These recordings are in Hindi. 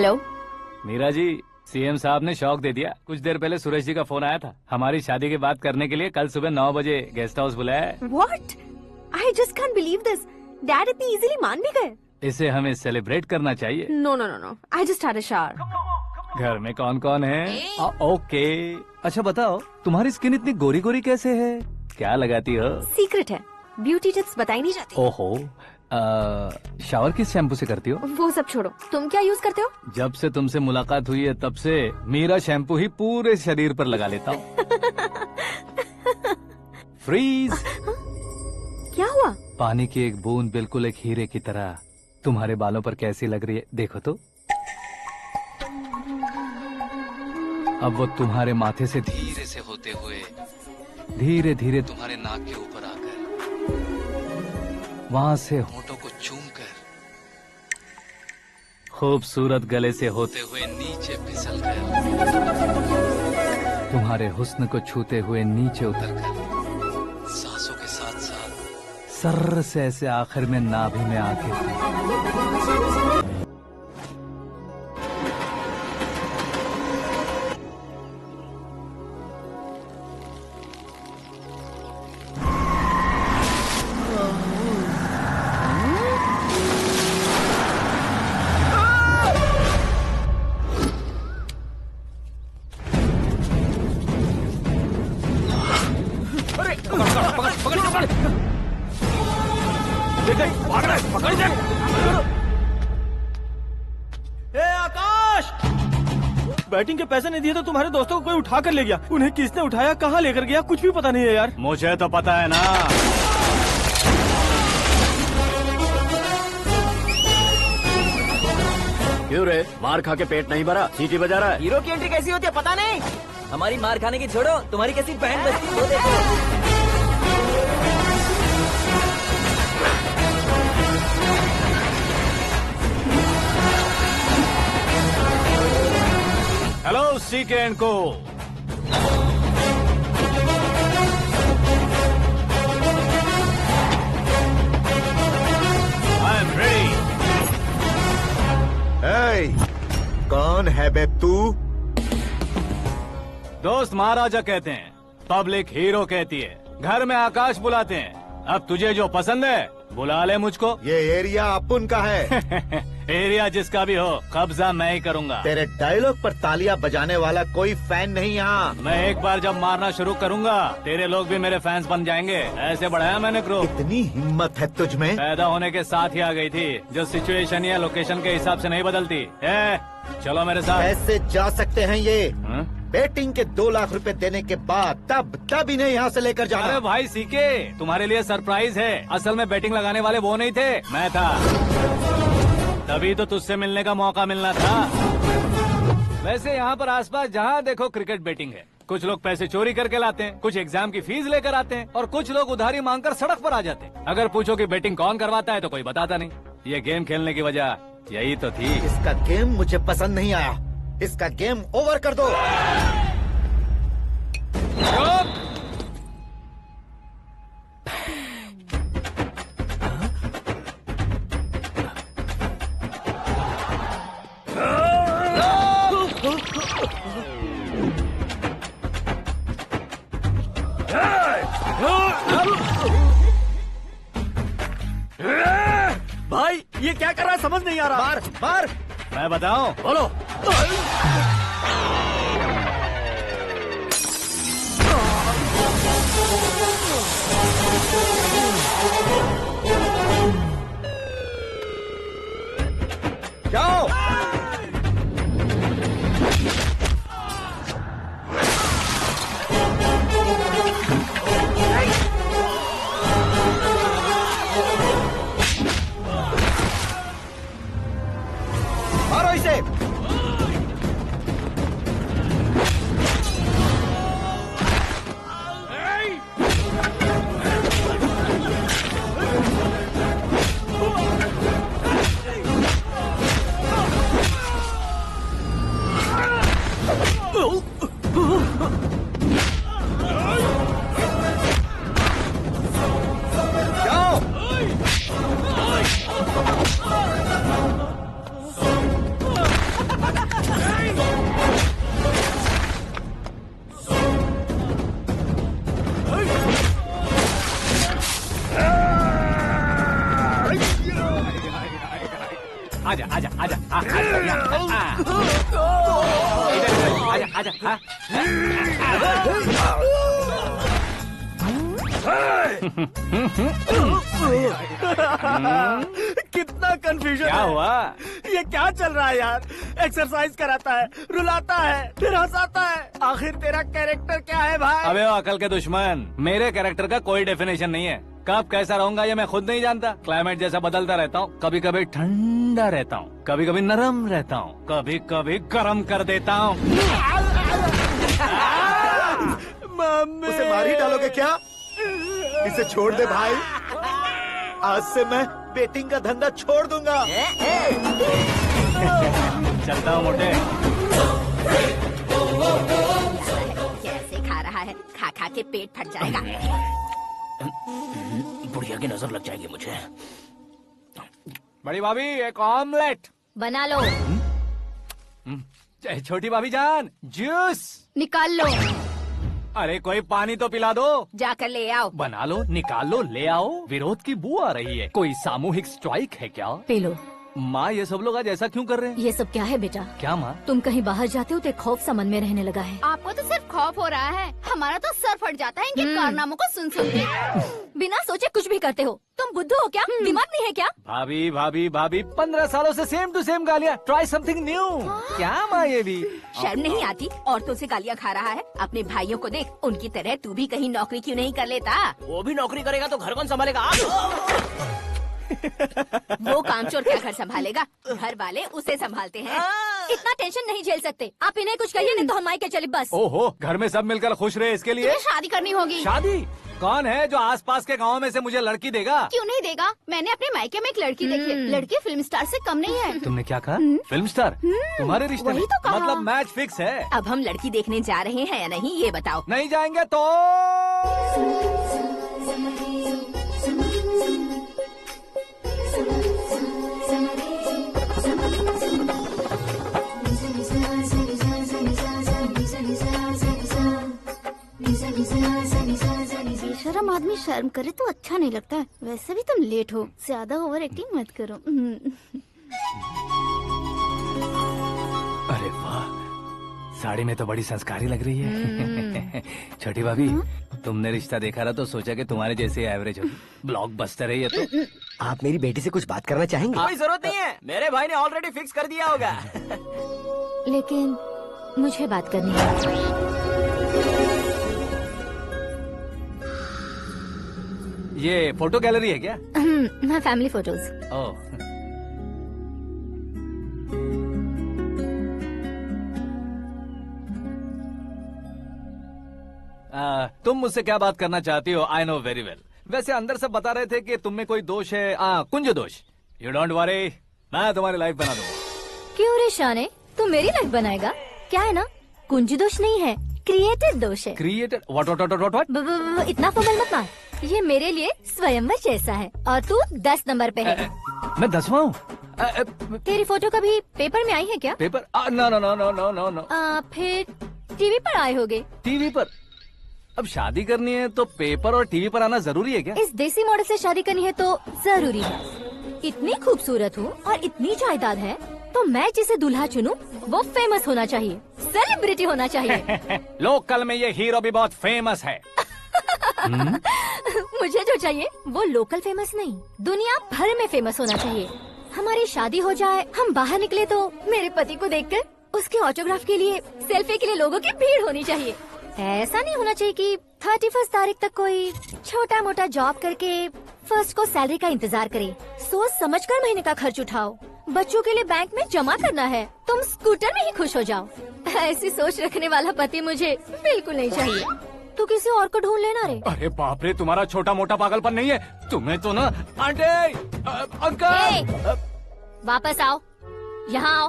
हेलो। मीरा जी, सीएम साहब ने शौक दे दिया। कुछ देर पहले सुरेश जी का फोन आया था, हमारी शादी की बात करने के लिए कल सुबह 9 बजे गेस्ट हाउस बुलाया है। What? I just can't believe this. Dad इतनी इजीली मान भी गए? इसे हमें सेलिब्रेट करना चाहिए। No, no, no, no. I just had a shower. घर में कौन कौन है? ओके। अच्छा बताओ, तुम्हारी स्किन इतनी गोरी गोरी कैसे है? क्या लगाती हो? सीक्रेट है, ब्यूटी टिप्स बताई नहीं जाती। ओहो, शावर किस शैम्पू से करती हो? वो सब छोड़ो, तुम क्या यूज करते हो? जब से तुमसे मुलाकात हुई है तब से मेरा शैम्पू ही पूरे शरीर पर लगा लेता हूँ। फ्रीज। क्या हुआ? पानी की एक बूंद बिल्कुल एक हीरे की तरह तुम्हारे बालों पर कैसी लग रही है, देखो तो। अब वो तुम्हारे माथे से धीरे से होते हुए धीरे धीरे तुम्हारे नाक के ऊपर आकर वहां से होठों को चूमकर खूबसूरत गले से होते हुए नीचे फिसलकर तुम्हारे हुस्न को छूते हुए नीचे उतरकर सांसों के साथ साथ सर्र से ऐसे आखिर में नाभि में आके बैटिंग के पैसे नहीं दिए तो तुम्हारे दोस्तों को कोई उठा कर ले गया। उन्हें किसने उठाया, कहाँ लेकर गया, कुछ भी पता नहीं है यार। मुझे तो पता है ना। क्यों रे, मार खा के पेट नहीं भरा, सीटी बजा रहा है? हीरो की एंट्री कैसी होती है पता नहीं। हमारी मार खाने की छोड़ो, तुम्हारी कैसी बहन बचती है वो देखो। हेलो सीके एंड को। I am ready. कौन है बे तू? दोस्त महाराजा कहते हैं, पब्लिक हीरो कहती है, घर में आकाश बुलाते हैं। अब तुझे जो पसंद है बुला ले मुझको। ये एरिया अपुन का है। एरिया जिसका भी हो, कब्जा मैं ही करूंगा। तेरे डायलॉग पर तालियां बजाने वाला कोई फैन नहीं यहाँ। मैं एक बार जब मारना शुरू करूंगा, तेरे लोग भी मेरे फैंस बन जाएंगे। ऐसे बढ़ाया मैंने ग्रुप। इतनी हिम्मत है तुझ में? पैदा होने के साथ ही आ गई थी, जो सिचुएशन या लोकेशन के हिसाब से नहीं बदलती। चलो मेरे साथ। कैसे जा सकते हैं ये? हाँ? बेटिंग के 2 लाख रुपए देने के बाद तब इन्हें यहाँ से लेकर जाना। अरे भाई सीके, तुम्हारे लिए सरप्राइज है। असल में बैटिंग लगाने वाले वो नहीं थे, मैं था। तभी तो तुझसे मिलने का मौका मिलना था। वैसे यहाँ पर आसपास जहाँ देखो क्रिकेट बैटिंग है। कुछ लोग पैसे चोरी करके लाते हैं, कुछ एग्जाम की फीस लेकर आते हैं, और कुछ लोग उधारी मांगकर सड़क पर आ जाते हैं। अगर पूछो कि बैटिंग कौन करवाता है तो कोई बताता नहीं। ये गेम खेलने की वजह यही तो थी। इसका गेम मुझे पसंद नहीं आया। इसका गेम ओवर कर दो। भाई ये क्या कर रहा है, समझ नहीं आ रहा। मार मार। मैं बताऊं? बोलो। जाओ। मारो इसे। आजा। हाँ? कितना कंफ्यूजन क्या है। हुआ? ये क्या चल रहा है यार? एक्सरसाइज कराता है, रुलाता है, फिर हंसाता है। आखिर तेरा कैरेक्टर क्या है भाई? अबे ओ अकल के दुश्मन, मेरे कैरेक्टर का कोई डेफिनेशन नहीं है। कब कैसा रहूंगा ये मैं खुद नहीं जानता। क्लाइमेट जैसा बदलता रहता हूँ, कभी कभी ठंडा रहता हूँ, कभी कभी नरम रहता हूँ, कभी कभी गर्म कर देता हूँ। मम्मी। उसे मार ही डालोगे क्या? इसे छोड़ दे भाई। आज से मैं बेटिंग का धंधा छोड़ दूंगा। चलता हूँ मोटे। कैसे खा रहा है, खा खा के पेट फट जाएगा। बुढ़िया की नजर लग जाएगी मुझे। बड़ी भाभी एक ऑमलेट। बना लो। छोटी भाभी जान जूस। निकाल लो। अरे कोई पानी तो पिला दो। जाकर ले आओ। बना लो, निकाल लो, ले आओ। विरोध की बू आ रही है। कोई सामूहिक स्ट्राइक है क्या? P low. माँ ये सब लोग आज ऐसा क्यों कर रहे हैं? ये सब क्या है बेटा? क्या माँ? तुम कहीं बाहर जाते हो तो एक खौफ सा मन में रहने लगा है। आपको तो सिर्फ खौफ हो रहा है, हमारा तो सर फट जाता है इनके कारनामों को सुन सुन के। बिना सोचे कुछ भी करते हो। तुम बुद्धू हो क्या? दिमाग नहीं है क्या? भाभी भाभी भाभी 15 सालों से सेम टू सेम गालियाँ। Try something new. क्या माँ ये भी? शर्म नहीं आती? औरतों से गालियाँ खा रहा है। अपने भाइयों को देख, उनकी तरह तू भी कहीं नौकरी क्यों नहीं कर लेता? वो भी नौकरी करेगा तो घर कौन संभालेगा? वो कामचोर क्या घर संभालेगा? घर वाले उसे संभालते हैं। इतना टेंशन नहीं झेल सकते। आप इन्हें कुछ कहिए नहीं तो हम मायके चले बस। ओहो, घर में सब मिलकर खुश रहे इसके लिए। तुम्हें शादी करनी होगी। शादी? कौन है जो आसपास के गाँव में से मुझे लड़की देगा? क्यों नहीं देगा? मैंने अपने मायके में एक लड़की देखी है। लड़की फिल्म स्टार से कम नहीं है। तुमने क्या कहा? Film star? तुम्हारे रिश्ते में? वही तो कहा। मतलब मैच फिक्स है? अब हम लड़की देखने जा रहे हैं या नहीं ये बताओ। नहीं जाएंगे तो? बेशरम आदमी शर्म करे तो अच्छा नहीं लगता है। वैसे भी तुम लेट हो, ज्यादा ओवर एक्टिंग मत करो। अरे वाह, साड़ी में तो बड़ी संस्कारी लग रही है। छोटी भाभी, तुमने रिश्ता देखा था तो सोचा कि तुम्हारे जैसे एवरेज होगी। ब्लॉकबस्टर है ये तो। आप मेरी बेटी से कुछ बात करना चाहेंगे? कोई जरूरत नहीं है, मेरे भाई ने ऑलरेडी फिक्स कर दिया होगा। लेकिन मुझे बात करनी है। ये फोटो गैलरी है क्या? मैं फैमिली फोटोज। ओह, तुम मुझसे क्या बात करना चाहती हो? I know very well. वैसे अंदर से बता रहे थे कि तुम में कोई दोष है। कुंज दोष। यू डोंट वरी, मैं तुम्हारी लाइफ बना दूंगा। क्यों रे शाने, तू मेरी लाइफ बनाएगा? क्या है ना, कुंज दोष नहीं है, क्रिएटेड दोष है। क्रिएटेड? व्हाट? इतना फमल मत मार। ये मेरे लिए स्वयंवर जैसा है और तू 10 नंबर पे है। मैं 10वां हूँ? तेरी फोटो कभी पेपर में आई है क्या? Paper? No no no no no no no. फिर टीवी पर आए होगे। टीवी पर? अब शादी करनी है तो पेपर और टीवी पर आना जरूरी है क्या? इस देसी मॉडल से शादी करनी है तो जरूरी है। इतनी खूबसूरत हूँ और इतनी जायदाद है तो मैं जिसे दूल्हा चुनूं वो फेमस होना चाहिए, सेलिब्रिटी होना चाहिए। लोकल में ये हीरो भी बहुत फेमस है। मुझे जो चाहिए वो लोकल फेमस नहीं, दुनिया भर में फेमस होना चाहिए। हमारी शादी हो जाए, हम बाहर निकले तो मेरे पति को देखकर उसके ऑटोग्राफ के लिए, सेल्फी के लिए लोगों की भीड़ होनी चाहिए। ऐसा नहीं होना चाहिए कि 31 तारीख तक कोई छोटा मोटा जॉब करके फर्स्ट को सैलरी का इंतजार करे। सोच समझकर महीने का खर्च उठाओ। बच्चों के लिए बैंक में जमा करना है, तुम स्कूटर में ही खुश हो जाओ। ऐसी सोच रखने वाला पति मुझे बिल्कुल नहीं चाहिए। तू किसी और को ढूंढ लेना रे। अरे बाप रे, तुम्हारा छोटा मोटा पागलपन नहीं है। तुम्हें तो ना आंटी, अंकल। वापस आओ, यहाँ आओ।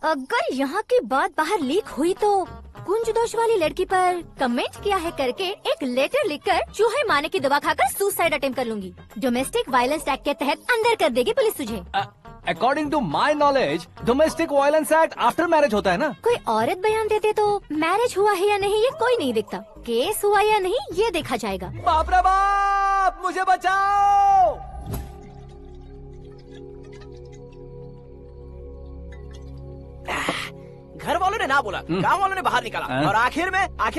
अगर यहाँ की बात बाहर लीक हुई तो कुंज दोष वाली लड़की पर कमेंट किया है करके एक लेटर लिखकर चूहे मारने की दवा खाकर सुसाइड अटेम्प्ट कर लूंगी। डोमेस्टिक वायलेंस एक्ट के तहत अंदर कर देगी पुलिस तुझे। According to my knowledge domestic violence act after marriage होता है ना? कोई औरत बयान देते तो मैरिज हुआ है या नहीं ये कोई नहीं देखता, केस हुआ या नहीं ये देखा जाएगा। बाप रे बाप, मुझे बचाओ। घर वालों ने ना बोला, गाँव वालों ने बाहर निकाला, हाँ? और आखिर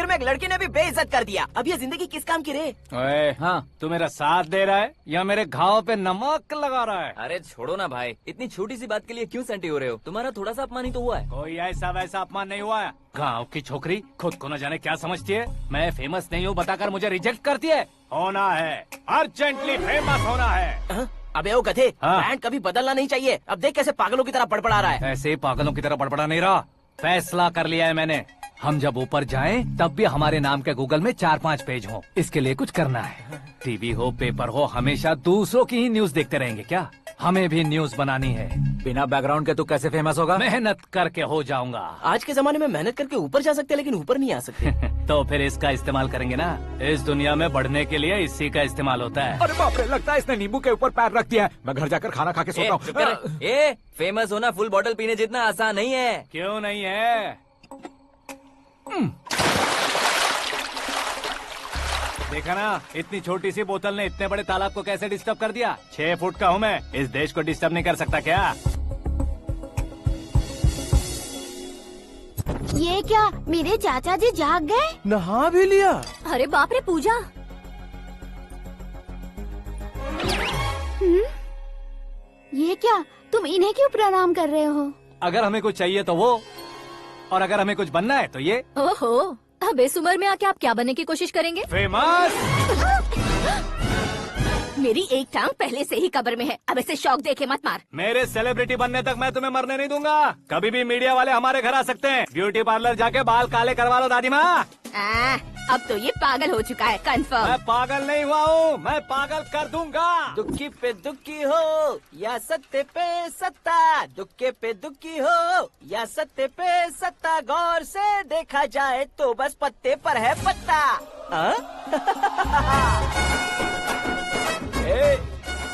में एक लड़की ने भी बेइज्जत कर दिया। अब ये जिंदगी किस काम की रे? ओए, हाँ, तू मेरा साथ दे रहा है या मेरे घाव पे नमक लगा रहा है? अरे छोड़ो ना भाई, इतनी छोटी सी बात के लिए क्यों सेंटी हो रहे हो? तुम्हारा थोड़ा सा अपमान ही तो हुआ है। कोई ऐसा वैसा अपमान नहीं हुआ है। गाँव की छोकरी खुद को न जाने क्या समझती है। मैं फेमस नहीं हूँ बताकर मुझे रिजेक्ट करती है। होना है, अर्जेंटली फेमस होना है। अबे ओ गधे, हाँ? ब्रांड कभी बदलना नहीं चाहिए। अब देख कैसे पागलों की तरह बड़बड़ा रहा है। ऐसे ही पागलों की तरह बड़बड़ा नहीं रहा। फैसला कर लिया है मैंने। हम जब ऊपर जाएं तब भी हमारे नाम के गूगल में 4-5 पेज हो। इसके लिए कुछ करना है। टीवी हो, पेपर हो, हमेशा दूसरों की ही न्यूज देखते रहेंगे क्या? हमें भी न्यूज बनानी है। बिना बैकग्राउंड के तू कैसे फेमस होगा? मेहनत करके हो जाऊंगा। आज के जमाने में मेहनत करके ऊपर जा सकते हैं, लेकिन ऊपर नहीं आ सकते। तो फिर इसका इस्तेमाल करेंगे ना। इस दुनिया में बढ़ने के लिए इसी का इस्तेमाल होता है। अरे बाप रे, लगता है इसने नींबू के ऊपर पैर रख दिया है। मैं घर जाकर खाना खा के सोता चुप कर। हूँ। फेमस होना फुल बॉटल पीने जितना आसान नहीं है। क्यों नहीं है? देखा ना, इतनी छोटी सी बोतल ने इतने बड़े तालाब को कैसे डिस्टर्ब कर दिया। 6 फुट का हूँ मैं, इस देश को डिस्टर्ब नहीं कर सकता क्या? ये क्या, मेरे चाचा जी जाग गए? नहा भी लिया? अरे बाप रे पूजा, ये क्या, तुम इन्हें क्यों प्रणाम कर रहे हो? अगर हमें कुछ चाहिए तो वो, और अगर हमें कुछ बनना है तो ये। ओहो, अब इस उम्र में आके आप क्या बनने की कोशिश करेंगे? फेमस। मेरी एक टांग पहले से ही कब्र में है, अब इसे शौक देके मत मार। मेरे सेलिब्रिटी बनने तक मैं तुम्हें मरने नहीं दूंगा। कभी भी मीडिया वाले हमारे घर आ सकते हैं। ब्यूटी पार्लर जाके बाल काले करवा लो दादी माँ। अब तो ये पागल हो चुका है, कंफर्म। मैं पागल नहीं हुआ हूँ, मैं पागल कर दूंगा। दुखी पे दुखी हो या सत्ते पे सत्ता, दुखे पे दुखी हो या सत्ते पे सत्ता, गौर से देखा जाए तो बस पत्ते पर है पत्ता।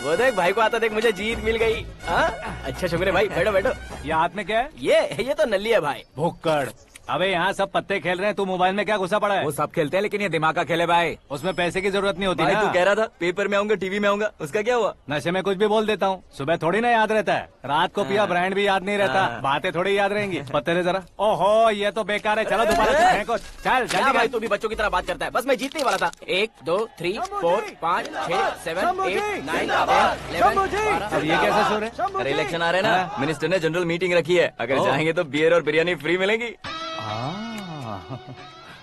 वो देख भाई को आता देख, मुझे जीत मिल गई। अच्छा शुक्र भाई, बैठो बैठो। ये हाथ में क्या है? ये तो नल्ली है भाई। भुक्कड़। अबे यहाँ सब पत्ते खेल रहे हैं, तू मोबाइल में क्या घुसा पड़ा है? वो सब खेलते हैं लेकिन ये दिमाग का खेले भाई। उसमें पैसे की जरूरत नहीं होती भाई ना। तू कह रहा था पेपर में आऊंगा, टीवी में आऊंगा, उसका क्या हुआ? नशे में कुछ भी बोल देता हूँ, सुबह थोड़ी ना याद रहता है। रात को पिया ब्रांड भी याद नहीं रहता, बातें थोड़ी याद रहेंगी। पत्ते दे जरा। ओहो, ये तो बेकार है। चलो दोबारा फेंको। चल क्या जल्दी भाई, कर। तू भी बच्चों की तरह बात करता है। बस मैं जीतने ही वाला था। 1 2 3 4 5 6 7 8 9 10 11 अब ये कैसा शोर है? अरे इलेक्शन आ रहे हैं ना, मिनिस्टर ने जनरल मीटिंग रखी है। अगर जाएंगे तो बियर और बिरयानी फ्री मिलेगी।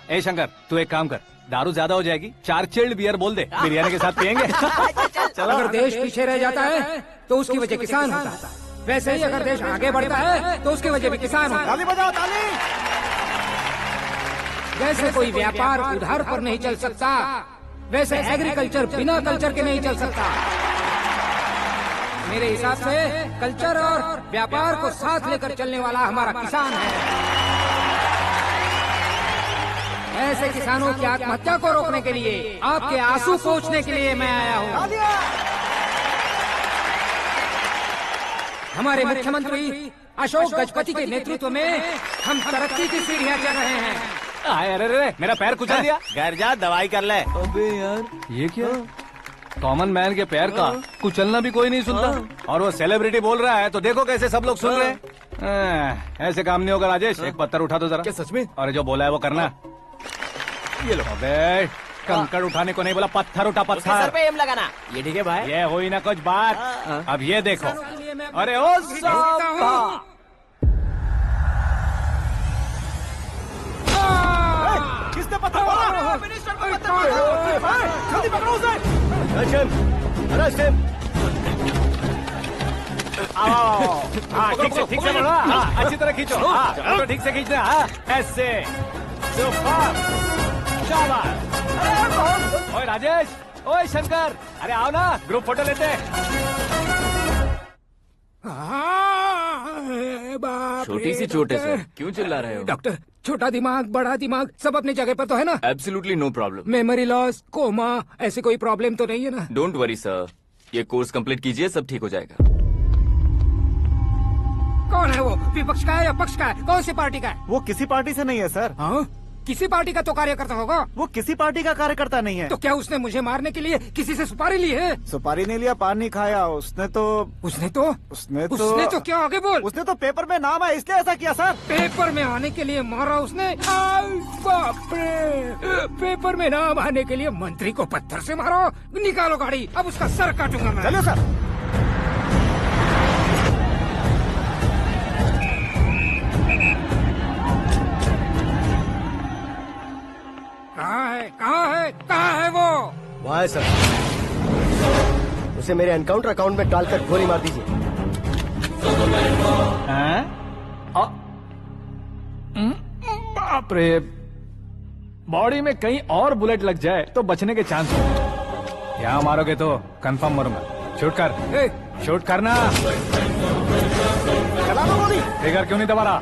ए शंकर, तू एक काम कर, दारू ज्यादा हो जाएगी, 4 चिल्ड बियर बोल दे, बिरयानी के साथ पियेंगे। चलो। अगर देश पीछे रह जाता है तो उसकी वजह किसान होता है। वैसे ही अगर देश आगे बढ़ता है तो उसकी वजह भी किसान होता है। ताली बजाओ, ताली। जैसे कोई व्यापार उधार पर नहीं चल सकता, वैसे एग्रीकल्चर बिना कल्चर के नहीं चल सकता। मेरे हिसाब से कल्चर और व्यापार को साथ लेकर चलने वाला हमारा किसान है। ऐसे किसानों की आत्महत्या को रोकने के लिए, आपके आंसू पोंछने के लिए मैं आया हूँ। हमारे मुख्यमंत्री अशोक गजपति के नेतृत्व में हम तरक्की की सीढ़ियाँ चढ़ रहे हैं। अरे अरे, मेरा पैर कुचल दिया। घर जा, दवाई कर ले। अबे यार, ये क्या? कॉमन मैन के पैर का कुचलना भी कोई नहीं सुनता, और वो सेलिब्रिटी बोल रहा है तो देखो कैसे सब लोग सुन रहे हैं। ऐसे काम नहीं होगा राजेश, एक पत्थर उठा दो जरा। क्या सच में? और जो बोला है वो करना। ये लो। अबे कंकड़ उठाने को नहीं बोला, पत्थर उठा, उसके सर पत्थर। पे एम लगाना। ये ठीक है भाई। ये हुई ना कुछ बात। अब ये देखो। अरे ओ साहब, किसने पत्थर मारा? मिनिस्टर को पत्थर मारा। जल्दी पकड़ो उसे। आओ। हाँ, ठीक से पकड़ो। हाँ, अच्छी तरह खींचो। हाँ, तो ठीक से खींचना। हाँ, ऐसे। सुपर। शाबाश। ओए राजेश, ओए शंकर, अरे आओ ना, ग्रुप फोटो लेते हैं। छोटी सी चोट है सर, क्यों चिल्ला रहे हो? डॉक्टर, छोटा दिमाग बड़ा दिमाग सब अपनी जगह पर तो है ना? Absolutely no problem. Memory loss, coma, ऐसी कोई प्रॉब्लम तो नहीं है ना? डोंट वरी सर, ये कोर्स कंप्लीट कीजिए, सब ठीक हो जाएगा। कौन है वो? विपक्ष का है या पक्ष का है? कौन सी पार्टी का है? वो किसी पार्टी से नहीं है सर। हाँ? किसी पार्टी का तो कार्यकर्ता होगा। वो किसी पार्टी का कार्यकर्ता नहीं है। तो क्या उसने मुझे मारने के लिए किसी से सुपारी ली है? सुपारी नहीं लिया, पान नहीं खाया। उसने तो क्या आगे बोल। उसने तो पेपर में नाम है इसलिए ऐसा किया सर। पेपर में आने के लिए मारा उसने? बाप रे, पेपर में नाम आने के लिए मंत्री को पत्थर से मारो। निकालो गाड़ी, अब उसका सर काटूंगा मैं। चलो सर। कहाँ है वो? वहाँ है सर। उसे मेरे एनकाउंटर अकाउंट में डालकर गोली मार दीजिए। बाप रे, बॉडी में कहीं और बुलेट लग जाए तो बचने के चांस हो। यहाँ मारोगे तो कंफर्म मरूंगा। शूट कर, शूट करना। चला दो गोली। ट्रिगर क्यों नहीं दबा रहा?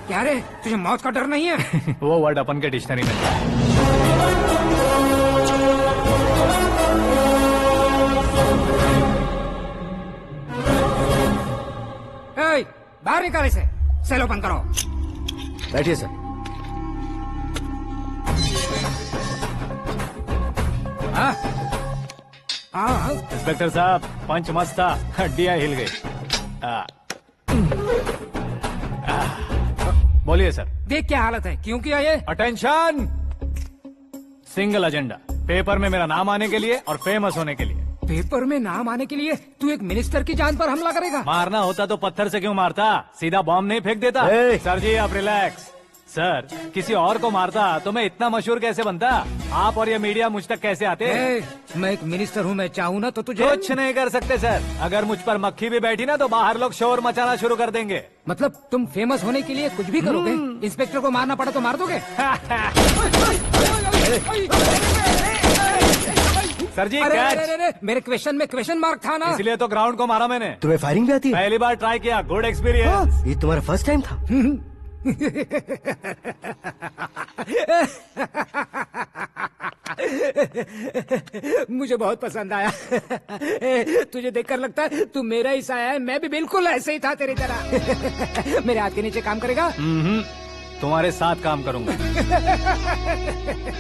क्या रे, तुझे मौत का डर नहीं है? वो वर्ड अपन के डिक्शनरी में है। बाहर निकाल इसे। सेल ओपन करो। बैठिए सर। इंस्पेक्टर साहब, पंच मस्त था, हड्डियां हिल गई। बोलिए सर। देख क्या हालत है, क्यों किया ये? अटेंशन, सिंगल एजेंडा, पेपर में मेरा नाम आने के लिए और फेमस होने के लिए। पेपर में नाम आने के लिए तू एक मिनिस्टर की जान पर हमला करेगा? मारना होता तो पत्थर से क्यों मारता, सीधा बॉम्ब नहीं फेंक देता। सर जी आप रिलैक्स। सर, किसी और को मारता तो मैं इतना मशहूर कैसे बनता? आप और ये मीडिया मुझ तक कैसे आते? मैं एक मिनिस्टर हूँ, मैं चाहूँ ना तो तुझे कुछ नहीं कर सकते सर। अगर मुझ पर मक्खी भी बैठी ना तो बाहर लोग शोर मचाना शुरू कर देंगे। मतलब तुम फेमस होने के लिए कुछ भी करोगे? इंस्पेक्टर को मारना पड़ा तो मार दोगे? सर जी अरे, मेरे क्वेश्चन में क्वेश्चन मार्क था ना, इसलिए तो ग्राउंड को मारा मैंने। तुम्हें फायरिंग भी आती है? पहली बार ट्राई किया, गुड एक्सपीरियंस। ये तुम्हारा फर्स्ट टाइम था? मुझे बहुत पसंद आया। तुझे देखकर लगता है तू मेरा ही साया है। मैं भी बिल्कुल ऐसे ही था तेरी तरह। मेरे हाथ के नीचे काम करेगा? तुम्हारे साथ काम करूंगा।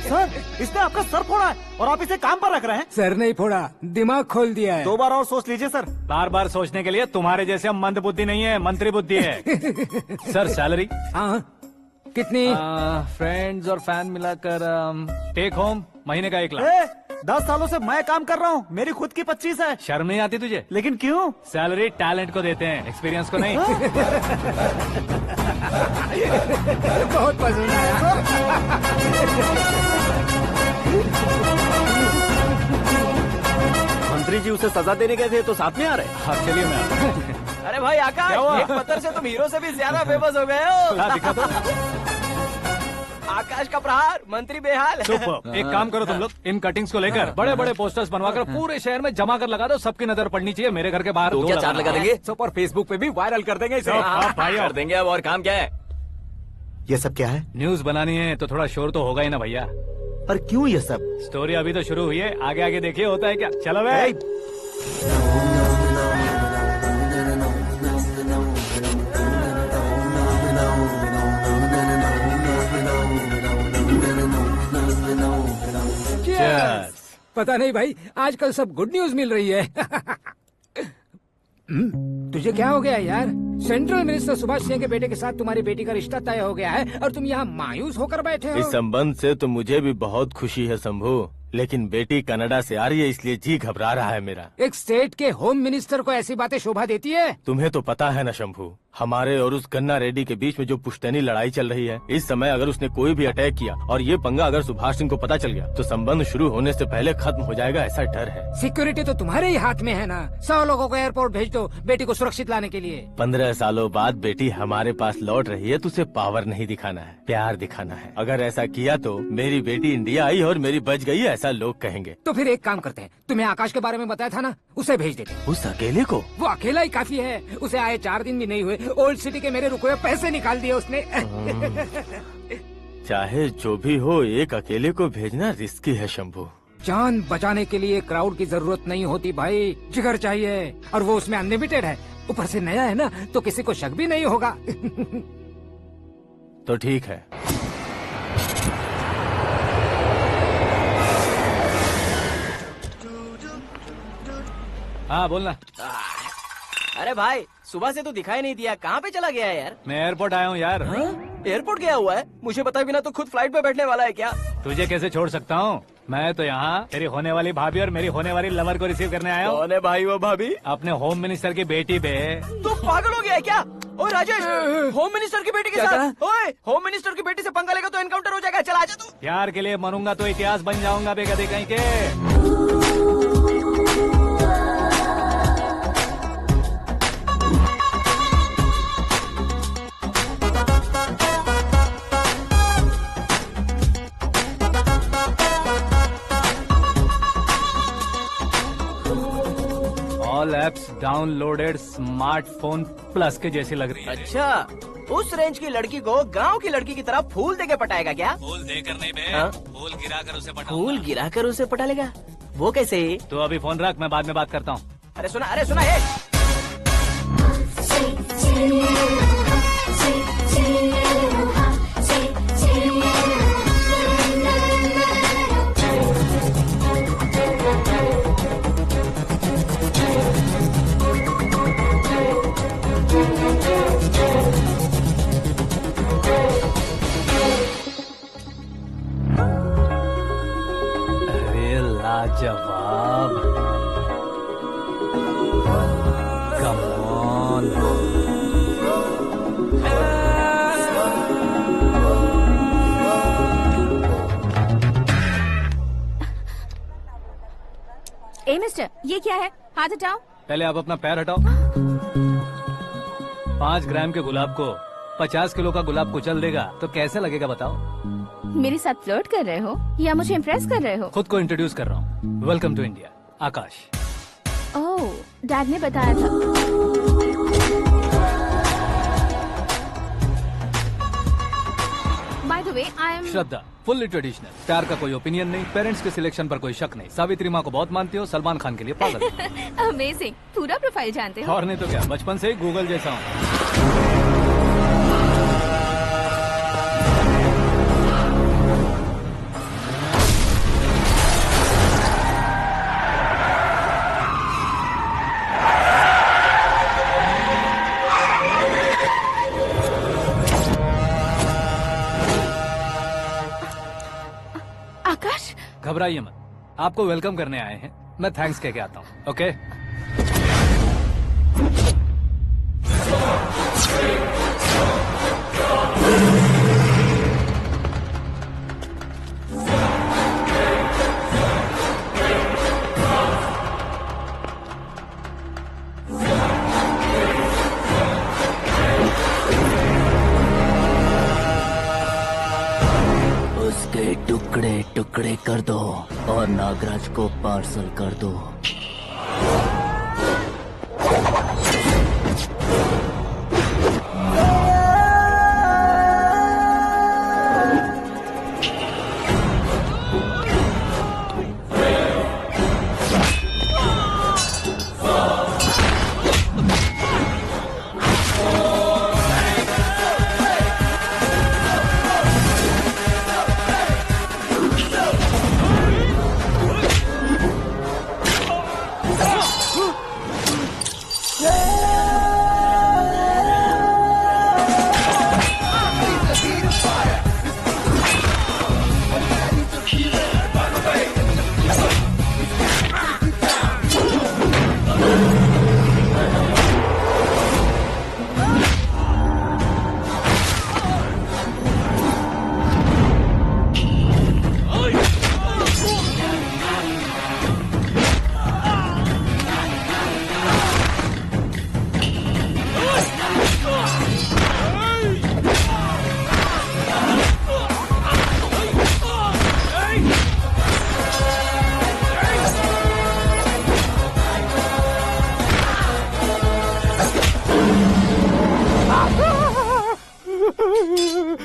सर, इसने आपका सर फोड़ा है और आप इसे काम पर रख रहे हैं। सर नहीं फोड़ा, दिमाग खोल दिया है। 2 बार और सोच लीजिए सर। बार बार सोचने के लिए तुम्हारे जैसे हम मंद बुद्धि नहीं है, मंत्री बुद्धि है। Sir salary? हाँ, कितनी? फ्रेंड्स और फैन मिलाकर टेक होम महीने का 1 लाख। 10 सालों से मैं काम कर रहा हूँ, मेरी खुद की 25 है। शर्म नहीं आती तुझे? लेकिन क्यों? सैलरी टैलेंट को देते हैं, एक्सपीरियंस को नहीं। बहुत पसंद आया। मंत्री जी उसे सजा देने गए थे तो साथ में आ रहे। हाँ चलिए मैं। अरे भाई आकाश, एक पत्थर से तुम हीरो से भी ज्यादा फेमस हो गए हो। दिखा दो। आकाश का प्रहार, मंत्री बेहाल। सुपर। एक काम करो तुम लोग, इन कटिंग्स को लेकर बड़े बड़े पोस्टर्स बनवाकर पूरे शहर में जमा कर लगा दो। सबकी नजर पड़नी चाहिए। मेरे घर के बाहर तो क्या 4 लगा देंगे? सब और फेसबुक पे भी वायरल कर देंगे इसे। भाई कर देंगे। अब और काम क्या है? ये सब क्या है? न्यूज बनानी है तो थोड़ा शोर तो होगा ही ना भैया। पर क्यों ये सब? स्टोरी अभी तो शुरू हुई है, आगे आगे देखिए होता है क्या। चलो भाई। पता नहीं भाई, आजकल सब गुड न्यूज मिल रही है। तुझे क्या हो गया यार? सेंट्रल मिनिस्टर सुभाष सिंह के बेटे के साथ तुम्हारी बेटी का रिश्ता तय हो गया है और तुम यहाँ मायूस होकर बैठे हो। इस संबंध से तो मुझे भी बहुत खुशी है शंभू, लेकिन बेटी कनाडा से आ रही है इसलिए जी घबरा रहा है मेरा। एक स्टेट के होम मिनिस्टर को ऐसी बातें शोभा देती है? तुम्हें तो पता है ना शंभू, हमारे और उस गन्ना रेड्डी के बीच में जो पुश्तैनी लड़ाई चल रही है, इस समय अगर उसने कोई भी अटैक किया और ये पंगा अगर सुभाष सिंह को पता चल गया तो संबंध शुरू होने से पहले खत्म हो जाएगा, ऐसा डर है। सिक्योरिटी तो तुम्हारे ही हाथ में है ना। 100 लोगों को एयरपोर्ट भेज दो बेटी को सुरक्षित लाने के लिए। 15 सालों बाद बेटी हमारे पास लौट रही है तो उसे पावर नहीं दिखाना है, प्यार दिखाना है। अगर ऐसा किया तो मेरी बेटी इंडिया आई और मेरी बच गई, ऐसा लोग कहेंगे। तो फिर एक काम करते हैं, तुम्हें आकाश के बारे में बताया था ना, उसे भेज देते। उस अकेले को? वो अकेला ही काफी है। उसे आए 4 दिन भी नहीं हुए, ओल्ड सिटी के मेरे रुके हुए पैसे निकाल दिए उसने। चाहे जो भी हो, एक अकेले को भेजना रिस्की है शंभू। जान बचाने के लिए क्राउड की जरूरत नहीं होती भाई, जिगर चाहिए, और वो उसमें अनलिमिटेड है। ऊपर से नया है ना, तो किसी को शक भी नहीं होगा। तो ठीक है। हाँ बोलना। अरे भाई सुबह से तो दिखाई नहीं दिया, कहाँ पे चला गया है यार? मैं एयरपोर्ट आया हूँ यार। एयरपोर्ट गया हुआ है? मुझे बताए बिना तो खुद फ्लाइट पे बैठने वाला है क्या? तुझे कैसे छोड़ सकता हूँ? मैं तो यहाँ तेरी होने वाली भाभी और मेरी होने वाली लवर को रिसीव करने आया हूँ। कौन है भाई वो भाभी? अपने होम मिनिस्टर की बेटी पे। तू पागल हो गया है क्या? ओए राजेश, होम मिनिस्टर की बेटी के साथ? ओए होम मिनिस्टर की बेटी से पंगा लेगा तो एनकाउंटर हो जाएगा। चल आजा तू। प्यार के लिए मरूंगा तो इतिहास बन जाऊंगा बेगधे कहीं के। All apps downloaded smartphone plus के जैसी लग रही है। अच्छा, उस रेंज की लड़की को गांव की लड़की की तरह फूल देके पटाएगा क्या? फूल देकर नहीं बे, हाँ? फूल गिराकर उसे पटा। फूल गिराकर उसे पटा लेगा? वो कैसे? तो अभी फोन रख, मैं बाद में बात करता हूँ। अरे सुना है। अरे लाजवाब, कम ऑन। ए मिस्टर, ये क्या है? हाथ हटाओ। पहले आप अपना पैर हटाओ। 5 ग्राम के गुलाब को 50 किलो का गुलाब कुचल देगा तो कैसे लगेगा बताओ? मेरे साथ फ्लर्ट कर रहे हो या मुझे इम्प्रेस कर रहे हो? खुद को इंट्रोड्यूस कर रहा हूँ। Welcome to India, Akash. Oh, dad ने बताया था। By the way, I am Shraddha, fully traditional. प्यार का कोई ओपिनियन नहीं, पेरेंट्स के सिलेक्शन पर कोई शक नहीं। सावित्री माँ को बहुत मानती हो, सलमान खान के लिए पागल हो। अमेजिंग, पूरा प्रोफाइल जानते हो। और नहीं तो क्या, बचपन से ही गूगल जैसा हूँ। आकाश, घबराइए मत, आपको वेलकम करने आए हैं। मैं थैंक्स कह के आता हूँ। ओके उसके टुकड़े टुकड़े कर दो और नागराज को पार्सल कर दो।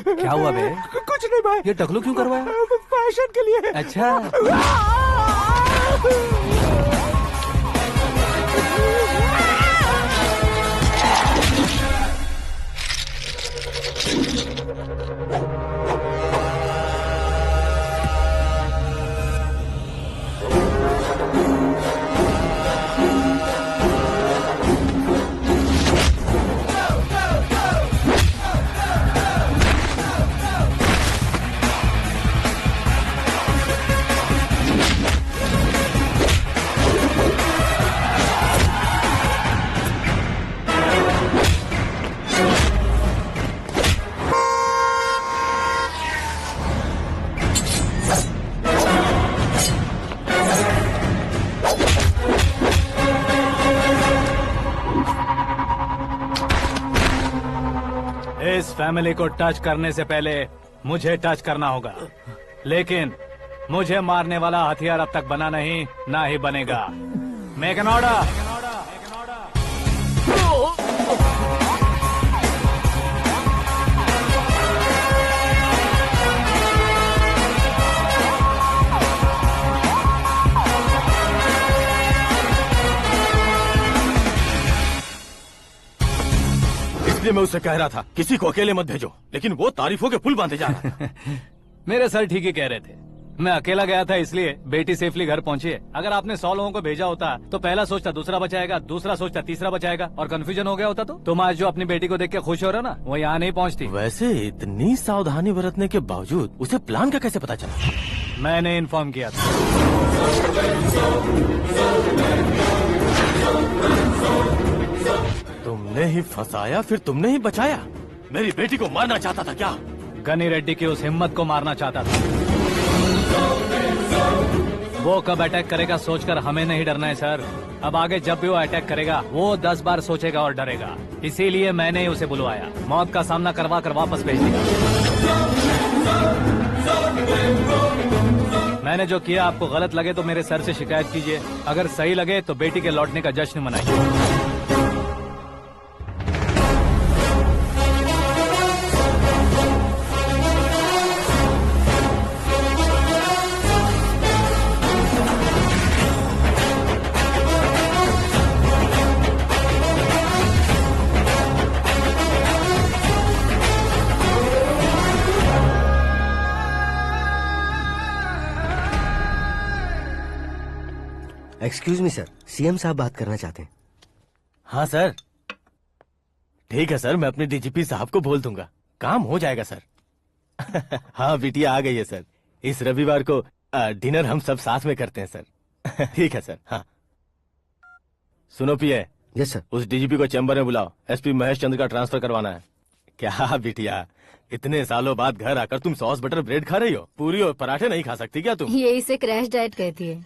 क्या हुआ बे? कुछ नहीं भाई। ये टकलू क्यों करवाया? फैशन के लिए। अच्छा, फैमिली को टच करने से पहले मुझे टच करना होगा, लेकिन मुझे मारने वाला हथियार अब तक बना नहीं, ना ही बनेगा। Make an order. इसलिए मैं उससे कह रहा था किसी को अकेले मत भेजो, लेकिन वो तारीफों के पुल बांधे जा रहा है। मेरे सर ठीक ही कह रहे थे। मैं अकेला गया था इसलिए बेटी सेफली घर पहुंची है। अगर आपने 100 लोगों को भेजा होता तो पहला सोचता दूसरा बचाएगा, दूसरा सोचता तीसरा बचाएगा, और कंफ्यूजन हो गया होता तो तुम आज जो अपनी बेटी को देख के खुश हो रहे हो ना, वो यहाँ नहीं पहुँचती। वैसे इतनी सावधानी बरतने के बावजूद उसे प्लान का कैसे पता चला? मैंने इन्फॉर्म किया था। तुमने ही फंसाया, फिर तुमने ही बचाया। मेरी बेटी को मारना चाहता था क्या? गनी रेड्डी की उस हिम्मत को मारना चाहता था। वो कब अटैक करेगा सोचकर हमें नहीं डरना है सर। अब आगे जब भी वो अटैक करेगा वो 10 बार सोचेगा और डरेगा। इसीलिए मैंने ही उसे बुलवाया। मौत का सामना करवा कर वापस भेज दिया। मैंने जो किया आपको गलत लगे तो मेरे सर से शिकायत कीजिए, अगर सही लगे तो बेटी के लौटने का जश्न मनाइए। एक्सक्यूज मी सर, सीएम साहब बात करना चाहते हैं। हाँ सर, ठीक है सर, मैं अपने डीजीपी साहब को बोल दूंगा, काम हो जाएगा सर। हाँ बिटिया आ गई है सर। इस रविवार को डिनर हम सब साथ में करते हैं सर। ठीक है सर। हाँ सुनो पिए। Yes sir. उस डीजीपी को चैम्बर में बुलाओ, एसपी महेश चंद्र का ट्रांसफर करवाना है। क्या बिटिया, इतने सालों बाद घर आकर तुम सॉस बटर ब्रेड खा रही हो? पूरी और पराठे नहीं खा सकती क्या तुम? ये इसे क्रैश डाइट कहती है।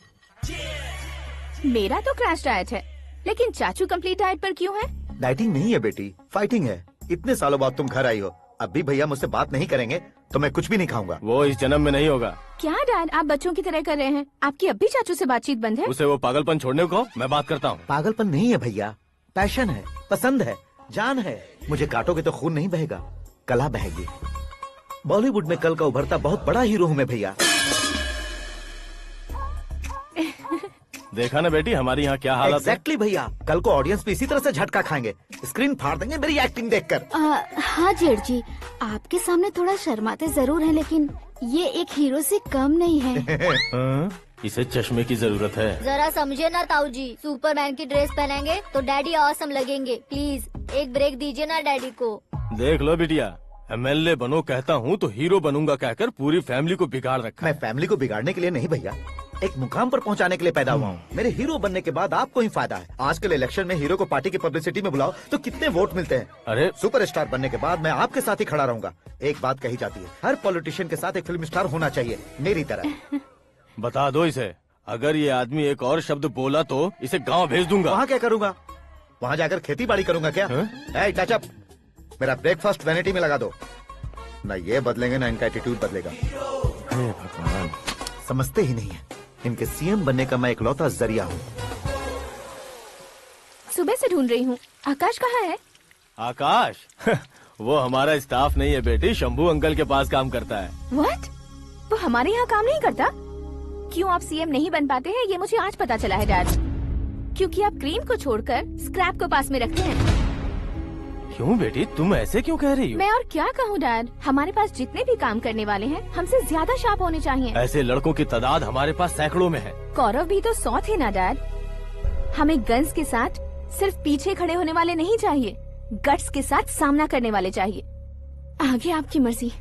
मेरा तो क्रैश डाइट है, लेकिन चाचू कंप्लीट डाइट पर क्यों है? डाइटिंग नहीं है बेटी, फाइटिंग है। इतने सालों बाद तुम घर आई हो, अब भी भैया मुझसे बात नहीं करेंगे तो मैं कुछ भी नहीं खाऊंगा। वो इस जन्म में नहीं होगा। क्या डैड, आप बच्चों की तरह कर रहे हैं? आपकी अब भी चाचू से बातचीत बंद है? उसे वो पागलपन छोड़ने को, मैं बात करता हूँ। पागलपन नहीं है भैया, पैशन है, पसंद है, जान है। मुझे काटोगे तो खून नहीं बहेगा, कला बहेगी। बॉलीवुड में कल का उभरता बहुत बड़ा हीरो हूँ मैं भैया। देखा ना बेटी हमारी यहाँ क्या हालत है। एग्जैक्टली भैया, कल को ऑडियंस भी इसी तरह से झटका खाएंगे, स्क्रीन फाड़ देंगे मेरी एक्टिंग देखकर। हाँ जेठ जी, आपके सामने थोड़ा शर्माते जरूर हैं, लेकिन ये एक हीरो से कम नहीं है। इसे चश्मे की जरूरत है। जरा समझे ना ताऊ जी, सुपरमैन की ड्रेस पहनेंगे तो डैडी ऑसम लगेंगे। प्लीज एक ब्रेक दीजिए ना डैडी को। देख लो बिटिया, एमएलए बनो कहता हूँ तो हीरो बनूंगा कहकर पूरी फैमिली को बिगाड़ रखा। मैं फैमिली को बिगाड़ने के लिए नहीं भैया, एक मुकाम पर पहुंचाने के लिए पैदा हुआ हूँ। मेरे हीरो बनने के बाद आपको ही फायदा है। आजकल इलेक्शन में हीरो को पार्टी की पब्लिसिटी में बुलाओ तो कितने वोट मिलते हैं। अरे सुपरस्टार बनने के बाद मैं आपके साथ ही खड़ा रहूंगा। एक बात कही जाती है, हर पॉलिटिशियन के साथ एक फिल्म स्टार होना चाहिए, मेरी तरह। बता दो इसे, अगर ये आदमी एक और शब्द बोला तो इसे गाँव भेज दूंगा। वहाँ क्या करूँगा? वहाँ जाकर खेती बाड़ी करूँगा क्या? टच अप, मेरा ब्रेकफास्ट वैनिटी में लगा दो। न ये बदलेंगे न इनका एटीट्यूड बदलेगा। भगवान, समझते ही नहीं है, इनके सीएम बनने का मैं इकलौता जरिया हूँ। सुबह से ढूंढ रही हूँ, आकाश कहाँ है? आकाश? वो हमारा स्टाफ नहीं है बेटी, शंभू अंकल के पास काम करता है। व्हाट? वो हमारे यहाँ काम नहीं करता? क्यों आप सीएम नहीं बन पाते हैं ये मुझे आज पता चला है डैड। क्योंकि आप क्रीम को छोड़कर स्क्रैप को पास में रखते हैं। क्यों बेटी, तुम ऐसे क्यों कह रही हो? मैं और क्या कहूँ डैड, हमारे पास जितने भी काम करने वाले हैं हमसे ज्यादा शार्प होने चाहिए। ऐसे लड़कों की तादाद हमारे पास सैकड़ों में है। कौरव भी तो 100 थे ना डैड। हमें गन्स के साथ सिर्फ पीछे खड़े होने वाले नहीं चाहिए, गट्स के साथ सामना करने वाले चाहिए। आगे आपकी मर्जी।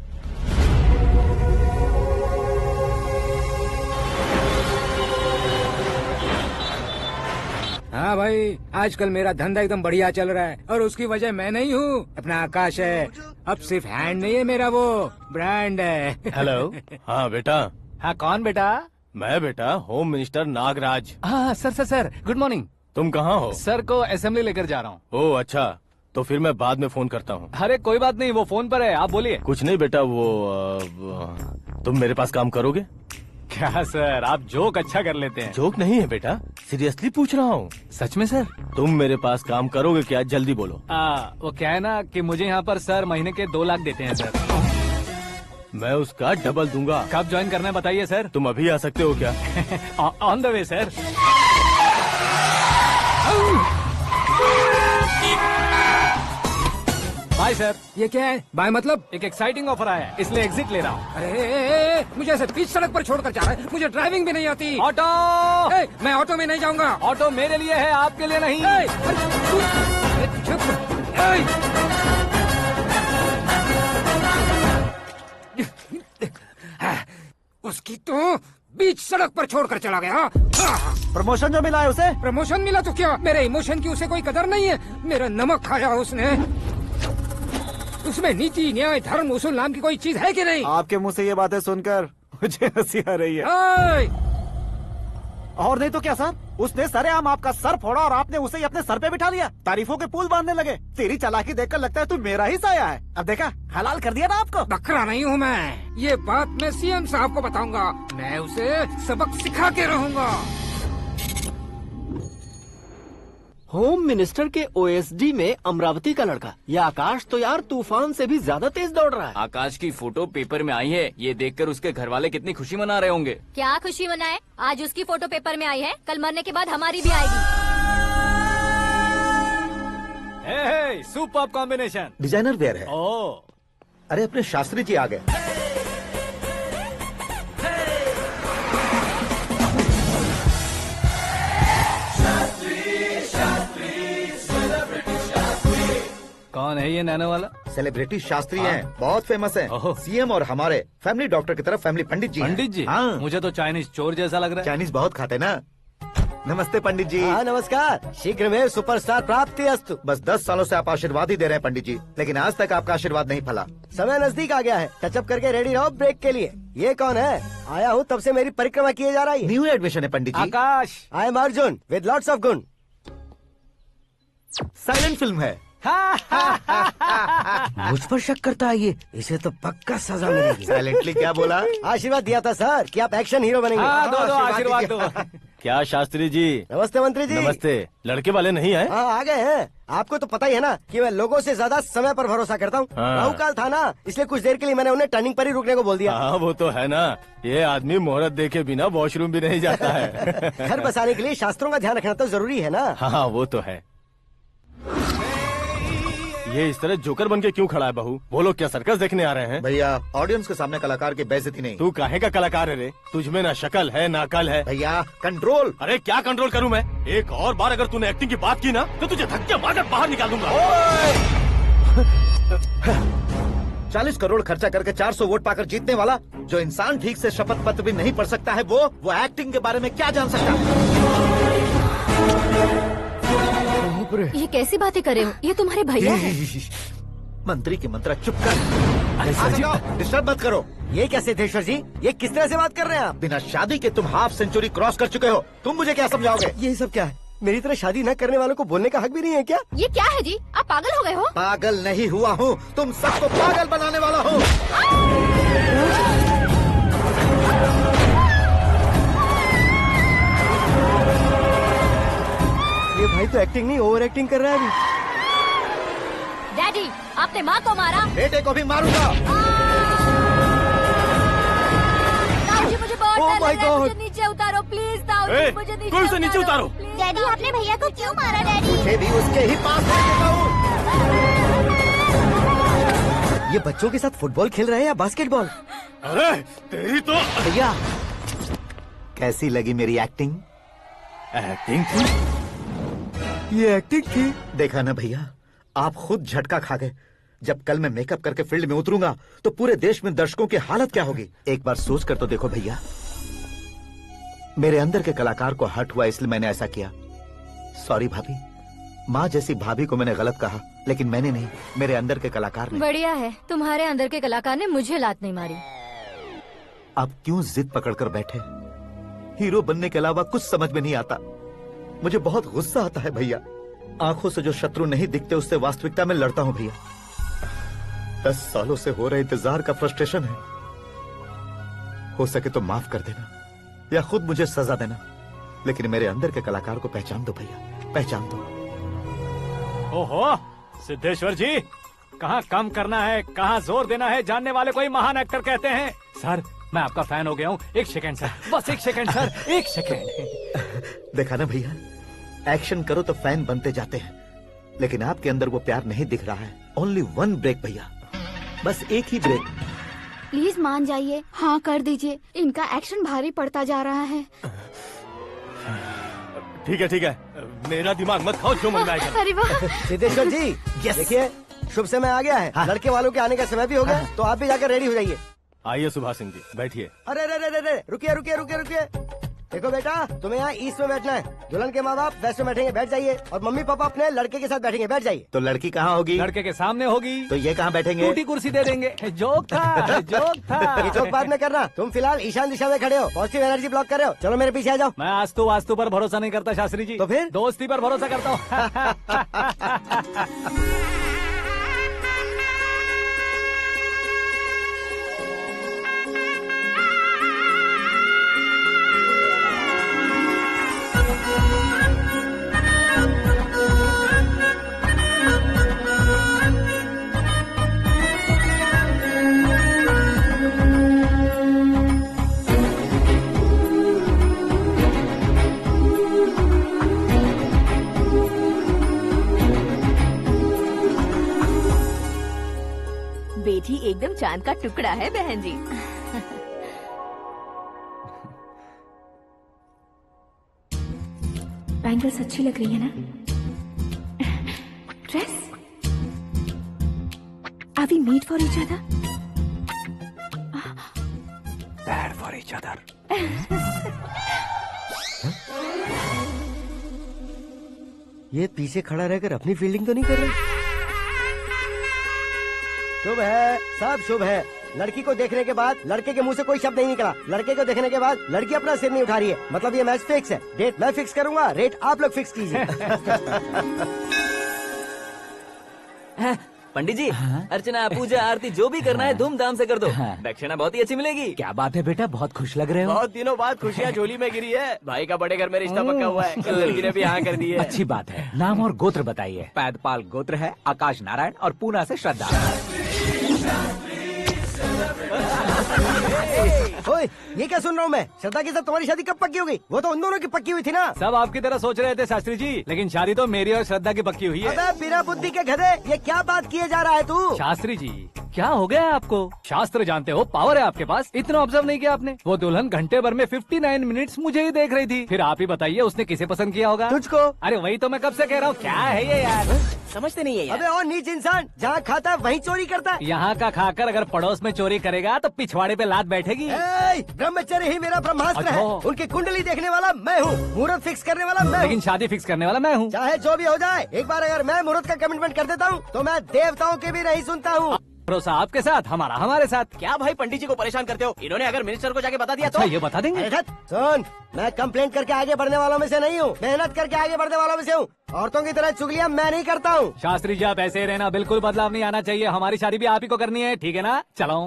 हाँ भाई, आजकल मेरा धंधा एकदम बढ़िया चल रहा है और उसकी वजह मैं नहीं हूँ, अपना आकाश है। अब सिर्फ हैंड नहीं है मेरा, वो ब्रांड है। हेलो। हाँ बेटा। हाँ कौन बेटा? मैं बेटा होम मिनिस्टर नागराज। हाँ sir sir sir, good morning. तुम कहाँ हो? सर को असेंबली लेकर जा रहा हूँ। ओह अच्छा, तो फिर मैं बाद में फोन करता हूँ। अरे कोई बात नहीं, वो फोन पर है, आप बोलिए। कुछ नहीं बेटा, तुम मेरे पास काम करोगे? क्या सर, आप जोक अच्छा कर लेते हैं। जोक नहीं है बेटा, सीरियसली पूछ रहा हूँ। सच में सर? तुम मेरे पास काम करोगे क्या? जल्दी बोलो। वो क्या है ना कि मुझे यहाँ पर सर महीने के 2 लाख देते हैं सर। मैं उसका डबल दूंगा। कब ज्वाइन करना है बताइए सर। तुम अभी आ सकते हो क्या? On the way sir. Bye sir. ये क्या है? बाय मतलब? एक एक्साइटिंग ऑफर आया है, इसलिए एग्जिट ले रहा हूँ। अरे मुझे ऐसे बीच सड़क पर छोड़कर जा रहा है, मुझे ड्राइविंग भी नहीं आती। ऑटो! मैं ऑटो में नहीं जाऊंगा। ऑटो मेरे लिए है, आपके लिए नहीं। उसकी तो बीच सड़क पर छोड़कर चला गया। प्रमोशन जो मिला है उसे? प्रमोशन मिला तो क्या, मेरे इमोशन की उसे कोई कदर नहीं है। मेरा नमक खाया उसने। उसमें नीति, न्याय, धर्म, उसूल नाम की कोई चीज है कि नहीं? आपके मुंह से ये बातें सुनकर मुझे हंसी आ रही है। और नहीं तो क्या सर, उसने सरेआम आपका सर फोड़ा और आपने उसे ही अपने सर पे बिठा लिया। तारीफों के पुल बांधने लगे। तेरी चालाकी देखकर लगता है तू मेरा ही साया है। अब देखा, हलाल कर दिया ना आपको। बकरा नहीं हूँ मैं, ये बात मैं सीएम साहब को बताऊंगा। मैं उसे सबक सिखा के रहूंगा। होम मिनिस्टर के ओएसडी में अमरावती का लड़का, ये आकाश तो यार तूफान से भी ज्यादा तेज दौड़ रहा है। आकाश की फोटो पेपर में आई है, ये देखकर उसके घर वाले कितनी खुशी मना रहे होंगे। क्या खुशी मनाए? आज उसकी फोटो पेपर में आई है, कल मरने के बाद हमारी भी आएगी। Super combination. डिजाइनर वेयर है। अरे अपने शास्त्री जी आ गए। कौन है ये नैनो वाला? सेलिब्रिटी शास्त्री हैं, बहुत फेमस हैं। सीएम और हमारे फैमिली डॉक्टर की तरफ फैमिली पंडित जी हैं। पंडित जी? हाँ। मुझे तो चाइनीज चोर जैसा लग रहा है। चाइनीज बहुत खाते ना। नमस्ते पंडित जी। हाँ नमस्कार, शीघ्र में सुपरस्टार प्राप्ति अस्तु। बस 10 सालों से आप आशीर्वाद ही दे रहे हैं पंडित जी, लेकिन आज तक आपका आशीर्वाद नहीं फला। समय नजदीक आ गया है, टचअप करके रेडी रहो ब्रेक के लिए। ये कौन है? आया हूँ तब से मेरी परिक्रमा किए जा रही है। न्यू एडमिशन है Pandit ji. Akash. I am Arjun with lots of गुण। साइलेंट फिल्म है। मुझ पर शक करता है ये, इसे तो पक्का सजा मिलेगी। साइलेंटली क्या बोला? आशीर्वाद दिया था सर कि आप एक्शन हीरो बनेंगे। दो आशीर्वाद दो। क्या शास्त्री जी? नमस्ते मंत्री जी। नमस्ते। लड़के वाले नहीं आए? हाँ आ गए हैं। आपको तो पता ही है ना कि मैं लोगों से ज्यादा समय पर भरोसा करता हूँ। हाँ। राहु काल था ना, इसलिए कुछ देर के लिए मैंने उन्हें टर्निंग पर ही रुकने को बोल दिया। हाँ वो तो है ना, ये आदमी मुहूर्त देखे बिना वॉशरूम भी नहीं जाता है। घर बसाने के लिए शास्त्रों का ध्यान रखना तो जरूरी है ना। हाँ वो तो है। ये इस तरह जोकर बन के क्यों खड़ा है बहू? वो लोग क्या सर्कस देखने आ रहे हैं? भैया ऑडियंस के सामने कलाकार की बेइज्जती नहीं। तू काहे का कलाकार है रे? तुझमें ना शक्ल है ना अकल है। भैया कंट्रोल। अरे क्या कंट्रोल करूं मैं? एक और बार अगर तूने एक्टिंग की बात की ना तो तुझे धक्के मारकर बाहर निकाल दूंगा। 40 करोड़ खर्चा करके 400 वोट पाकर जीतने वाला, जो इंसान ठीक से शपथ पत्र भी नहीं पढ़ सकता है, वो एक्टिंग के बारे में क्या जान सकता है? ये कैसी बातें कर रहे हो? ये तुम्हारे भैया हैं। मंत्री की मंत्रा चुप कर। डिस्टर्ब मत करो। ये क्या सिद्धेश्वर जी, ये किस तरह से बात कर रहे हैं आप? बिना शादी के तुम हाफ सेंचुरी क्रॉस कर चुके हो, तुम मुझे क्या समझाओगे? ये सब क्या है? मेरी तरह शादी न करने वालों को बोलने का हक भी नहीं है क्या? ये क्या है जी, आप पागल हो गए हो? पागल नहीं हुआ हूँ, तुम सबको पागल बनाने वाला हूँ। ये भाई तो एक्टिंग नहीं ओवर एक्टिंग कर रहा है अभी। डैडी, आपने माँ को मारा। बेटे को भी मारूंगा। ताऊ जी मुझे बहुत Oh डर my लग रहा है, God! मुझे नीचे उतारो प्लीज। ताऊ जी मुझे नीचे उतारो। डैडी आपने भैया को क्यों मारा डैडी? मुझे भी उसके ही पास लेके जाऊं। ये बच्चों के साथ फुटबॉल खेल रहे हैं या बास्केटबॉल? अरे तेरी तो भैया कैसी लगी मेरी एक्टिंग? एक्टिंग थी? ये एक्टिंग थी? देखा ना भैया, आप खुद झटका खा गए। जब कल मैं मेकअप करके फील्ड में उतरूंगा तो पूरे देश में दर्शकों की हालत क्या होगी? एक बार सोच कर तो देखो भैया। मेरे अंदर के कलाकार को हर्ट हुआ इसलिए मैंने ऐसा किया। सॉरी भाभी। माँ जैसी भाभी को मैंने गलत कहा, लेकिन मैंने नहीं, मेरे अंदर के कलाकार ने। बढ़िया है, तुम्हारे अंदर के कलाकार ने मुझे लात नहीं मारी। आप क्यों जिद पकड़कर बैठे? हीरो बनने के अलावा कुछ समझ में नहीं आता। मुझे बहुत गुस्सा आता है भैया। आंखों से जो शत्रु नहीं दिखते उससे वास्तविकता में लड़ता हूं भैया। 10 सालों से हो रहे इंतजार का फ्रस्ट्रेशन है। हो सके तो माफ कर देना या खुद मुझे सजा देना, लेकिन मेरे अंदर के कलाकार को पहचान दो भैया, पहचान दो। ओहो सिद्धेश्वर जी, कहाँ कम करना है कहाँ जोर देना है जानने वाले को ही महान एक्टर कहते हैं। सर मैं आपका फैन हो गया हूँ। एक सेकंड सर, बस एक सेकंड सर, एक सेकंड। देखा ना भैया, एक्शन करो तो फैन बनते जाते हैं, लेकिन आपके अंदर वो प्यार नहीं दिख रहा है। ओनली 1 ब्रेक भैया, बस एक ही ब्रेक। प्लीज मान जाइए, हाँ कर दीजिए। इनका एक्शन भारी पड़ता जा रहा है। ठीक है, मेरा दिमाग मत खाओ, जो मन में आएगा। अरे वाह सिद्धेश्वर जी, देखिए शुभ समय आ गया है। लड़के वालों के आने का समय भी हो गया, तो आप भी जाकर रेडी हो जाइए। आइए सुभाष सिंह जी, बैठिए। अरे रुकिए। देखो बेटा, तुम्हें यहाँ ईस्ट में बैठना है। दुल्हन के माँ बाप वेस्ट में बैठेंगे, बैठ जाइए। और मम्मी पापा अपने लड़के के साथ बैठेंगे, बैठ जाइए। तो लड़की कहाँ होगी? लड़के के सामने होगी। तो ये कहाँ बैठेंगे? टूटी कुर्सी दे देंगे। जोक था, जोक था। ये जोक बाद में करना। तुम फिलहाल ईशान दिशा में खड़े हो, पॉजिटिव एनर्जी ब्लॉक कर रहे हो। चलो मेरे पीछे आ जाओ। मैं वास्तु पर भरोसा नहीं करता शास्त्री जी। तो फिर दोस्ती पर भरोसा करता हूँ। बेटी एकदम चांद का टुकड़ा है बहन जी। बैंगल्स अच्छी लग रही है ना? Dress? Are we made for each other? Bad for each other. ये पीछे खड़ा रहकर अपनी फील्डिंग तो नहीं कर रहा? शुभ है, सब शुभ है। लड़की को देखने के बाद लड़के के मुंह से कोई शब्द नहीं निकला। लड़के को देखने के बाद लड़की अपना सिर नहीं उठा रही है, मतलब ये मैच फिक्स है। डेट मैं फिक्स करूंगा, रेट आप लोग फिक्स कीजिए। पंडित जी, अर्चना पूजा आरती जो भी करना है धूमधाम से कर दो। दक्षिणा बहुत ही अच्छी मिलेगी। क्या बात है बेटा, बहुत खुश लग रहे हो। बहुत दिनों बाद खुशियाँ झोली में गिरी है। भाई का बड़े घर में रिश्ता पक्का हुआ है, कल लड़की ने भी हाँ कर दी है। अच्छी बात है। नाम और गोत्र बताइए। पैदपाल गोत्र है, आकाश नारायण, और पूना से श्रद्धा। ओए, ये क्या सुन रहा हूँ मैं? श्रद्धा के साथ तुम्हारी शादी कब पक्की हो गई? वो तो उन दोनों की पक्की हुई थी ना। सब आपकी तरह सोच रहे थे शास्त्री जी, लेकिन शादी तो मेरी और श्रद्धा की पक्की हुई है। अबे बिना बुद्धि के गधे, ये क्या बात किए जा रहा है तू? शास्त्री जी क्या हो गया है आपको? शास्त्र जानते हो, पावर है आपके पास। इतना ऑब्जर्व नहीं किया आपने? वो दुल्हन घंटे भर में 59 मिनट्स मुझे ही देख रही थी। फिर आप ही बताइए उसने किसे पसंद किया होगा? तुझको। अरे वही तो मैं कब से कह रहा हूँ, क्या है ये यार? समझते नहीं है यार। अबे और नीच इंसान, जहाँ खाता है वहीं चोरी करता है। यहाँ का खाकर अगर पड़ोस में चोरी करेगा तो पिछवाड़े पे लात बैठेगी। ब्रह्मचर्य ही मेरा ब्रह्मास्त्र है। अच्छा। उनकी कुंडली देखने वाला मैं हूँ, मुहूर्त फिक्स करने वाला मैं हूँ। लेकिन शादी फिक्स करने वाला मैं हूँ। चाहे जो भी हो जाए, एक बार अगर मैं मुहूर्त का कमिटमेंट कर देता हूँ तो मैं देवताओं की भी नहीं सुनता हूँ। भरोसा आपके साथ, हमारा हमारे साथ। क्या भाई पंडित जी को परेशान करते हो? इन्होंने अगर मिनिस्टर को जाके बता दिया अच्छा, तो ये बता देंगे। सुन, मैं कंप्लेंट करके आगे बढ़ने वालों में से नहीं हूँ, मेहनत करके आगे बढ़ने वालों में से हूँ। औरतों की तरह चुगलियाँ मैं नहीं करता हूँ। शास्त्री जी आप ऐसे ही रहना, बिल्कुल बदलाव नहीं आना चाहिए। हमारी शादी भी आप ही को करनी है, ठीक है ना? चलो।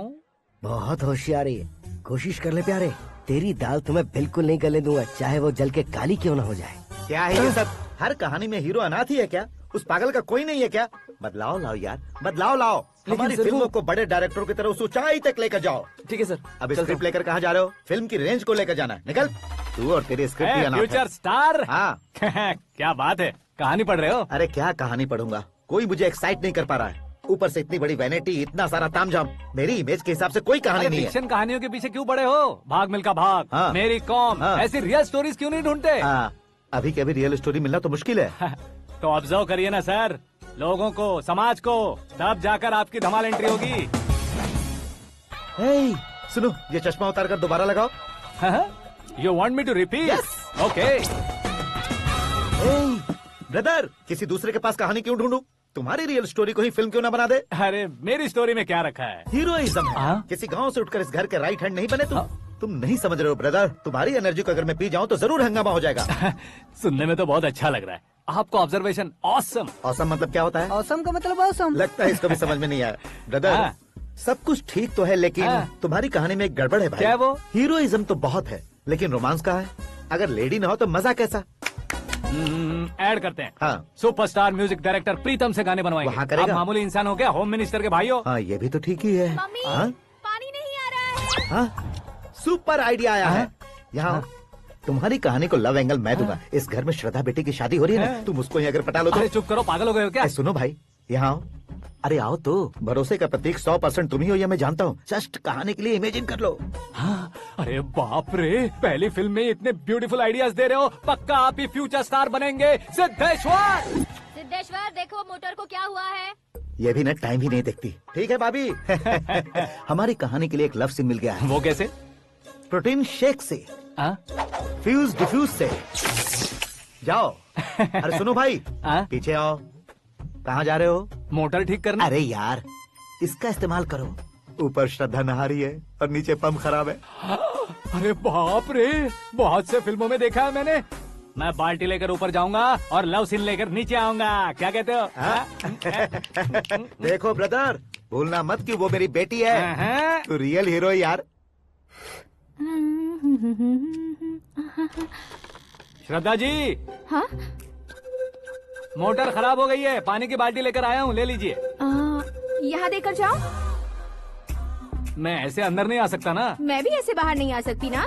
बहुत होशियारी है, कोशिश कर ले प्यारे। तेरी दाल तुम्हें बिल्कुल नहीं गले दूंगा, चाहे वो जल के काली क्यों न हो जाए। क्या है ये सब? हर कहानी में हीरो अनाथ ही है क्या? उस पागल का कोई नहीं है क्या? बदलाव लाओ यार, बदलाव लाओ। हमारी फिल्मों को बड़े डायरेक्टरों की तरह उस ऊंचाई तक लेकर जाओ। ठीक है सर। अब स्क्रिप्ट लेकर कहाँ जा रहे हो? फिल्म की रेंज को लेकर जाना है। निकल तू और तेरी स्क्रिप्ट भी अनाथ है। Future star. हाँ। क्या बात है, कहानी पढ़ रहे हो? अरे क्या कहानी पढ़ूंगा, कोई मुझे एक्साइट नहीं कर पा रहा है। ऊपर से इतनी बड़ी वैनिटी, इतना सारा तामझाम। मेरी इमेज के हिसाब से कोई कहानी नहीं है। फिक्शन कहानियों के पीछे क्यों पड़े हो? भाग मिल्खा भाग, हाँ। मेरी कॉम, हाँ। ऐसी रियल स्टोरीज क्यों नहीं ढूंढते? हाँ, अभी के अभी रियल स्टोरी मिलना तो मुश्किल है। तो ऑब्जर्व करिए ना सर, लोगों को, समाज को, तब जाकर आपकी धमाल एंट्री होगी। सुनो, ये चश्मा उतार कर दोबारा लगाओ। You want me to repeat? Okay. Brother, किसी दूसरे के पास कहानी क्यों ढूंढूं? तुम्हारी रियल स्टोरी को ही फिल्म क्यों ना बना दे? अरे मेरी स्टोरी में क्या रखा है? हीरोइज्म है। किसी गांव से उठकर इस घर के राइट हैंड नहीं बने तुम नहीं समझ रहे हो ब्रदर। तुम्हारी एनर्जी को अगर मैं पी जाऊं तो जरूर हंगामा हो जाएगा। सुनने में तो बहुत अच्छा लग रहा है, आपको ऑब्जर्वेशन ऑसम। औसम मतलब क्या होता है? औसम का मतलब औसम। लगता है इसको भी समझ में नहीं आया। ब्रदर, हाँ। सब कुछ ठीक तो है, लेकिन हाँ। तुम्हारी कहानी में एक गड़बड़ है भाई। क्या है वो? हीरोइज्म तो बहुत है, लेकिन रोमांस कहाँ है? अगर लेडी ना हो तो मजा कैसा? ऐड करते हैं। हाँ। सुपरस्टार म्यूजिक डायरेक्टर प्रीतम से गाने बनवाएंगे। वहाँ करेगा? आप मामूली इंसान हो क्या, होम मिनिस्टर के भाई हो? हाँ, ये भी तो ठीक ही है। मम्मी हाँ? पानी नहीं आ रहा है। हाँ? सुपर आइडिया आया है। यहाँ तुम्हारी कहानी को लव एंगल मैं दूंगा। इस घर में श्रद्धा बेटी की शादी हो रही है ना, तुम उसको ही अगर पटा लो तो। अरे चुप करो, पागल हो गए हो क्या? सुनो भाई, यहाँ आओ। अरे आओ तो, भरोसे का प्रतीक 100% तुम ही हो, ये मैं जानता हूँ। जस्ट कहानी के लिए इमेजिन कर लो। हाँ, अरे बाप रे, पहली फिल्म में इतने ब्यूटीफुल आइडियाज दे रहे हो, पक्का आप ही फ्यूचर स्टार बनेंगे। सिद्धेश्वर, सिद्धेश्वर देखो मोटर को क्या हुआ है। ये भी ना टाइम ही नहीं देखती। ठीक है भाभी। हमारी कहानी के लिए एक लव सीन मिल गया है। वो कैसे? प्रोटीन शेक से, फ्यूज डिफ्यूज से। जाओ। अरे सुनो भाई, पीछे आओ। कहाँ जा रहे हो? मोटर ठीक करना। अरे यार, इसका इस्तेमाल करो। ऊपर श्रद्धा नहा रही है और नीचे पंप खराब है। अरे बाप रे, बहुत से फिल्मों में देखा है मैंने। मैं बाल्टी लेकर ऊपर जाऊंगा और लव सीन लेकर नीचे आऊंगा। क्या कहते हो? देखो ब्रदर, भूलना मत कि वो मेरी बेटी है। तू रियल हीरो यार। श्रद्धा जी। हाँ? मोटर खराब हो गई है, पानी की बाल्टी लेकर आया हूँ, ले लीजिए। यहाँ देकर जाओ। मैं ऐसे अंदर नहीं आ सकता ना। मैं भी ऐसे बाहर नहीं आ सकती ना।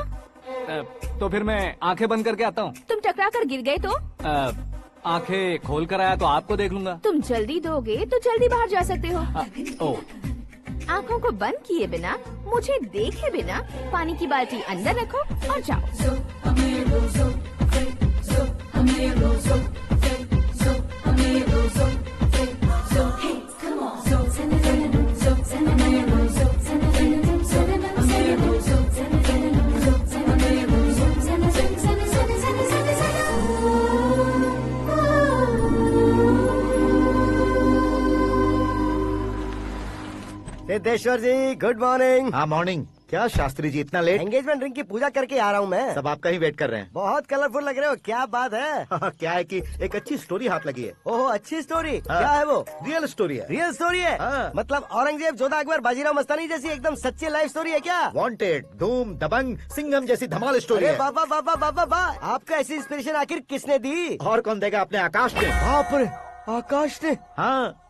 तो फिर मैं आंखें बंद करके आता हूँ। तुम टकरा कर गिर गए तो? आंखें खोल कर आया तो आपको देख लूंगा। तुम जल्दी दोगे तो जल्दी बाहर जा सकते हो। ओ, आँखों को बंद किए बिना, मुझे देखे बिना पानी की बाल्टी अंदर रखो और जाओ। सिद्धेश्वर जी, गुड मॉर्निंग। हाँ मॉर्निंग। क्या शास्त्री जी, इतना लेट? एंगेजमेंट रिंग की पूजा करके आ रहा हूँ मैं। सब आपका ही वेट कर रहे हैं। बहुत कलरफुल लग रहे हो, क्या बात है? क्या है कि एक अच्छी स्टोरी हाथ लगी है। ओहो, अच्छी स्टोरी। क्या है वो? रियल स्टोरी है। रियल स्टोरी है? मतलब औरंगजेब, जोधा अकबर, बाजीराव मस्तानी जैसी एकदम सच्ची लाइफ स्टोरी है क्या? वांटेड, धूम, दबंग, सिंघम जैसी धमाल स्टोरी है। बाबा बाबा बाबा बा, आपका ऐसी इंस्पिरेशन आखिर किसने दी? और कौन देगा? अपने आकाश ने। बाप रे, आकाश ने? हाँ।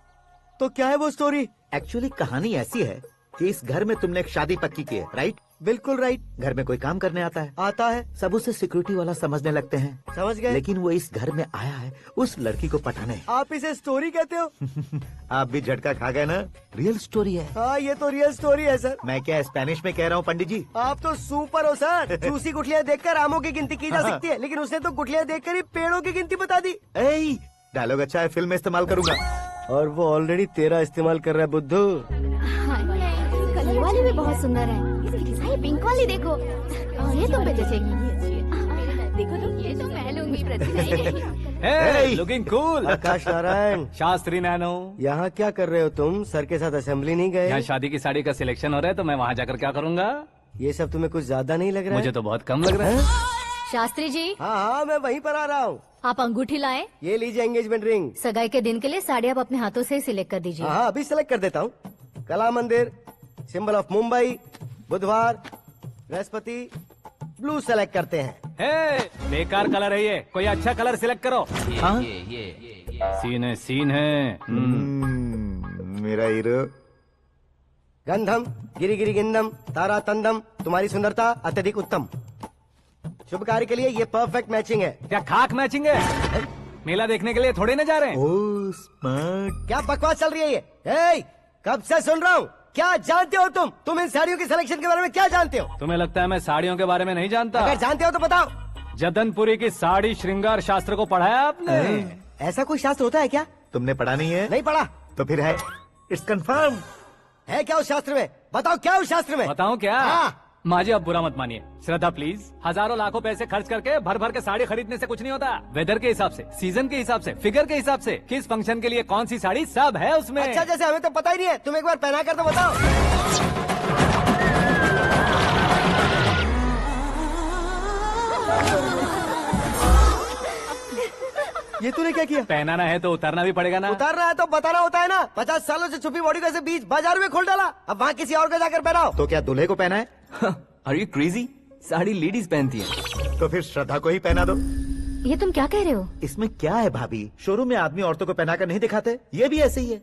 तो क्या है वो स्टोरी? एक्चुअली कहानी ऐसी है कि इस घर में तुमने एक शादी पक्की की है, राइट? बिल्कुल राइट। घर में कोई काम करने आता है? आता है। सब उसे सिक्योरिटी वाला समझने लगते हैं। समझ गए। लेकिन वो इस घर में आया है उस लड़की को पटाने। आप इसे स्टोरी कहते हो? आप भी झटका खा गए ना? रियल स्टोरी है। हाँ, ये तो रियल स्टोरी है सर। मैं क्या स्पेनिश में कह रहा हूँ पंडित जी? आप तो सुपर हो सर। चूसी गुठलियाँ देखकर आमों की गिनती की जा सकती है, लेकिन उसने तो गुठलियाँ देखकर ही पेड़ों की गिनती बता दी। डायलॉग अच्छा है, फिल्म में इस्तेमाल करूंगा। और वो ऑलरेडी तेरा इस्तेमाल कर रहा है बुद्धू। ये वाली भी बहुत सुंदर है। इसकी डिजाइन पिंक वाली देखो, और ये तुम पे जचेगी। देखो तो ये तो मैं लूंगी। Looking cool. Akash Narayan. Shastri nano. यहाँ क्या कर रहे हो तुम? सर के साथ असेंबली नहीं गए? यहाँ शादी की साड़ी का सिलेक्शन हो रहा है, तो मैं वहाँ जाकर क्या करूँगा? ये सब तुम्हें कुछ ज्यादा नहीं लग रहा है? मुझे तो बहुत कम लग रहा है। शास्त्री जी। हाँ हाँ, मैं वहीं पर आ रहा हूँ। आप अंगूठी लाएं। ये लीजिए एंगेजमेंट रिंग। सगाई के दिन के लिए साड़ी आप अपने हाथों से सिलेक्ट कर दीजिए। हाँ, अभी सिलेक्ट कर देता हूँ। कला मंदिर, सिंबल ऑफ मुंबई, बुधवार, बृहस्पति, ब्लू सेलेक्ट करते हैं। बेकार कलर है ये, कोई अच्छा कलर सिलेक्ट करो। सीन है। मेरा हीरो। गंधम, गिरी गिरी गिंदम, तारा तंदम, तुम्हारी सुंदरता अत्यधिक उत्तम। शुभ कार्य के लिए ये परफेक्ट मैचिंग है। क्या खाक मैचिंग है? मेला देखने के लिए थोड़े न जा रहे हैं। Oh smart. क्या बकवास चल रही है ये? कब से सुन रहा हूँ। क्या जानते हो तुम इन साड़ियों की सिलेक्शन के बारे में क्या जानते हो? तुम्हें लगता है मैं साड़ियों के बारे में नहीं जानता? अगर जानते हो तो बताओ। जदनपुरी की साड़ी श्रृंगार शास्त्र को पढ़ा है आपने? ऐसा कोई शास्त्र होता है क्या? तुमने पढ़ा नहीं है? नहीं पढ़ा। तो फिर है, इट्स कंफर्म। है क्या उस शास्त्र में? बताओ क्या उस शास्त्र में? बताऊं क्या? हाँ। माँ जी, अब बुरा मत मानिए। श्रद्धा प्लीज, हजारों लाखों पैसे खर्च करके भर भर के साड़ी खरीदने से कुछ नहीं होता। वेदर के हिसाब से, सीजन के हिसाब से, फिगर के हिसाब से, किस फंक्शन के लिए कौन सी साड़ी, सब है उसमें। अच्छा, जैसे हमें तो पता ही नहीं है, तुम एक बार पहना कर तो बताओ। ये तूने क्या किया? पहनाना है तो उतारना भी पड़ेगा ना। उतारना है तो बताना होता है ना। 50 सालों से छुपी बॉडी को ऐसे बीच बाजार में खोल डाला, अब वहाँ किसी और को जाकर पहनाओ। तो क्या दूल्हे को पहना है? Are you crazy? Sari ladies पहनती है। तो फिर श्रद्धा को ही पहना दो। ये तुम क्या कह रहे हो? इसमें क्या है भाभी, शोरूम में आदमी औरतों को पहनाकर नहीं दिखाते, ये भी ऐसे ही है।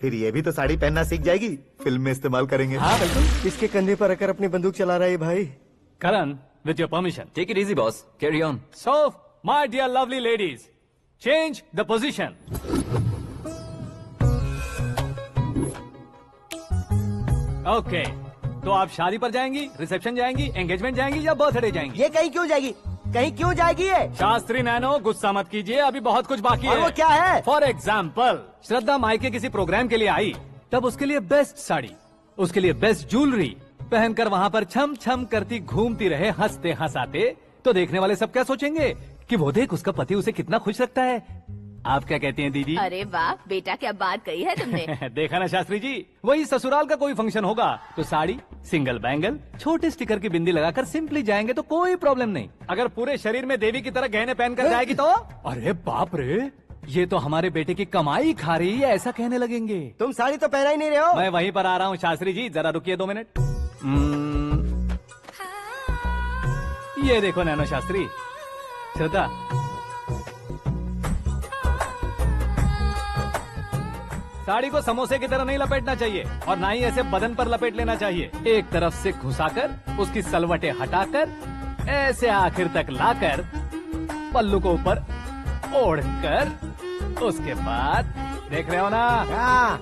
फिर ये भी तो साड़ी पहनना सीख जाएगी, फिल्म में इस्तेमाल करेंगे। हाँ बिल्कुल। इसके कंधे पर रखकर अपनी बंदूक चला रहा है भाई। करण, with your permission. Take it easy, boss. Carry on. So, my dear lovely ladies, change the position. Okay. तो आप शादी पर जाएंगी, रिसेप्शन जाएंगी, एंगेजमेंट जाएंगी या बर्थडे जाएंगी? ये कहीं क्यों जाएगी? कहीं क्यों जाएगी ये? शास्त्री नैनो, गुस्सा मत कीजिए, अभी बहुत कुछ बाकी और है। वो क्या है? फॉर एग्जाम्पल, श्रद्धा मायके किसी प्रोग्राम के लिए आई, तब उसके लिए बेस्ट साड़ी, उसके लिए बेस्ट ज्वेलरी पहनकर वहाँ पर छम छम करती घूमती रहे हंसते हंसाते, तो देखने वाले सब क्या सोचेंगे कि वो देख उसका पति उसे कितना खुश रखता है। आप क्या कहती हैं दीदी? अरे वाह बेटा, क्या बात कही है तुमने। देखा ना शास्त्री जी, वही ससुराल का कोई फंक्शन होगा तो साड़ी, सिंगल बैंगल, छोटे स्टिकर की बिंदी लगाकर सिंपली जाएंगे तो कोई प्रॉब्लम नहीं। अगर पूरे शरीर में देवी की तरह गहने पहनकर जाएगी तो अरे बाप रे, ये तो हमारे बेटे की कमाई खा रही है, ऐसा कहने लगेंगे। तुम साड़ी तो पहना ही नहीं रहे हो। मैं वहीं पर आ रहा हूँ शास्त्री जी, जरा रुकिए 2 मिनट। ये देखो नैनो शास्त्री, श्रद्धा, साड़ी को समोसे की तरह नहीं लपेटना चाहिए और ना ही ऐसे बदन पर लपेट लेना चाहिए। एक तरफ से घुसाकर, उसकी सलवटें हटाकर, ऐसे आखिर तक लाकर, पल्लू को ऊपर ओढ़कर, उसके बाद देख रहे हो ना,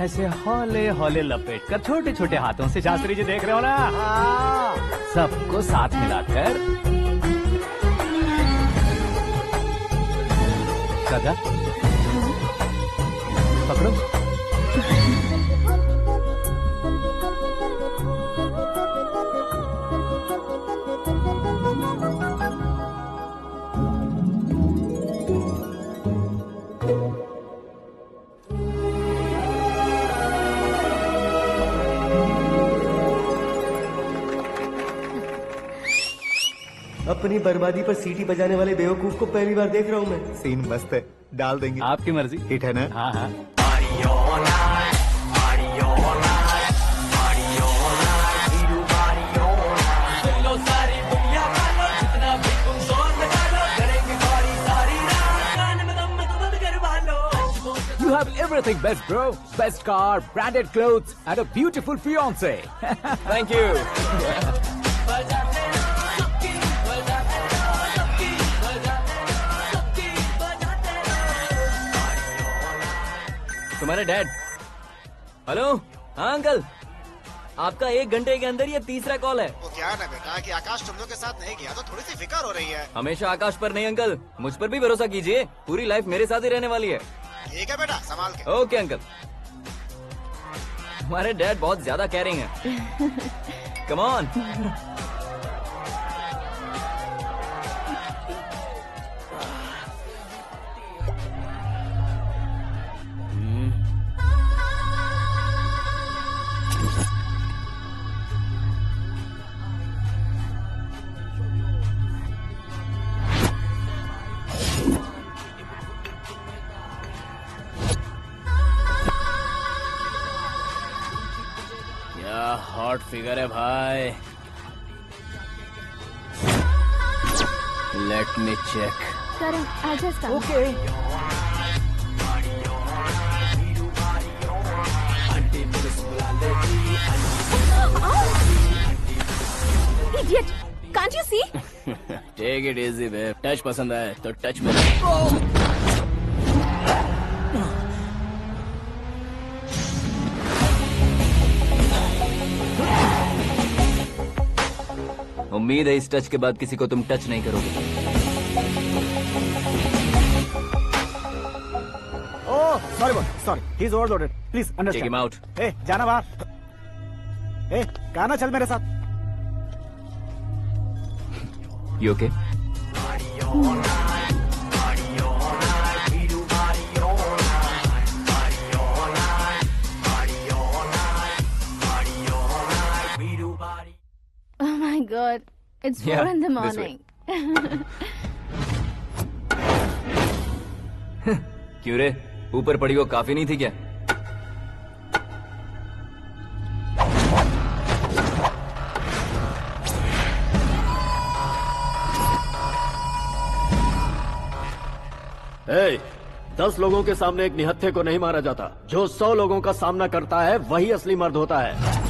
ऐसे हौले हौले लपेट कर छोटे छोटे हाथों से, शास्त्री जी देख रहे हो ना, सबको साथ मिलाकर, श्रद्धा पकड़ो। अपनी बर्बादी पर सीटी बजाने वाले बेवकूफ को पहली बार देख रहा हूँ मैं। सीन मस्त है, डाल देंगे। आपकी मर्जी। हिट है ना? हाँ हाँ। You have everything best, bro. Best car, branded clothes, and a beautiful fiance. Thank you. तुम्हारे डैड। हेलो, हाँ अंकल, आपका 1 घंटे के अंदर ये तीसरा कॉल है। वो क्या है ना बेटा कि आकाश तुम लोग के साथ नहीं गया तो थोड़ी सी फिक्र हो रही है। हमेशा आकाश पर नहीं अंकल, मुझ पर भी भरोसा कीजिए, पूरी लाइफ मेरे साथ ही रहने वाली है। ठीक है बेटा, संभाल के। Okay uncle. हमारे डैड बहुत ज्यादा केयरिंग है। Come on. हॉट फिगर है भाई। Let me check. करण आजा इसका। Okay. Idiot! Can't you see? Take it easy babe. Touch पसंद आए तो टच में। उम्मीद है इस टच के बाद किसी को तुम टच नहीं करोगे। Oh sorry sorry, he is overloaded, please Take understand. him out. ए जाना बाहर। ए गाना चल मेरे साथ। You okay? Oh my God! It's 4 Yeah, in the this way. morning. क्यों रे, ऊपर पड़ी वो काफी नहीं थी क्या? ए, 10 लोगों के सामने एक निहत्थे को नहीं मारा जाता। जो 100 लोगों का सामना करता है वही असली मर्द होता है।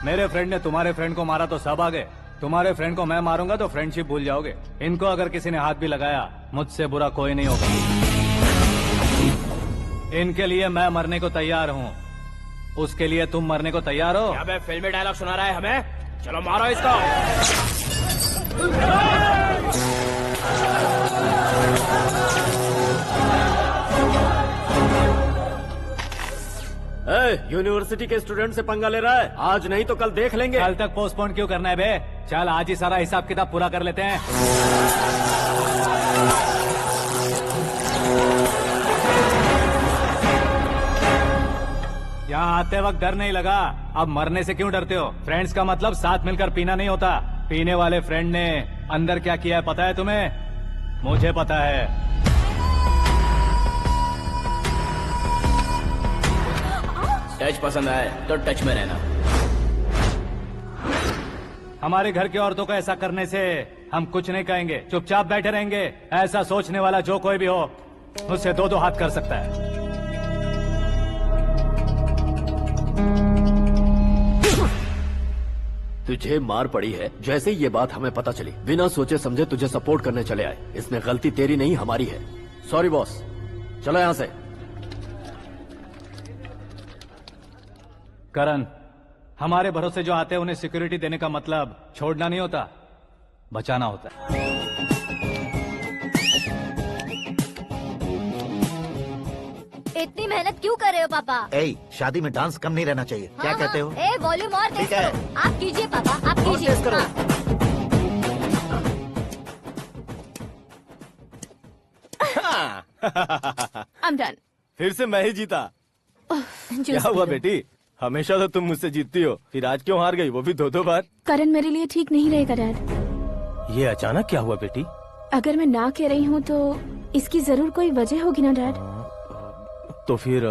मेरे फ्रेंड ने तुम्हारे फ्रेंड को मारा तो सब आ गए। तुम्हारे फ्रेंड को मैं मारूंगा तो फ्रेंडशिप भूल जाओगे। इनको अगर किसी ने हाथ भी लगाया, मुझसे बुरा कोई नहीं होगा। इनके लिए मैं मरने को तैयार हूँ। उसके लिए तुम मरने को तैयार हो? क्या फिल्मी डायलॉग सुना रहा है हमें? चलो मारो इसको। यूनिवर्सिटी के स्टूडेंट से पंगा ले रहा है। आज नहीं तो कल देख लेंगे। कल तक पोस्टपोन क्यों करना है बे? चल आज ही सारा हिसाब किताब पूरा कर लेते हैं। यहाँ आते वक्त डर नहीं लगा, अब मरने से क्यों डरते हो? फ्रेंड्स का मतलब साथ मिलकर पीना नहीं होता। पीने वाले फ्रेंड ने अंदर क्या किया है पता है तुम्हें? मुझे पता है। टच पसंद आए तो टच में रहना। हमारे घर की औरतों को ऐसा करने से हम कुछ नहीं कहेंगे, चुपचाप बैठे रहेंगे। ऐसा सोचने वाला जो कोई भी हो, उससे 2-2 हाथ कर सकता है। तुझे मार पड़ी है। जैसे ये बात हमें पता चली, बिना सोचे समझे तुझे सपोर्ट करने चले आए। इसमें गलती तेरी नहीं हमारी है। सॉरी बॉस, चलो यहाँ से। करण, हमारे भरोसे जो आते हैं उन्हें सिक्योरिटी देने का मतलब छोड़ना नहीं होता, बचाना होता है। इतनी मेहनत क्यों कर रहे हो पापा? ए, शादी में डांस कम नहीं रहना चाहिए। क्या कहते हो? ए, वॉल्यूम और तेज ठीक है। करो। आप कीजिए पापा, आप कीजिए। तेज करो। I'm done. फिर से मैं ही जीता। क्या हुआ बेटी? हमेशा तो तुम मुझसे जीतती हो, फिर आज क्यों हार गई, वो भी 2-2 बार? करण मेरे लिए ठीक नहीं रहेगा डैड। ये अचानक क्या हुआ बेटी? अगर मैं ना कह रही हूँ तो इसकी जरूर कोई वजह होगी ना डैड। तो फिर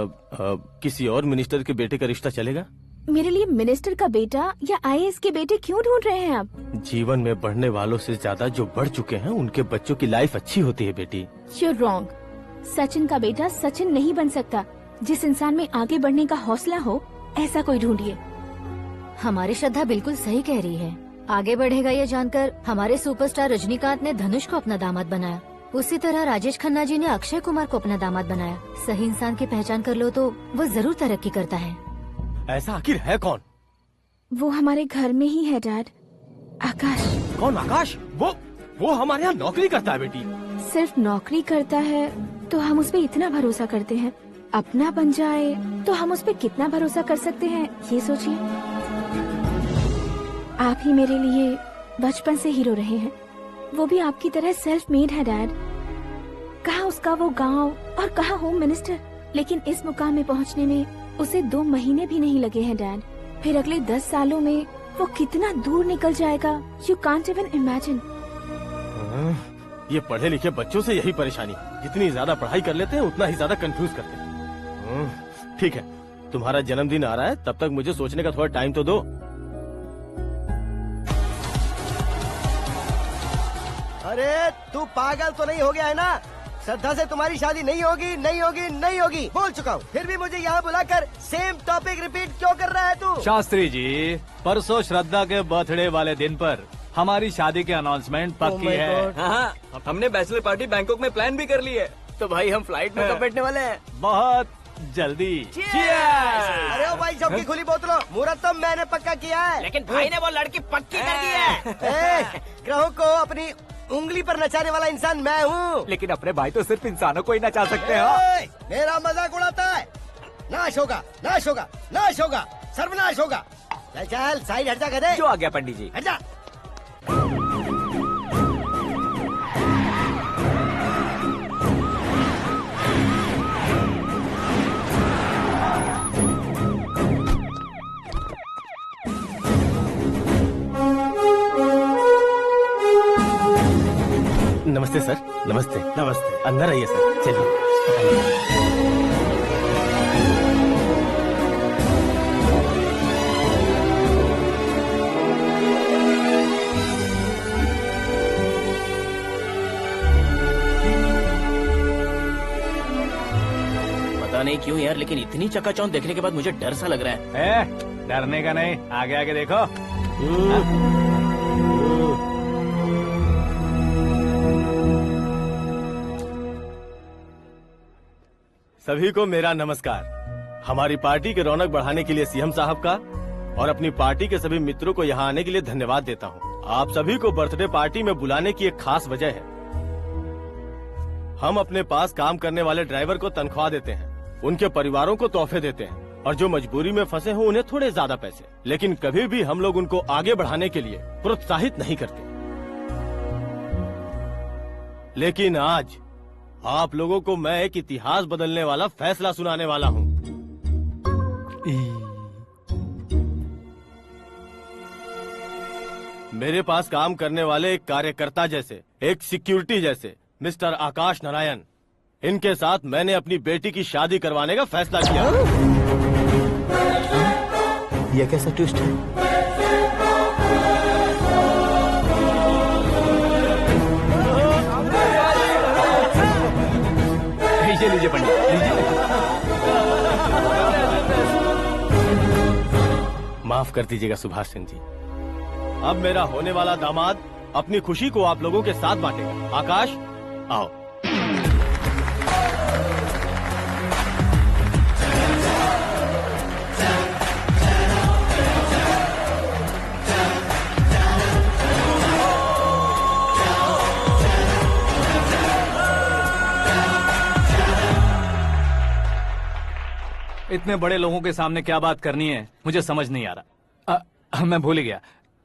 किसी और मिनिस्टर के बेटे का रिश्ता चलेगा? मेरे लिए मिनिस्टर का बेटा या IAS के बेटे क्यों ढूंढ रहे हैं आप? जीवन में बढ़ने वालों से ज्यादा जो बढ़ चुके हैं उनके बच्चों की लाइफ अच्छी होती है बेटी। You're wrong. सचिन का बेटा सचिन नहीं बन सकता। जिस इंसान में आगे बढ़ने का हौसला हो, ऐसा कोई ढूंढिए। हमारी श्रद्धा बिल्कुल सही कह रही है। आगे बढ़ेगा ये जानकर हमारे सुपरस्टार रजनीकांत ने धनुष को अपना दामाद बनाया। उसी तरह राजेश खन्ना जी ने अक्षय कुमार को अपना दामाद बनाया। सही इंसान की पहचान कर लो तो वो जरूर तरक्की करता है। ऐसा आखिर है कौन? वो हमारे घर में ही है डैड, आकाश। कौन आकाश? वो हमारे यहाँ नौकरी करता है बेटी। सिर्फ नौकरी करता है तो हम उस पर इतना भरोसा करते हैं। अपना बन जाए तो हम उस पर कितना भरोसा कर सकते हैं, ये सोचिए। आप ही मेरे लिए बचपन से हीरो रहे हैं। वो भी आपकी तरह सेल्फ मेड है डैड। कहाँ उसका वो गांव और कहाँ होम मिनिस्टर, लेकिन इस मुकाम में पहुँचने में उसे 2 महीने भी नहीं लगे हैं डैड। फिर अगले 10 सालों में वो कितना दूर निकल जाएगा, यू कांट इवन इमेजिन। ये पढ़े लिखे बच्चों से यही परेशानी, जितनी ज्यादा पढ़ाई कर लेते हैं उतना ही ज्यादा कंफ्यूज करते हैं। ठीक है, तुम्हारा जन्मदिन आ रहा है, तब तक मुझे सोचने का थोड़ा टाइम तो दो। अरे तू पागल तो नहीं हो गया है ना? श्रद्धा से तुम्हारी शादी नहीं होगी, नहीं होगी, नहीं होगी, बोल चुका हूँ। फिर भी मुझे यहाँ बुलाकर सेम टॉपिक रिपीट क्यों कर रहा है तू? शास्त्री जी, परसों श्रद्धा के बर्थडे वाले दिन पर हमारी शादी की अनाउंसमेंट पक्की है। हाँ, हमने बैचलर पार्टी बैंकॉक में प्लान भी कर ली है। तो भाई हम फ्लाइट में कब बैठने वाले हैं? बहुत जल्दी। अरे ओ भाई, सबकी खुली बोतलों, मुहूर्त तो मैंने पक्का किया है। लेकिन भाई ने वो लड़की पक्की कर दी है। ग्रहों को अपनी उंगली पर नचाने वाला इंसान मैं हूँ। लेकिन अपने भाई तो सिर्फ इंसानों को ही नचा सकते हैं। मेरा मजाक उड़ाता है? नाश होगा, नाश होगा, नाश होगा, सर्वनाश होगा। चल चल साइड हट जा गधे। जो आ गया पंडित जी। हट जा। नमस्ते सर। नमस्ते। नमस्ते। अंदर आइए सर। चलिए। पता नहीं क्यों यार, लेकिन इतनी चकाचौंध देखने के बाद मुझे डर सा लग रहा है। डरने का नहीं, आगे आगे देखो। सभी को मेरा नमस्कार। हमारी पार्टी की रौनक बढ़ाने के लिए सीएम साहब का और अपनी पार्टी के सभी मित्रों को यहाँ आने के लिए धन्यवाद देता हूँ। आप सभी को बर्थडे पार्टी में बुलाने की एक खास वजह है। हम अपने पास काम करने वाले ड्राइवर को तनख्वाह देते हैं, उनके परिवारों को तोहफे देते हैं और जो मजबूरी में फंसे हो उन्हें थोड़े ज्यादा पैसे। लेकिन कभी भी हम लोग उनको आगे बढ़ाने के लिए प्रोत्साहित नहीं करते। लेकिन आज आप लोगों को मैं एक इतिहास बदलने वाला फैसला सुनाने वाला हूँ। मेरे पास काम करने वाले एक कार्यकर्ता जैसे, एक सिक्योरिटी जैसे मिस्टर आकाश नारायण, इनके साथ मैंने अपनी बेटी की शादी करवाने का फैसला किया। यह कैसा ट्विस्ट है? लीजिए पंडित, लीजिए। माफ कर दीजिएगा सुभाष सिंह जी। अब मेरा होने वाला दामाद अपनी खुशी को आप लोगों के साथ बांटेगा। आकाश, आओ। इतने बड़े लोगों के सामने क्या बात करनी है मुझे समझ नहीं आ रहा। मैं भूल ही गया।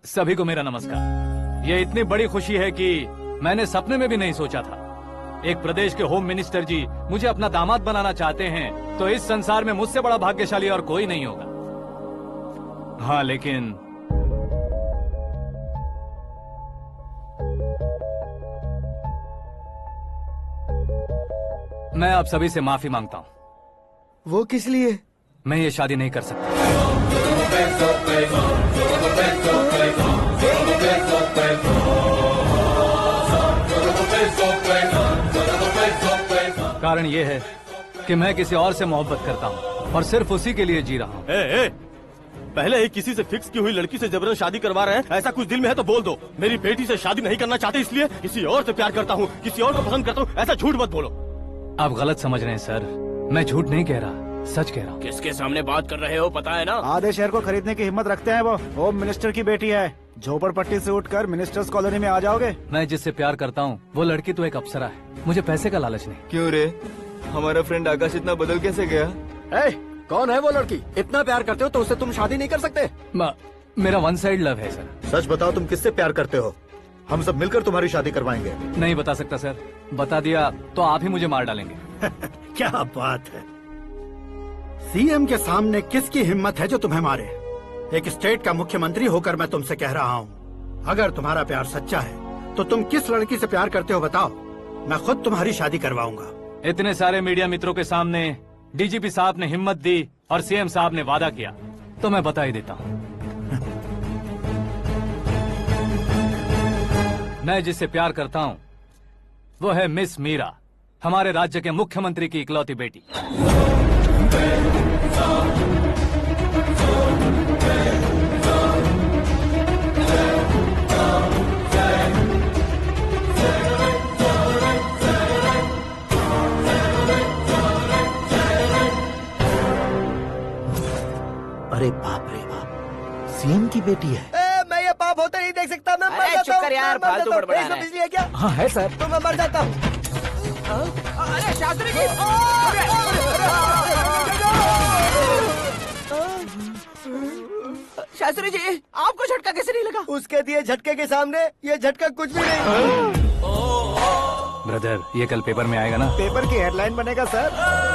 सभी को मेरा नमस्कार। ये इतनी बड़ी खुशी है कि मैंने सपने में भी नहीं सोचा था। एक प्रदेश के होम मिनिस्टर जी मुझे अपना दामाद बनाना चाहते हैं तो इस संसार में मुझसे बड़ा भाग्यशाली और कोई नहीं होगा। हाँ, लेकिन मैं आप सभी से माफी मांगता हूँ। वो किस लिए? मैं ये शादी नहीं कर सकता। कारण ये है कि मैं किसी और से मोहब्बत करता हूँ और सिर्फ उसी के लिए जी रहा हूँ। पहले ही किसी से फिक्स की हुई लड़की से जबरन शादी करवा रहे हैं। ऐसा कुछ दिल में है तो बोल दो। मेरी बेटी से शादी नहीं करना चाहते इसलिए किसी और से प्यार करता हूँ, किसी और को पसंद करता हूँ, ऐसा झूठ मत बोलो। आप गलत समझ रहे हैं सर। मैं झूठ नहीं कह रहा, सच कह रहा हूँ। किसके सामने बात कर रहे हो पता है ना? आधे शहर को खरीदने की हिम्मत रखते हैं वो। होम मिनिस्टर की बेटी है। झोपड़पट्टी से उठकर मिनिस्टर्स कॉलोनी में आ जाओगे। मैं जिससे प्यार करता हूँ वो लड़की तो एक अप्सरा है। मुझे पैसे का लालच नहीं। क्यों रे, हमारा फ्रेंड आकाश इतना बदल कैसे गया? कौन है वो लड़की? इतना प्यार करते हो तो उससे तुम शादी नहीं कर सकते? मेरा वन साइड लव है सर। सच बताओ, तुम किससे प्यार करते हो? हम सब मिलकर तुम्हारी शादी करवाएंगे। नहीं बता सकता सर। बता दिया तो आप ही मुझे मार डालेंगे। क्या बात है। सीएम के सामने किसकी हिम्मत है जो तुम्हें मारे? एक स्टेट का मुख्यमंत्री होकर मैं तुमसे कह रहा हूँ, अगर तुम्हारा प्यार सच्चा है तो तुम किस लड़की से प्यार करते हो बताओ, मैं खुद तुम्हारी शादी करवाऊंगा। इतने सारे मीडिया मित्रों के सामने डीजीपी साहब ने हिम्मत दी और सीएम साहब ने वादा किया तो मैं बता ही देता हूँ। मैं जिससे प्यार करता हूँ वो है मिस मीरा, हमारे राज्य के मुख्यमंत्री की इकलौती बेटी। अरे बाप रे बाप, सीएम की बेटी है। मैं ये पाप होते नहीं देख सकता। मैं मर जाता हूँ यार, फालतू बड़बड़ा रहा है। बिजली है क्या? हाँ है सर। तो मैं मर जाता हूँ। अरे शास्त्री जी! शास्त्री जी, आपको झटका कैसे नहीं लगा? उसके दिए झटके के सामने ये झटका कुछ भी नहीं। ब्रदर, ये कल पेपर में आएगा ना? पेपर की हेडलाइन बनेगा सर।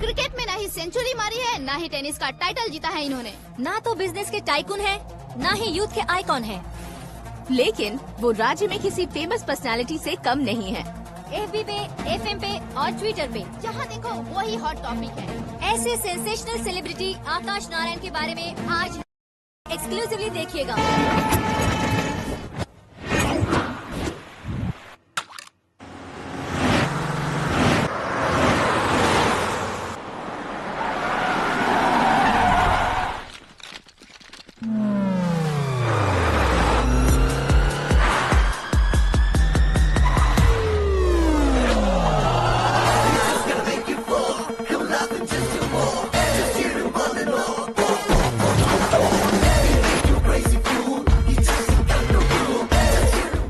क्रिकेट में ना ही सेंचुरी मारी है, ना ही टेनिस का टाइटल जीता है इन्होंने। ना तो बिजनेस के टाइकून है, ना ही यूथ के आइकॉन है। लेकिन वो राज्य में किसी फेमस पर्सनालिटी से कम नहीं है। FB पे, FM पे और ट्विटर पे जहाँ देखो वही हॉट टॉपिक है। ऐसे सेंसेशनल सेलिब्रिटी आकाश नारायण के बारे में आज एक्सक्लूसिवली देखिएगा।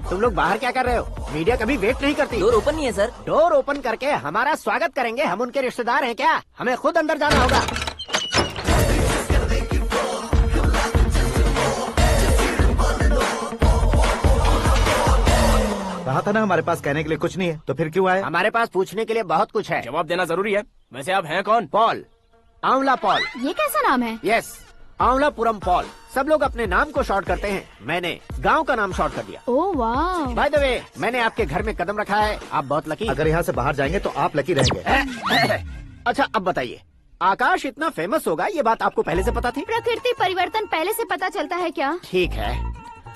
तुम लोग बाहर क्या कर रहे हो? मीडिया कभी वेट नहीं करती। डोर ओपन नहीं है सर। डोर ओपन करके हमारा स्वागत करेंगे? हम उनके रिश्तेदार हैं क्या? हमें खुद अंदर जाना होगा। कहा था ना हमारे पास कहने के लिए कुछ नहीं है, तो फिर क्यों आए? हमारे पास पूछने के लिए बहुत कुछ है। जवाब देना जरूरी है। वैसे आप हैं कौन? पॉल, आंवला पॉल। ये कैसा नाम है? Yes, Anwalapuram Paul. सब लोग अपने नाम को शॉर्ट करते हैं, मैंने गांव का नाम शॉर्ट कर दिया। ओह वाह। बाय द वे, मैंने आपके घर में कदम रखा है, आप बहुत लकी। अगर यहाँ से बाहर जाएंगे तो आप लकी रहेंगे। अच्छा अब बताइए, आकाश इतना फेमस होगा ये बात आपको पहले से पता थी? प्रकृति परिवर्तन पहले से पता चलता है क्या? ठीक है,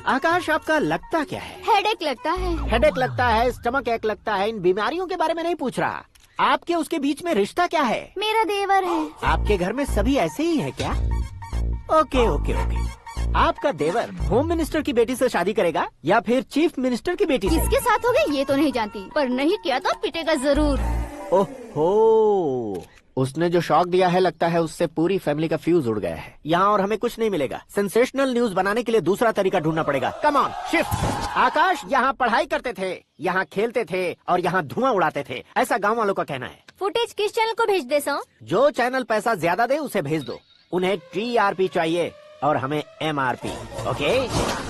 आकाश आपका लगता क्या है? हेडेक लगता है। हेडेक लगता है, स्टमक एक लगता है, इन बीमारियों के बारे में नहीं पूछ रहा। आपके उसके बीच में रिश्ता क्या है? मेरा देवर है। आपके घर में सभी ऐसे ही है क्या? Okay okay okay. आपका देवर होम मिनिस्टर की बेटी से शादी करेगा या फिर चीफ मिनिस्टर की बेटी से? किसके साथ होगी ये तो नहीं जानती, पर नहीं किया तो पिटेगा जरूर। ओहो, उसने जो शॉक दिया है लगता है उससे पूरी फैमिली का फ्यूज उड़ गया है। यहाँ और हमें कुछ नहीं मिलेगा। सेंसेशनल न्यूज बनाने के लिए दूसरा तरीका ढूंढना पड़ेगा। Come on shift. आकाश यहाँ पढ़ाई करते थे, यहाँ खेलते थे और यहाँ धुआं उड़ाते थे, ऐसा गाँव वालों का कहना है। फुटेज किस चैनल को भेज दे सो? जो चैनल पैसा ज्यादा दे उसे भेज दो। उन्हें TRP चाहिए और हमें MRP। ओके?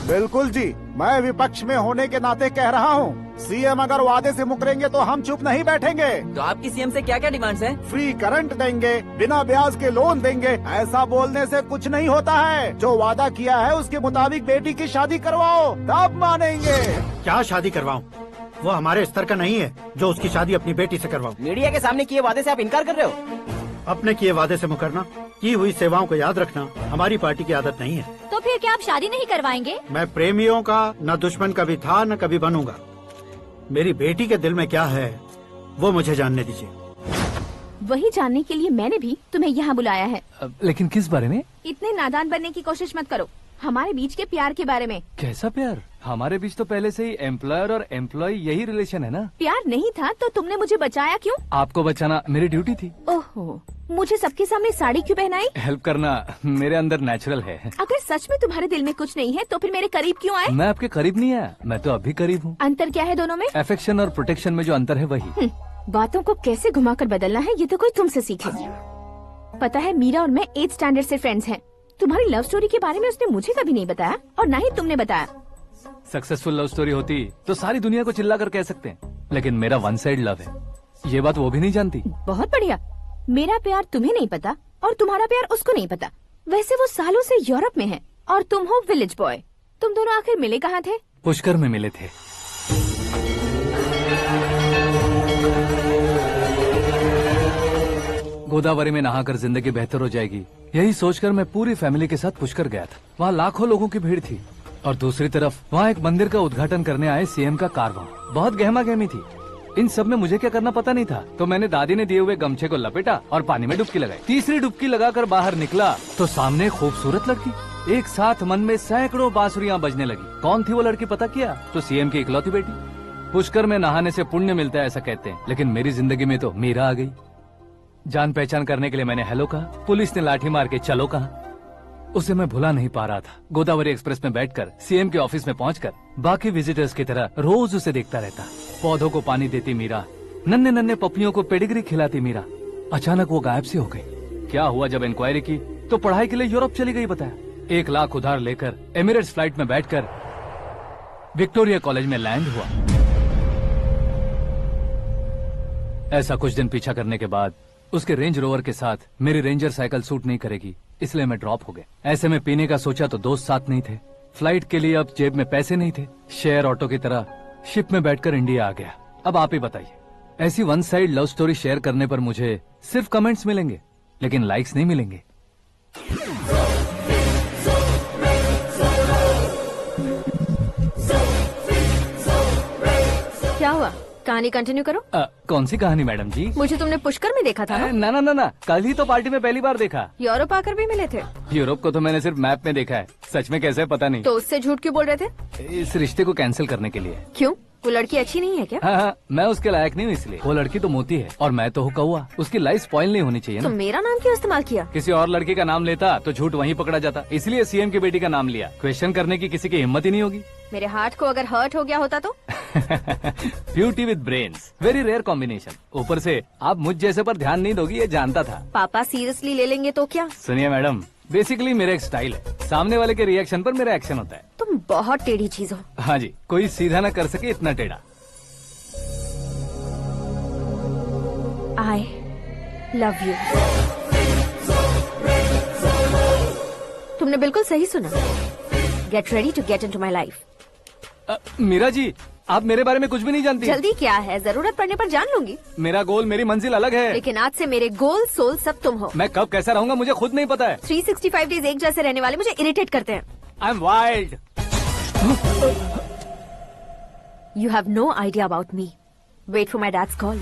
बिल्कुल जी, मैं विपक्ष में होने के नाते कह रहा हूँ, सीएम अगर वादे से मुकरेंगे तो हम चुप नहीं बैठेंगे। तो आपकी सीएम से क्या क्या डिमांड्स हैं? फ्री करंट देंगे, बिना ब्याज के लोन देंगे। ऐसा बोलने से कुछ नहीं होता है। जो वादा किया है उसके मुताबिक बेटी की शादी करवाओ, तब मानेंगे। क्या शादी करवाऊं? वो हमारे स्तर का नहीं है जो उसकी शादी अपनी बेटी से करवाऊं। मीडिया के सामने किए वादे से आप इनकार कर रहे हो? अपने किए वादे से मुकरना, की हुई सेवाओं को याद रखना हमारी पार्टी की आदत नहीं है। तो फिर क्या आप शादी नहीं करवाएंगे? मैं प्रेमियों का न दुश्मन कभी था न कभी बनूंगा। मेरी बेटी के दिल में क्या है वो मुझे जानने दीजिए। वही जानने के लिए मैंने भी तुम्हें यहाँ बुलाया है। लेकिन किस बारे में? इतने नादान बनने की कोशिश मत करो। हमारे बीच के प्यार के बारे में। कैसा प्यार? हमारे बीच तो पहले से ही एम्प्लॉयर और एम्प्लॉय यही रिलेशन है ना। प्यार नहीं था तो तुमने मुझे बचाया क्यों? आपको बचाना मेरी ड्यूटी थी। ओहो, मुझे सबके सामने साड़ी क्यों पहनाई? हेल्प करना मेरे अंदर नेचुरल है। अगर सच में तुम्हारे दिल में कुछ नहीं है तो फिर मेरे करीब क्यों आए? मैं आपके करीब नहीं आया, मैं तो अभी करीब हूँ। अंतर क्या है दोनों में? अफेक्शन और प्रोटेक्शन में जो अंतर है वही। बातों को कैसे घुमाकर बदलना है ये तो कोई तुमसे सीखे। पता है मीरा और मैं 8th स्टैंडर्ड से फ्रेंड्स हैं। तुम्हारी लव स्टोरी के बारे में उसने मुझे कभी नहीं बताया और न ही तुमने बताया। सक्सेसफुल लव स्टोरी होती तो सारी दुनिया को चिल्ला कर कह सकते हैं, लेकिन मेरा वन साइड लव है, ये बात वो भी नहीं जानती। बहुत बढ़िया। मेरा प्यार तुम्हें नहीं पता और तुम्हारा प्यार उसको नहीं पता। वैसे वो सालों से यूरोप में है और तुम हो विलेज बॉय। तुम दोनों आखिर मिले कहाँ थे? पुष्कर में मिले थे। गोदावरी में नहाकर जिंदगी बेहतर हो जाएगी, यही सोचकर मैं पूरी फैमिली के साथ पुष्कर गया था। वहाँ लाखों लोगों की भीड़ थी और दूसरी तरफ वहाँ एक मंदिर का उद्घाटन करने आए सीएम का कारवां। बहुत गहमा गहमी थी। इन सब में मुझे क्या करना पता नहीं था, तो मैंने दादी ने दिए हुए गमछे को लपेटा और पानी में डुबकी लगाई। तीसरी डुबकी लगाकर बाहर निकला तो सामने एक खूबसूरत लड़की। एक साथ मन में सैकड़ों बांसुरियां बजने लगी। कौन थी वो लड़की पता किया? तो सीएम की इकलौती बेटी। पुष्कर में नहाने से पुण्य मिलता है ऐसा कहते हैं, लेकिन मेरी जिंदगी में तो मीरा आ गई। जान पहचान करने के लिए मैंने हेलो कहा, पुलिस ने लाठी मार के चलो कहा। उसे मैं भुला नहीं पा रहा था। गोदावरी एक्सप्रेस में बैठकर सीएम के ऑफिस में पहुंचकर बाकी विजिटर्स की तरह रोज उसे देखता रहता। पौधों को पानी देती मीरा, नन्हे नन्हे पपियों को पेडिग्री खिलाती मीरा। अचानक वो गायब सी हो गई। क्या हुआ जब इंक्वायरी की तो पढ़ाई के लिए यूरोप चली गई बताया। 1 लाख उधार लेकर एमिरेट्स फ्लाइट में बैठकर विक्टोरिया कॉलेज में लैंड हुआ। ऐसा कुछ दिन पीछा करने के बाद उसके रेंज रोवर के साथ मेरी रेंजर साइकिल सूट नहीं करेगी, इसलिए मैं ड्रॉप हो गया। ऐसे में पीने का सोचा तो दोस्त साथ नहीं थे। फ्लाइट के लिए अब जेब में पैसे नहीं थे। शेयर ऑटो की तरह शिप में बैठकर इंडिया आ गया। अब आप ही बताइए, ऐसी one side love story share करने पर मुझे सिर्फ कमेंट्स मिलेंगे, लेकिन लाइक्स नहीं मिलेंगे। क्या हुआ, कहानी कंटिन्यू करो। कौन सी कहानी मैडम जी? मुझे तुमने पुष्कर में देखा था ना? ना, कल ही तो पार्टी में पहली बार देखा। यूरोप आकर भी मिले थे? यूरोप को तो मैंने सिर्फ मैप में देखा है, सच में कैसे है पता नहीं। तो उससे झूठ क्यों बोल रहे थे? इस रिश्ते को कैंसिल करने के लिए। क्यों, वो लड़की अच्छी नहीं है क्या? हाँ, मैं उसके लायक नहीं हूँ इसलिए। वो लड़की तो मोती है और मैं तो हूँ कौवा। उसकी लाइफ स्पॉइल नहीं होनी चाहिए तो ना। मेरा नाम क्यों इस्तेमाल किया? किसी और लड़की का नाम लेता तो झूठ वहीं पकड़ा जाता, इसलिए सीएम की बेटी का नाम लिया। क्वेश्चन करने की किसी की हिम्मत ही नहीं होगी। मेरे हार्ट को अगर हर्ट हो गया होता तो? Beauty with brains, very rare combination. ऊपर से आप मुझ जैसे पर ध्यान नहीं दोगी, ये जानता था। पापा सीरियसली ले लेंगे तो क्या? सुनिए मैडम, बेसिकली मेरा एक स्टाइल है, सामने वाले के रिएक्शन पर मेरा एक्शन होता है। तुम बहुत टेढ़ी चीज हो। हाँ जी, कोई सीधा न कर सके इतना टेढ़ा। I love you। तुमने बिल्कुल सही सुना। Get ready to get into my life। Meera ji, आप मेरे बारे में कुछ भी नहीं जानती। जल्दी क्या है, जरूरत पड़ने पर जान लूंगी। मेरा गोल, मेरी मंजिल अलग है। लेकिन आज से मेरे गोल सोल सब तुम हो। मैं कब कैसा रहूंगा मुझे खुद नहीं पता है। 365 डेज एक जैसे रहने वाले मुझे इरिटेट करते हैं। I am wild. You have no idea about me। Wait for my dad's call।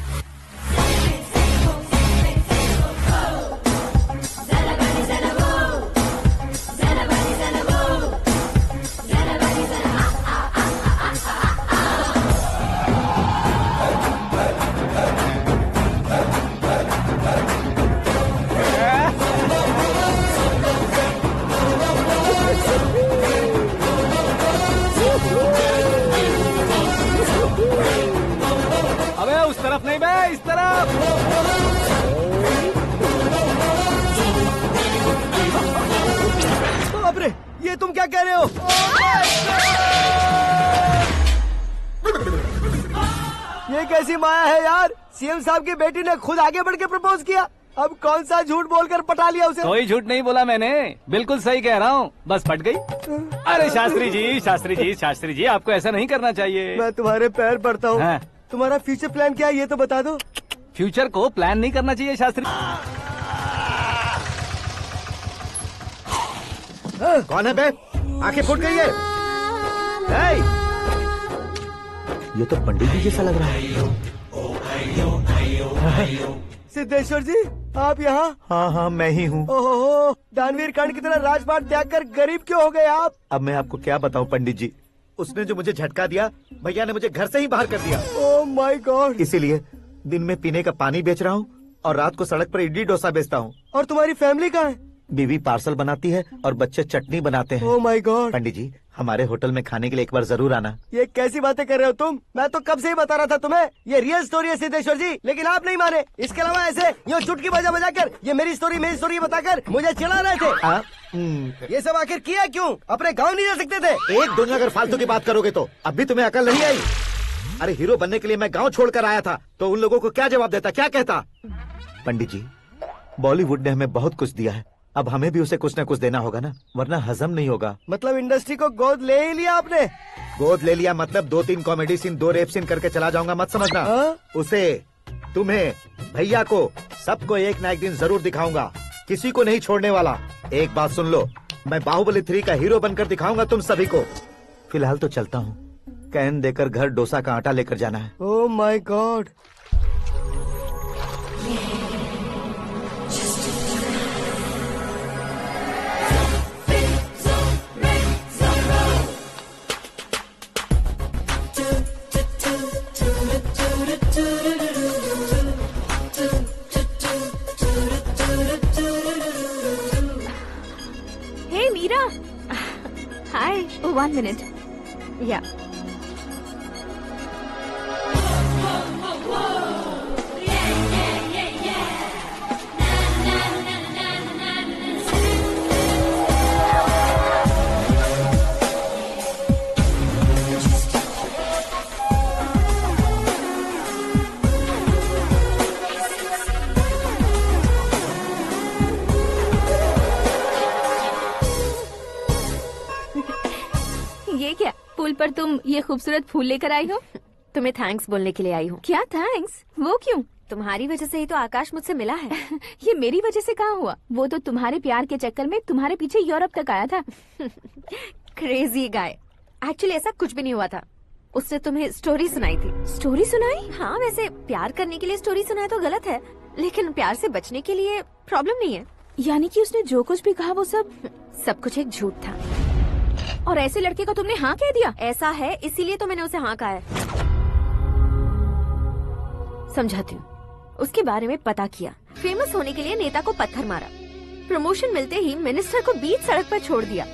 अबे उस तरफ नहीं बे, इस तरफ। बाप रे, ये तुम क्या कह रहे हो? ये कैसी माया है यार? सीएम साहब की बेटी ने खुद आगे बढ़ के प्रपोज किया। अब कौन सा झूठ बोलकर पटा लिया उसे? कोई झूठ नहीं बोला मैंने, बिल्कुल सही कह रहा हूँ, बस फट गई। अरे शास्त्री जी, शास्त्री जी, शास्त्री जी, आपको ऐसा नहीं करना चाहिए। मैं तुम्हारे पैर पड़ता हूँ। हाँ। तुम्हारा फ्यूचर प्लान क्या है ये तो बता दो। फ्यूचर को प्लान नहीं करना चाहिए शास्त्री। कौन है बे? आंखें फूट गई है। हे! ये तो पंडित जी जैसा लग रहा है। सिद्धेश्वर जी, आप यहाँ? हाँ हाँ, मैं ही हूँ। ओहो, दानवीर कांड की तरह राजपाट त्याग कर गरीब क्यों हो गए आप? अब मैं आपको क्या बताऊँ पंडित जी, उसने जो मुझे झटका दिया, भैया ने मुझे घर से ही बाहर कर दिया। Oh my God. इसीलिए दिन में पीने का पानी बेच रहा हूँ और रात को सड़क पर इडली डोसा बेचता हूँ। और तुम्हारी फैमिली कहाँ है? बीवी पार्सल बनाती है और बच्चे चटनी बनाते हैं। Oh my God. पंडित जी, हमारे होटल में खाने के लिए एक बार जरूर आना। ये कैसी बातें कर रहे हो तुम? मैं तो कब से ही बता रहा था तुम्हें, ये रियल स्टोरी है सिद्धेश्वर जी, लेकिन आप नहीं माने। इसके अलावा ऐसे यूँ चुटकी बजा कर ये मेरी स्टोरी बताकर मुझे चिढ़ा रहे थे। ये सब आखिर किया क्यों? अपने गाँव नहीं जा सकते थे? एक दिन अगर फालतू की बात करोगे तो अब भी तुम्हें अकल नहीं आई। अरे हीरो बनने के लिए मैं गाँव छोड़कर आया था, तो उन लोगों को क्या जवाब देता, क्या कहता? पंडित जी, बॉलीवुड ने हमें बहुत कुछ दिया है, अब हमें भी उसे कुछ न कुछ देना होगा ना, वरना हजम नहीं होगा। मतलब इंडस्ट्री को गोद ले ही लिया आपने? गोद ले लिया मतलब 2-3 कॉमेडी सीन, 2 रेप सीन करके चला जाऊंगा मत समझना। उसे, तुम्हें, भैया को, सबको एक ना एक दिन जरूर दिखाऊंगा, किसी को नहीं छोड़ने वाला। एक बात सुन लो, मैं बाहुबली 3 का हीरो बनकर दिखाऊंगा तुम सभी को। फिलहाल तो चलता हूँ, कैन देकर घर डोसा का आटा लेकर जाना है। Oh my God. मिनट। या ये क्या, पुल पर तुम ये खूबसूरत फूल लेकर आई हो? तुम्हें थैंक्स बोलने के लिए आई हूँ। क्या थैंक्स? वो क्यों? तुम्हारी वजह से ही तो आकाश मुझसे मिला है। ये मेरी वजह से कहाँ हुआ? वो तो तुम्हारे प्यार के चक्कर में तुम्हारे पीछे यूरोप तक आया था। Crazy guy. एक्चुअली ऐसा कुछ भी नहीं हुआ था। उसने तुम्हें स्टोरी सुनाई थी। स्टोरी सुनाई? हाँ, वैसे प्यार करने के लिए स्टोरी सुनाए तो गलत है, लेकिन प्यार से बचने के लिए प्रॉब्लम नहीं है। यानी कि उसने जो कुछ भी कहा वो सब कुछ एक झूठ था। और ऐसे लड़के को तुमने हाँ कह दिया? ऐसा है, इसीलिए तो मैंने उसे हाँ कहा है। समझाती हूँ। उसके बारे में पता किया, फेमस होने के लिए नेता को पत्थर मारा, प्रमोशन मिलते ही मिनिस्टर को बीच सड़क पर छोड़ दिया,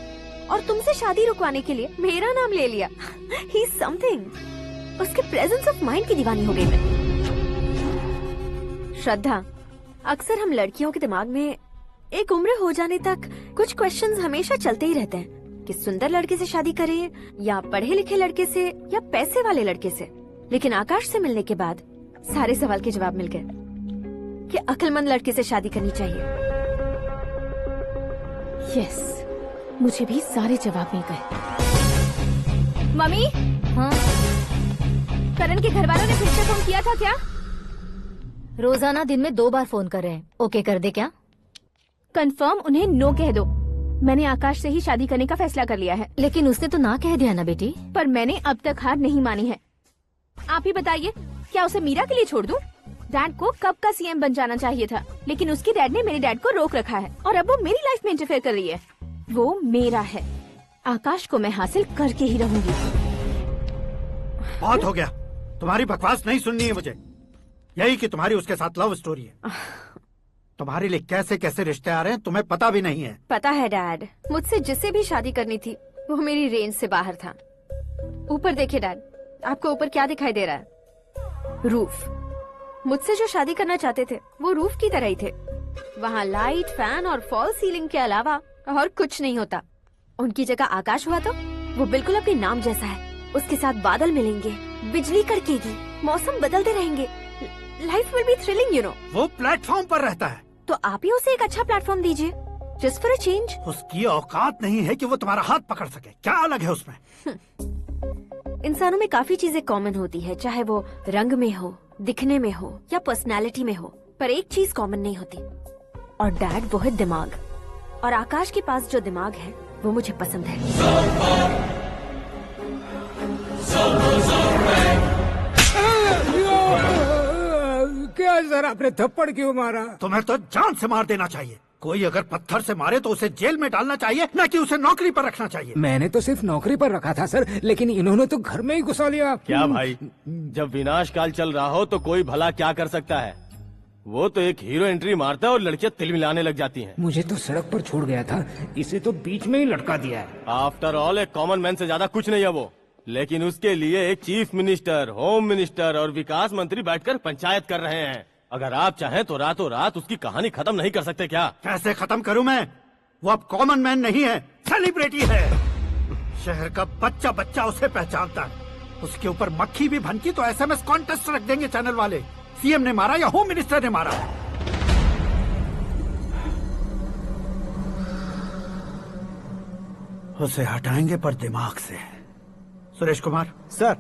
और तुमसे शादी रुकवाने के लिए मेरा नाम ले लिया। ही समथिंग। उसके प्रेजेंस ऑफ माइंड की दीवानी हो गई मैं। श्रद्धा, अक्सर हम लड़कियों के दिमाग में एक उम्र हो जाने तक कुछ क्वेश्चंस हमेशा चलते ही रहते हैं कि सुंदर लड़के से शादी करें या पढ़े लिखे लड़के से या पैसे वाले लड़के से। लेकिन आकाश से मिलने के बाद सारे सवाल के जवाब मिल गए कि अक्लमंद लड़के से शादी करनी चाहिए। यस, मुझे भी सारे जवाब मिल गए। मम्मी, हाँ? करण के घर वालों ने फिर से फोन किया था क्या? रोजाना दिन में 2 बार फोन कर रहे हैं। ओके कर दे क्या? कंफर्म उन्हें नो कह दो। मैंने आकाश से ही शादी करने का फैसला कर लिया है। लेकिन उसने तो ना कह दिया ना बेटी। पर मैंने अब तक हार नहीं मानी है। आप ही बताइए, क्या उसे मीरा के लिए छोड़ दूं? डैड को कब का सीएम बन जाना चाहिए था, लेकिन उसके डैड ने मेरे डैड को रोक रखा है और अब वो मेरी लाइफ में इंटरफेयर कर रही है। वो मेरा है, आकाश को मैं हासिल करके ही रहूंगी। बहुत हो गया, तुम्हारी बकवास नहीं सुननी है मुझे। यही कि तुम्हारी उसके साथ लव स्टोरी है। तुम्हारे लिए कैसे कैसे रिश्ते आ रहे हैं तुम्हें पता भी नहीं है। पता है डैड, मुझसे जिसे भी शादी करनी थी वो मेरी रेंज से बाहर था। ऊपर देखिए डैड, आपको ऊपर क्या दिखाई दे रहा है? रूफ। मुझसे जो शादी करना चाहते थे वो रूफ की तरह ही थे। वहाँ लाइट, फैन और फॉल सीलिंग के अलावा और कुछ नहीं होता। उनकी जगह आकाश हुआ तो वो बिल्कुल अपने नाम जैसा है। उसके साथ बादल मिलेंगे, बिजली कड़केगी, मौसम बदलते रहेंगे, life will be thrilling, you know. वो प्लेटफॉर्म पर रहता है तो आप ही उसे एक अच्छा प्लेटफॉर्म दीजिए, जस्ट फॉर अ चेंज। उसकी औकात नहीं है कि वो तुम्हारा हाथ पकड़ सके। क्या अलग है उसमें? इंसानों में काफी चीजें कॉमन होती है, चाहे वो रंग में हो, दिखने में हो या पर्सनालिटी में हो, पर एक चीज कॉमन नहीं होती, और डैड वो है दिमाग। और आकाश के पास जो दिमाग है वो मुझे पसंद है। क्या सर, आपने थप्पड़ क्यों मारा? तुम्हें तो जान से मार देना चाहिए। कोई अगर पत्थर से मारे तो उसे जेल में डालना चाहिए, न कि उसे नौकरी पर रखना चाहिए। मैंने तो सिर्फ नौकरी पर रखा था सर, लेकिन इन्होंने तो घर में ही घुसा लिया। क्या भाई, जब विनाश काल चल रहा हो तो कोई भला क्या कर सकता है? वो तो एक हीरो एंट्री मारता है और लड़कियां तिल मिलाने लग जाती हैं। मुझे तो सड़क पर छोड़ गया था, इसे तो बीच में ही लटका दिया है। आफ्टर ऑल एक कॉमन मैन से ज्यादा कुछ नहीं है वो, लेकिन उसके लिए एक चीफ मिनिस्टर, होम मिनिस्टर और विकास मंत्री बैठकर पंचायत कर रहे हैं। अगर आप चाहें तो रातों रात उसकी कहानी खत्म नहीं कर सकते क्या? कैसे खत्म करूं मैं? वो अब कॉमन मैन नहीं है, सेलिब्रिटी है। शहर का बच्चा बच्चा उसे पहचानता है। उसके ऊपर मक्खी भी भनकी तो SMS कॉन्टेस्ट रख देंगे चैनल वाले। सीएम ने मारा या होम मिनिस्टर ने मारा। उसे हटाएंगे पर दिमाग से। सुरेश कुमार सर,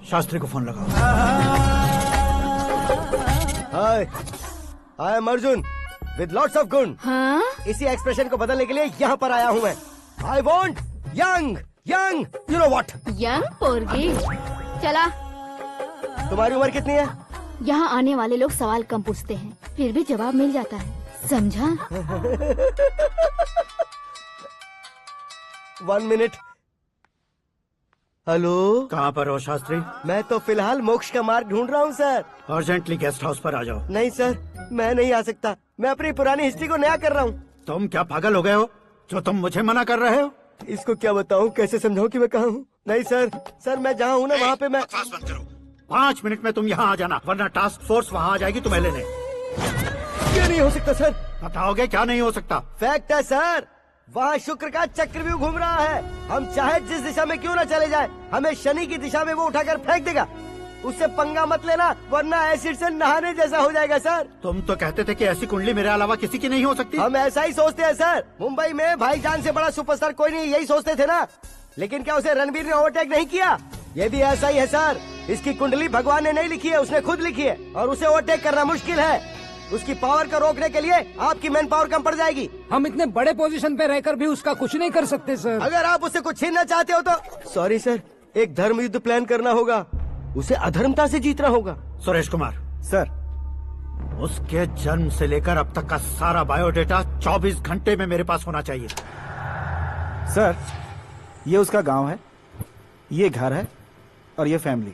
शास्त्री को फोन लगाओ। Hi, I am Arjun with lots of गुण। हाँ? इसी एक्सप्रेशन को बदलने के लिए यहाँ पर आया हूँ मैं। I want young young, you know what? Young पोरगी। चला। तुम्हारी उम्र कितनी है? यहाँ आने वाले लोग सवाल कम पूछते हैं, फिर भी जवाब मिल जाता है, समझा? 1 मिनट। हेलो, कहाँ पर हो शास्त्री? मैं तो फिलहाल मोक्ष का मार्ग ढूंढ रहा हूँ सर। अर्जेंटली गेस्ट हाउस पर आ जाओ। नहीं सर, मैं नहीं आ सकता। मैं अपनी पुरानी हिस्ट्री को नया कर रहा हूँ। तुम क्या पागल हो गए हो जो तुम मुझे मना कर रहे हो? इसको क्या बताऊं, कैसे समझाऊं कि मैं कहाँ हूँ? नहीं सर, सर मैं जहाँ हूँ ना वहाँ पे मैं। 5 मिनट में तुम यहाँ आ जाना, वरना टास्क फोर्स वहाँ आ जाएगी तुम्हें लेने। क्या नहीं हो सकता सर? बताओगे क्या नहीं हो सकता? फैक्ट है सर, वहाँ शुक्र का चक्रव्यूह घूम रहा है। हम चाहे जिस दिशा में क्यों ना चले जाए, हमें शनि की दिशा में वो उठाकर फेंक देगा। उससे पंगा मत लेना, वरना एसिड से नहाने जैसा हो जाएगा सर। तुम तो कहते थे कि ऐसी कुंडली मेरे अलावा किसी की नहीं हो सकती। हम ऐसा ही सोचते हैं सर। मुंबई में भाईजान से बड़ा सुपरस्टार कोई नहीं, यही सोचते थे ना। लेकिन क्या उसे रणवीर ने ओवरटेक नहीं किया? ये भी ऐसा ही है सर। इसकी कुंडली भगवान ने नहीं लिखी है, उसने खुद लिखी है, और उसे ओवरटेक करना मुश्किल है। उसकी पावर को रोकने के लिए आपकी मैन पावर कम पड़ जाएगी। हम इतने बड़े पोजीशन पे रहकर भी उसका कुछ नहीं कर सकते सर। अगर आप उससे कुछ छीनना चाहते हो तो सॉरी सर, एक धर्म युद्ध प्लान करना होगा। उसे अधर्मता से जीतना होगा। सुरेश कुमार सर, उसके जन्म से लेकर अब तक का सारा बायोडेटा 24 घंटे में मेरे पास होना चाहिए। सर, ये उसका गांव है, ये घर है, और ये फैमिली।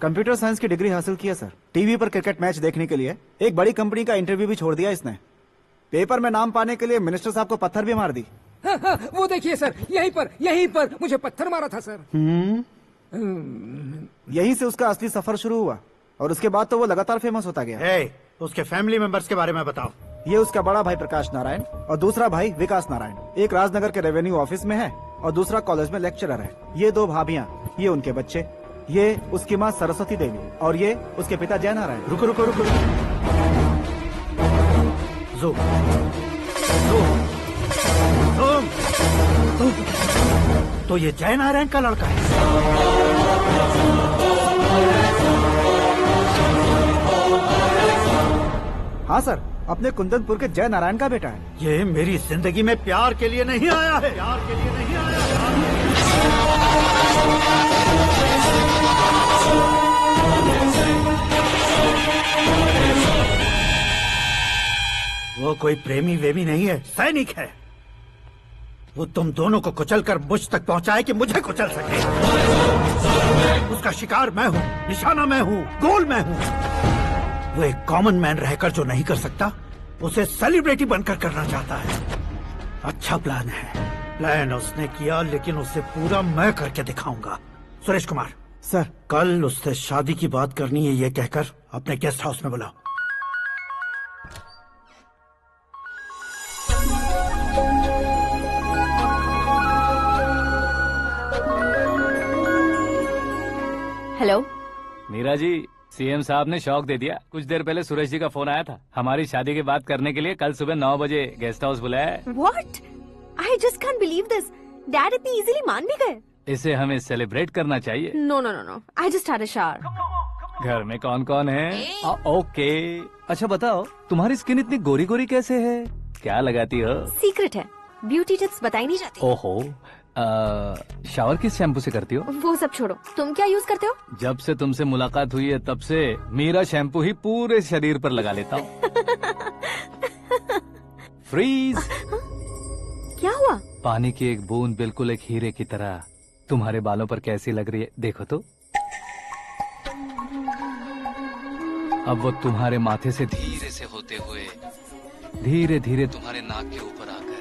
कंप्यूटर साइंस की डिग्री हासिल की है सर। टीवी पर क्रिकेट मैच देखने के लिए एक बड़ी कंपनी का इंटरव्यू भी छोड़ दिया इसने। पेपर में नाम पाने के लिए मिनिस्टर साहब को पत्थर भी मार दी। हाँ, वो देखिए सर, यहीं पर मुझे पत्थर मारा था सर। यहीं से उसका असली सफर शुरू हुआ, और उसके बाद तो वो लगातार फेमस होता गया। उसके फैमिली मेंबर्स के बारे में बताओ। ये उसका बड़ा भाई प्रकाश नारायण और दूसरा भाई विकास नारायण। एक राजनगर के रेवेन्यू ऑफिस में है और दूसरा कॉलेज में लेक्चरर है। ये 2 भाभियाँ, ये उनके बच्चे, ये उसकी माँ सरस्वती देवी और ये उसके पिता जय नारायण। रुको रुको रुको, तो ये जय नारायण का लड़का है। हाँ सर, अपने कुंदनपुर के जय नारायण का बेटा है। ये मेरी जिंदगी में प्यार के लिए नहीं आया है, प्यार के लिए नहीं आया है। वो कोई प्रेमी वेमी नहीं है, सैनिक है। वो तुम दोनों को कुचलकर मुझ तक पहुंचाए कि मुझे कुचल सके। उसका शिकार मैं हूँ, निशाना मैं हूँ, गोल मैं हूँ। वो एक कॉमन मैन रहकर जो नहीं कर सकता, उसे सेलिब्रिटी बनकर करना चाहता है। अच्छा प्लान है। प्लान उसने किया, लेकिन उसे पूरा मैं करके दिखाऊंगा। सुरेश कुमार सर, कल उससे शादी की बात करनी है, ये कहकर अपने गेस्ट हाउस में बुलाओ। हेलो मीरा जी, सीएम साहब ने शौक दे दिया। कुछ देर पहले सुरेश जी का फोन आया था, हमारी शादी की बात करने के लिए कल सुबह 9 बजे गेस्ट हाउस बुलाया है। What? I just can't believe this. Dad इतनी इजीली मान भी गए। इसे हमें सेलिब्रेट करना चाहिए। No no no no, I just had a shower. घर में कौन कौन है? ओके, अच्छा बताओ, तुम्हारी स्किन इतनी गोरी गोरी कैसे है? क्या लगाती हो? सीक्रेट है, ब्यूटी टिप्स बताई नहीं जाती। ओहो, शावर किस शैम्पू से करती हो? वो सब छोड़ो, तुम क्या यूज करते हो? जब से तुमसे मुलाकात हुई है तब से मेरा शैम्पू ही पूरे शरीर पर लगा लेता हूँ। फ्रीज। क्या हुआ? पानी की एक बूंद बिल्कुल एक हीरे की तरह तुम्हारे बालों पर कैसी लग रही है, देखो तो। अब वो तुम्हारे माथे से धीरे से होते हुए धीरे धीरे तुम्हारे नाक के ऊपर आकर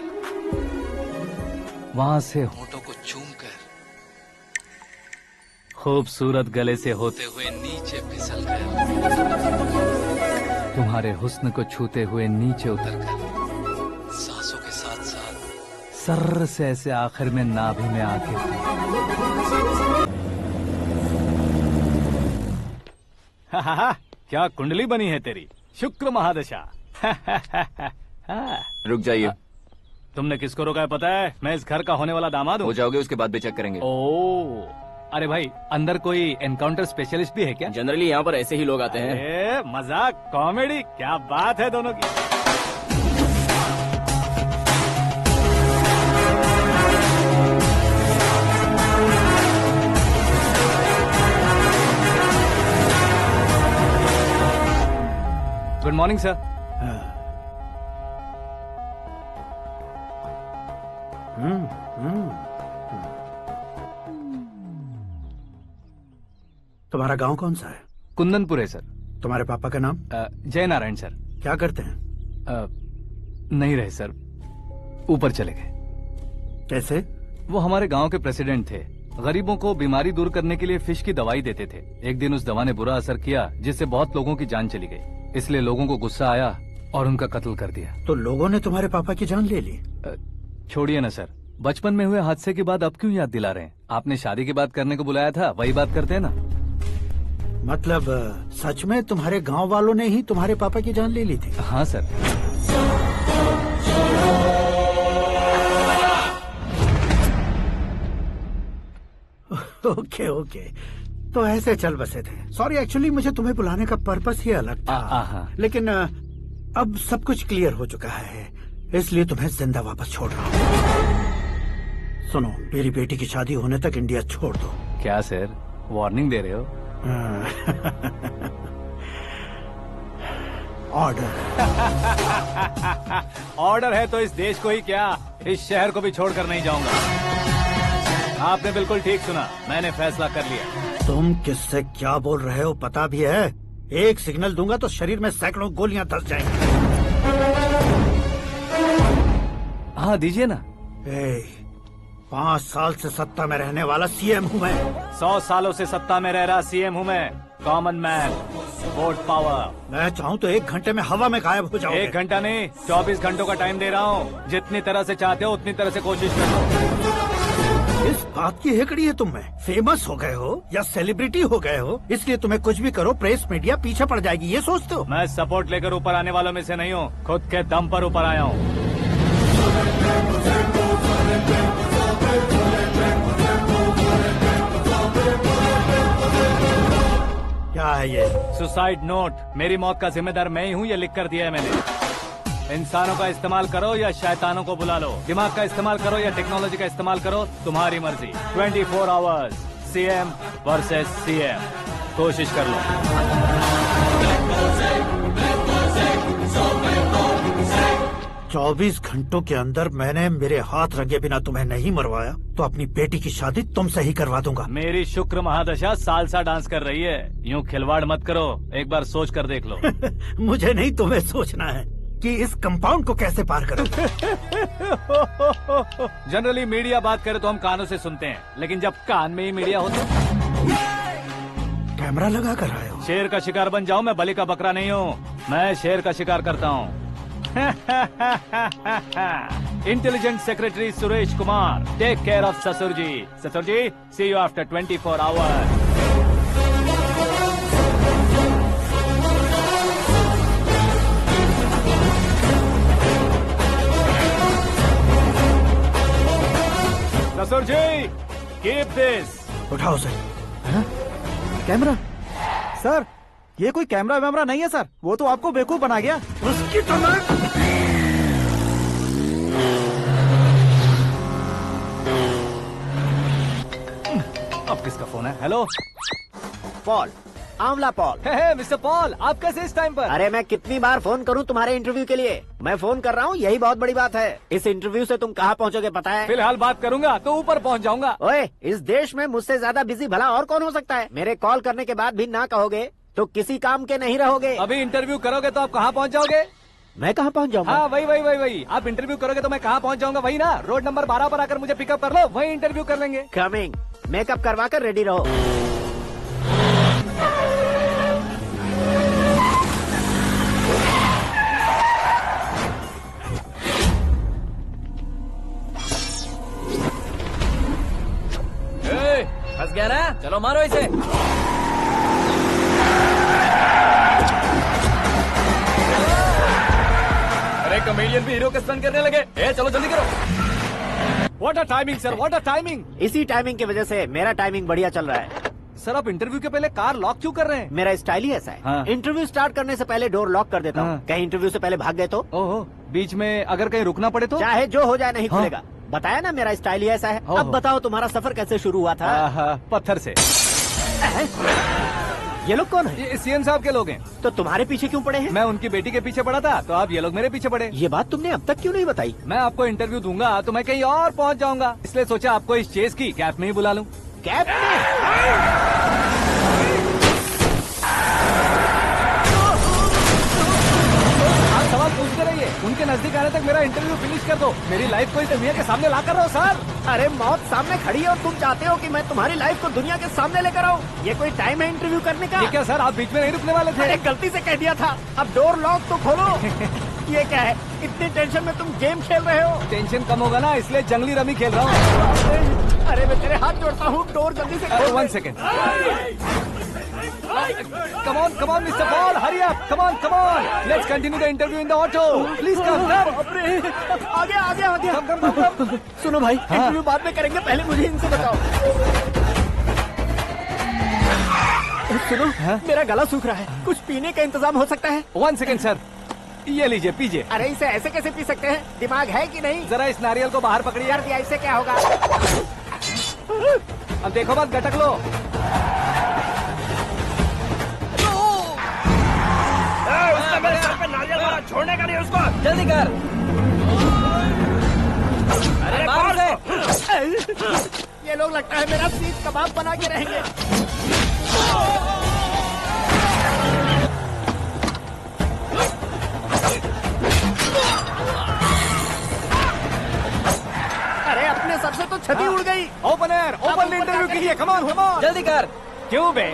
वहां से होठों को चूमकर खूबसूरत गले से होते हुए नीचे फिसल कर तुम्हारे हुस्न को छूते हुए नीचे उतरकर सांसों के साथ साथ सर्र से ऐसे आखिर में नाभि में आके क्या कुंडली बनी है तेरी, शुक्र महादशा। रुक जाइए। तुमने किसको रोका है पता है? मैं इस घर का होने वाला दामाद हूँ। हो जाओगे उसके बाद भी चेक करेंगे। ओ, अरे भाई, अंदर कोई एनकाउंटर स्पेशलिस्ट भी है क्या? जनरली यहाँ पर ऐसे ही लोग आते हैं। मजाक, कॉमेडी, क्या बात है दोनों की। Good morning sir. तुम्हारा गांव कौन सा है? कुंदनपुर है सर। तुम्हारे पापा का नाम? जय नारायण सर। क्या करते हैं? नहीं रहे सर, ऊपर चले गए। कैसे? वो हमारे गांव के प्रेसिडेंट थे। गरीबों को बीमारी दूर करने के लिए फिश की दवाई देते थे। एक दिन उस दवा ने बुरा असर किया जिससे बहुत लोगों की जान चली गई। इसलिए लोगों को गुस्सा आया और उनका कत्ल कर दिया। तो लोगों ने तुम्हारे पापा की जान ले ली? छोड़िए ना सर, बचपन में हुए हादसे के बाद अब क्यों याद दिला रहे हैं? आपने शादी की बात करने को बुलाया था, वही बात करते हैं ना। मतलब सच में तुम्हारे गांव वालों ने ही तुम्हारे पापा की जान ले ली थी? हाँ सर। ओके ओके, तो ऐसे चल बसे थे। सॉरी, एक्चुअली मुझे तुम्हें बुलाने का पर्पस ही अलग था। लेकिन अब सब कुछ क्लियर हो चुका है, इसलिए तुम्हें जिंदा वापस छोड़ रहा हूँ। सुनो, मेरी बेटी की शादी होने तक इंडिया छोड़ दो। क्या सर, वार्निंग दे रहे हो? ऑर्डर। ऑर्डर है तो इस देश को ही क्या, इस शहर को भी छोड़कर नहीं जाऊंगा। आपने बिल्कुल ठीक सुना, मैंने फैसला कर लिया। तुम किससे क्या बोल रहे हो पता भी है? एक सिग्नल दूंगा तो शरीर में सैकड़ों गोलियां धस जाएंगी। हाँ दीजिए ना। 5 साल से सत्ता में रहने वाला सीएम हूँ मैं। 100 सालों से सत्ता में रह रहा सीएम हूँ मैं। Common man, vote power. मैं चाहूँ तो 1 घंटे में हवा में गायब हो जाओगे। 1 घंटा नहीं, 24 घंटों का टाइम दे रहा हूँ। जितनी तरह से चाहते हो उतनी तरह से कोशिश करो। इस बात की हेकड़ी है तुम में। फेमस हो गए हो या सेलिब्रिटी हो गए हो, इसलिए तुम्हें कुछ भी करो प्रेस मीडिया पीछे पड़ जाएगी, ये सोचते हो? मैं सपोर्ट लेकर ऊपर आने वालों में से नहीं हूँ, खुद के दम पर ऊपर आया हूँ। क्या है ये? Suicide note. मेरी मौत का जिम्मेदार मैं ही हूँ, ये लिख कर दिया है मैंने। इंसानों का इस्तेमाल करो या शैतानों को बुला लो, दिमाग का इस्तेमाल करो या टेक्नोलॉजी का इस्तेमाल करो, तुम्हारी मर्जी। 24 आवर्स, सीएम वर्सेस सीएम, कोशिश कर लो। 24 घंटों के अंदर मैंने मेरे हाथ रंगे बिना तुम्हें नहीं मरवाया तो अपनी बेटी की शादी तुमसे ही करवा दूंगा। मेरी शुक्र महादशा सालसा डांस कर रही है, यूँ खिलवाड़ मत करो, एक बार सोच कर देख लो। मुझे नहीं, तुम्हें सोचना है कि इस कंपाउंड को कैसे पार करूं। जनरली मीडिया बात करे तो हम कानों से सुनते हैं, लेकिन जब कान में ही मीडिया हो तो कैमरा लगा कर आए हो। शेर का शिकार बन जाऊं, मैं बलि का बकरा नहीं हूँ, मैं शेर का शिकार करता हूँ। Intelligent secretary Suresh Kumar, take care of ससुर जी। ससुर जी, सी यू आफ्टर 24 आवर्स। ससुर जी, कीप दिस। उठाओ सर। कैमरा? सर, ये कोई कैमरा वैमरा नहीं है सर, वो तो आपको बेवकूफ बना गया। उसकी तो मैं... अब किसका फोन है? हेलो पॉल, आंवला पॉल। मिस्टर पॉल, आप कैसे इस टाइम पर? अरे मैं कितनी बार फोन करूं तुम्हारे इंटरव्यू के लिए? मैं फोन कर रहा हूं, यही बहुत बड़ी बात है। इस इंटरव्यू से तुम कहां पहुंचोगे पता है? फिलहाल बात करूंगा तो ऊपर पहुंच जाऊंगा। ओए, इस देश में मुझसे ज्यादा बिजी भला और कौन हो सकता है? मेरे कॉल करने के बाद भी ना कहोगे तो किसी काम के नहीं रहोगे। अभी इंटरव्यू करोगे तो आप कहाँ पहुँच जाओगे? मैं कहाँ पहुँच जाऊंगा? हाँ वही। आप इंटरव्यू करोगे तो मैं कहाँ पहुँच जाऊंगा? वही ना, रोड नंबर 12 पर आकर मुझे पिकअप कर लो, वही इंटरव्यू कर लेंगे। कमिंग। मेकअप करवा कर रेडी रहो। फंस गया ना, चलो मारो इसे। अरे कॉमेडियन भी हीरो के स्टंट करने लगे। चलो जल्दी करो। What a timing sir, what a timing. इसी टाइमिंग की वजह से मेरा टाइमिंग बढ़िया चल रहा है। सर आप इंटरव्यू के पहले कार लॉक क्यों कर रहे हैं? मेरा स्टाइल ही ऐसा है। हाँ। इंटरव्यू स्टार्ट करने से पहले डोर लॉक कर देता हूँ। कहीं इंटरव्यू से पहले भाग गए तो? ओहो, बीच में अगर कहीं रुकना पड़े तो? चाहे जो हो जाए नहीं खुलेगा। बताया ना मेरा स्टाइल ही ऐसा है। अब बताओ तुम्हारा सफर कैसे शुरू हुआ था? पत्थर से। ये लोग कौन है? ये सीएम साहब के लोग हैं। तो तुम्हारे पीछे क्यों पड़े हैं? मैं उनकी बेटी के पीछे पड़ा था, तो आप ये लोग मेरे पीछे पड़े। ये बात तुमने अब तक क्यों नहीं बताई? मैं आपको इंटरव्यू दूंगा तो मैं कहीं और पहुंच जाऊंगा, इसलिए सोचा आपको इस चेस की कैब में ही बुला लूं। कैब में? आप सवाल पूछते रहिए। उनके नजदीक आने तक मेरा इंटरव्यू फिनिश कर दो। मेरी लाइफ को इस दुनिया के सामने ला कर रहो सर। अरे मौत सामने खड़ी है और तुम चाहते हो कि मैं तुम्हारी लाइफ को दुनिया के सामने लेकर आऊं? ये कोई टाइम है इंटरव्यू करने का? ये क्या सर, आप बीच में नहीं रुकने वाले थे? अरे गलती से कह दिया था। अब डोर लॉक तो खोलो। ये क्या है, इतनी टेंशन में तुम गेम खेल रहे हो? टेंशन कम होगा ना, इसलिए जंगली रमी खेल रहा हूँ। अरे मैं तेरे हाथ जोड़ता हूँ, डोर जल्दी से खोल। 1 second. Come on, Mr. Paul, hurry up. Come on. Let's continue the interview in the auto. Please come. आगे। Come. सुनो भाई, इंटरव्यू बाद में करेंगे, पहले मुझे इनसे बताओ। सुनो, मेरा गला सूख रहा है, कुछ पीने का इंतजाम हो सकता है? 1 सेकेंड सर, ये लीजिए पीजिए। अरे इसे ऐसे कैसे पी सकते हैं? दिमाग है कि नहीं? जरा इस नारियल को बाहर पकड़िए। कर दिया, इससे क्या होगा? अब देखो मत, गटक लो। उसने मेरे सर पे नारियल मारा, छोड़ने का नहीं उसको। जल्दी कर। अरे मार दे। ये लोग लगता है मेरा सीख कबाब बना के रहेंगे। अरे अपने सर से तो छती उड़ गई। ओपन इंटरव्यू कीजिए। कम ऑन जल्दी कर। क्यों बे?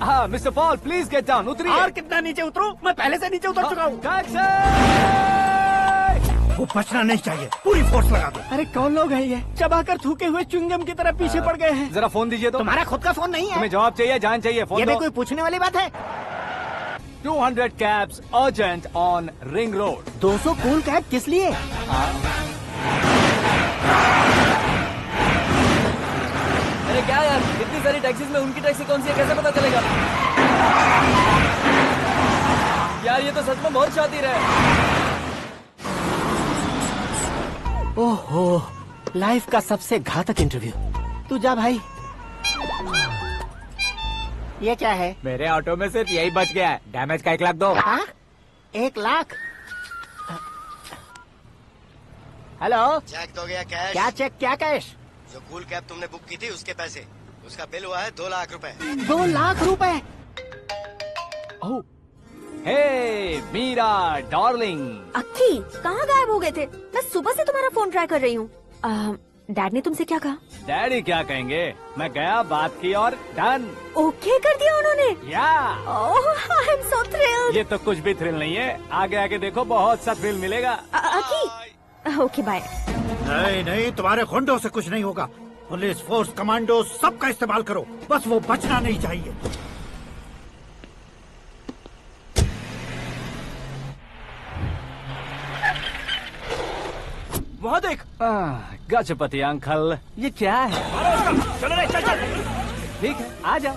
हाँ mister Paul, please get down. उतरिए। और कितना नीचे उतरूं? मैं पहले से नीचे उतर चुका हूँ। वो बचना नहीं चाहिए, पूरी फोर्स लगा दो। अरे कौन लोग हैं ये? चबाकर थूके हुए च्युइंगम की तरह पीछे पड़ गए हैं। जरा फोन दीजिए तो। तुम्हारा खुद का फोन नहीं है? तुम्हें जवाब चाहिए, जान चाहिए, फोन ये दो। भी कोई पूछने वाली बात है? 200 cabs urgent on Ring Road. 200 cool cab किस लिए? अरे क्या यार, इतनी सारी टैक्सीज में उनकी टैक्सी कौन सी है, कैसे पता चलेगा? यार ये तो सच में बहुत शातिर है। ओहो, लाइफ का सबसे घातक इंटरव्यू। तू जा भाई। ये क्या है? मेरे ऑटो में सिर्फ यही बच गया है। डैमेज का 1 लाख दो। 1 लाख? हेलो, चेक तो गया कैश? क्या चेक, क्या कैश? जो कूल कैब तुमने बुक की थी उसके पैसे, उसका बिल हुआ है 2 लाख रुपए। 2 लाख रुपए? हे मीरा डार्लिंग। अक्की, कहाँ गायब हो गए थे? मैं सुबह से तुम्हारा फोन ट्राई कर रही हूँ। डैड ने तुमसे क्या कहा? डैडी क्या कहेंगे, मैं गया, बात की और डन। ओके कर दिया उन्होंने? या। ओह, आई एम सो थ्रिल्ड। ये तो कुछ भी थ्रिल नहीं है, आगे आगे देखो बहुत सा थ्रिल मिलेगा। अक्की, ओके बाय। नहीं, तुम्हारे गुंडों से कुछ नहीं होगा। पुलिस फोर्स, कमांडो, सबका इस्तेमाल करो, बस वो बचना नहीं चाहिए। वहाँ देख। गजपति अंकल, ये क्या है? चलो रे, चल। ठीक है, आ जाओ।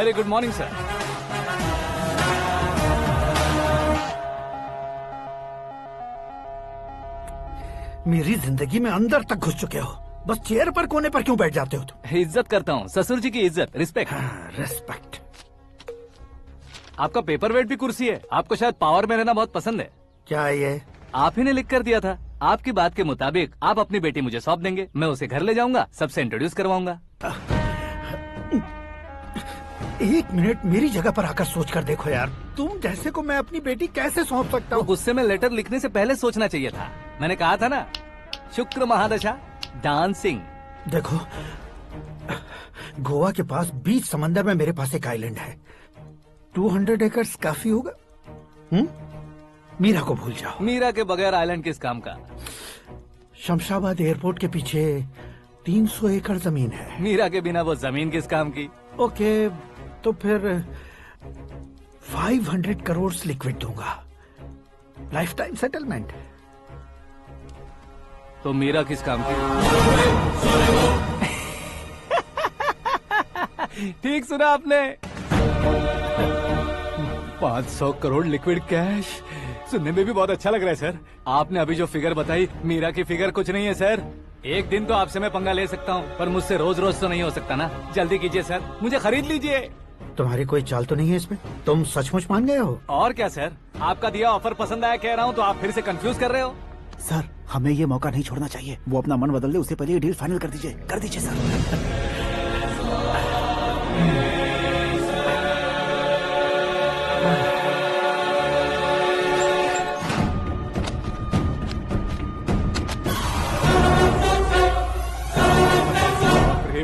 Very good morning sir. मेरी जिंदगी में अंदर तक घुस चुके हो, बस चेयर पर कोने पर क्यों बैठ जाते हो तुम? इज्जत करता हूँ, ससुर जी की इज्जत, रिस्पेक्ट। रिस्पेक्ट। आपका पेपर वेट भी कुर्सी है। आपको शायद पावर में रहना बहुत पसंद है। क्या ये? आप ही ने लिख कर दिया था। आपकी बात के मुताबिक आप अपनी बेटी मुझे सौंप देंगे, मैं उसे घर ले जाऊंगा, सबसे इंट्रोड्यूस करवाऊंगा। एक मिनट मेरी जगह पर आकर सोच कर देखो यार, तुम जैसे को मैं अपनी बेटी कैसे सौंप सकता हूँ? गुस्से में लेटर लिखने से पहले सोचना चाहिए था। मैंने कहा था ना, शुक्र महादशा डांसिंग। देखो, गोवा के पास बीच समंदर में मेरे पास एक आइलैंड है, 200 एकर्स काफी होगा। मीरा को भूल जाओ। मीरा के बगैर आइलैंड किस काम का? शमशाबाद एयरपोर्ट के पीछे 300 एकड़ जमीन है। मीरा के बिना वो जमीन किस काम की? ओके, तो फिर 500 करोड़ लिक्विड दूंगा, लाइफ टाइम सेटलमेंट। तो मीरा किस काम की? ठीक सुना आपने, 500 करोड़ लिक्विड कैश। सुनने में भी बहुत अच्छा लग रहा है सर। आपने अभी जो फिगर बताई, मीरा की फिगर कुछ नहीं है सर। एक दिन तो आपसे मैं पंगा ले सकता हूँ, पर मुझसे रोज रोज तो नहीं हो सकता ना। जल्दी कीजिए सर, मुझे खरीद लीजिए। तुम्हारी कोई चाल तो नहीं है इसमें? तुम सचमुच मान गए हो? और क्या सर, आपका दिया ऑफर पसंद आया कह रहा हूँ, तो आप फिर से कंफ्यूज कर रहे हो। सर, हमें ये मौका नहीं छोड़ना चाहिए। वो अपना मन बदल ले, उससे पहले ये डील फाइनल कर दीजिए। कर दीजिए सर।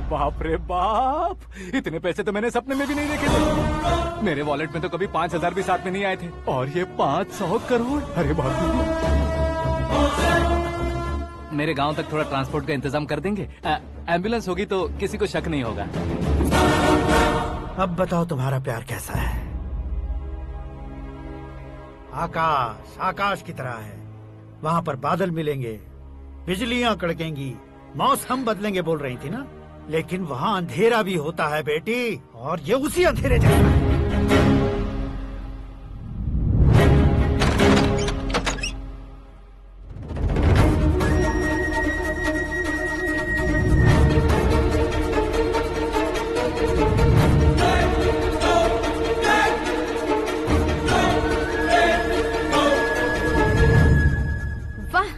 बाप रे बाप, इतने पैसे तो मैंने सपने में भी नहीं देखे थे। मेरे वॉलेट में तो कभी 5000 भी साथ में नहीं आए थे, और ये 500 करोड़। अरे बाप रे। मेरे गांव तक थोड़ा ट्रांसपोर्ट का इंतजाम कर देंगे? एम्बुलेंस होगी तो किसी को शक नहीं होगा। अब बताओ तुम्हारा प्यार कैसा है? आकाश आकाश की तरह है, वहाँ पर बादल मिलेंगे, बिजलियां कड़केंगी, मौसम बदलेंगे बोल रही थी ना। लेकिन वहाँ अंधेरा भी होता है बेटी, और ये उसी अंधेरे जैसा है। वाह,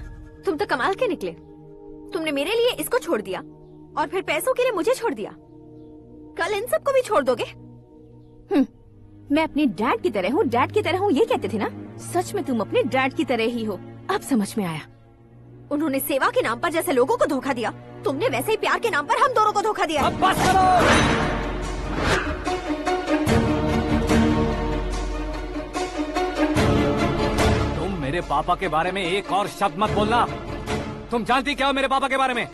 तुम तो कमाल के निकले। तुमने मेरे लिए इसको छोड़ दिया और फिर पैसों के लिए मुझे छोड़ दिया। कल इन सबको भी छोड़ दोगे? मैं अपने डैड की तरह हूँ, डैड की तरह हूँ, ये कहते थे ना। सच में तुम अपने डैड की तरह ही हो, अब समझ में आया। उन्होंने सेवा के नाम पर जैसे लोगों को धोखा दिया, तुमने वैसे ही प्यार के नाम पर हम दोनों को धोखा दिया। अब बस करो। तुम मेरे पापा के बारे में एक और शब्द मत बोलना। तुम जानती क्या हो मेरे पापा के बारे में?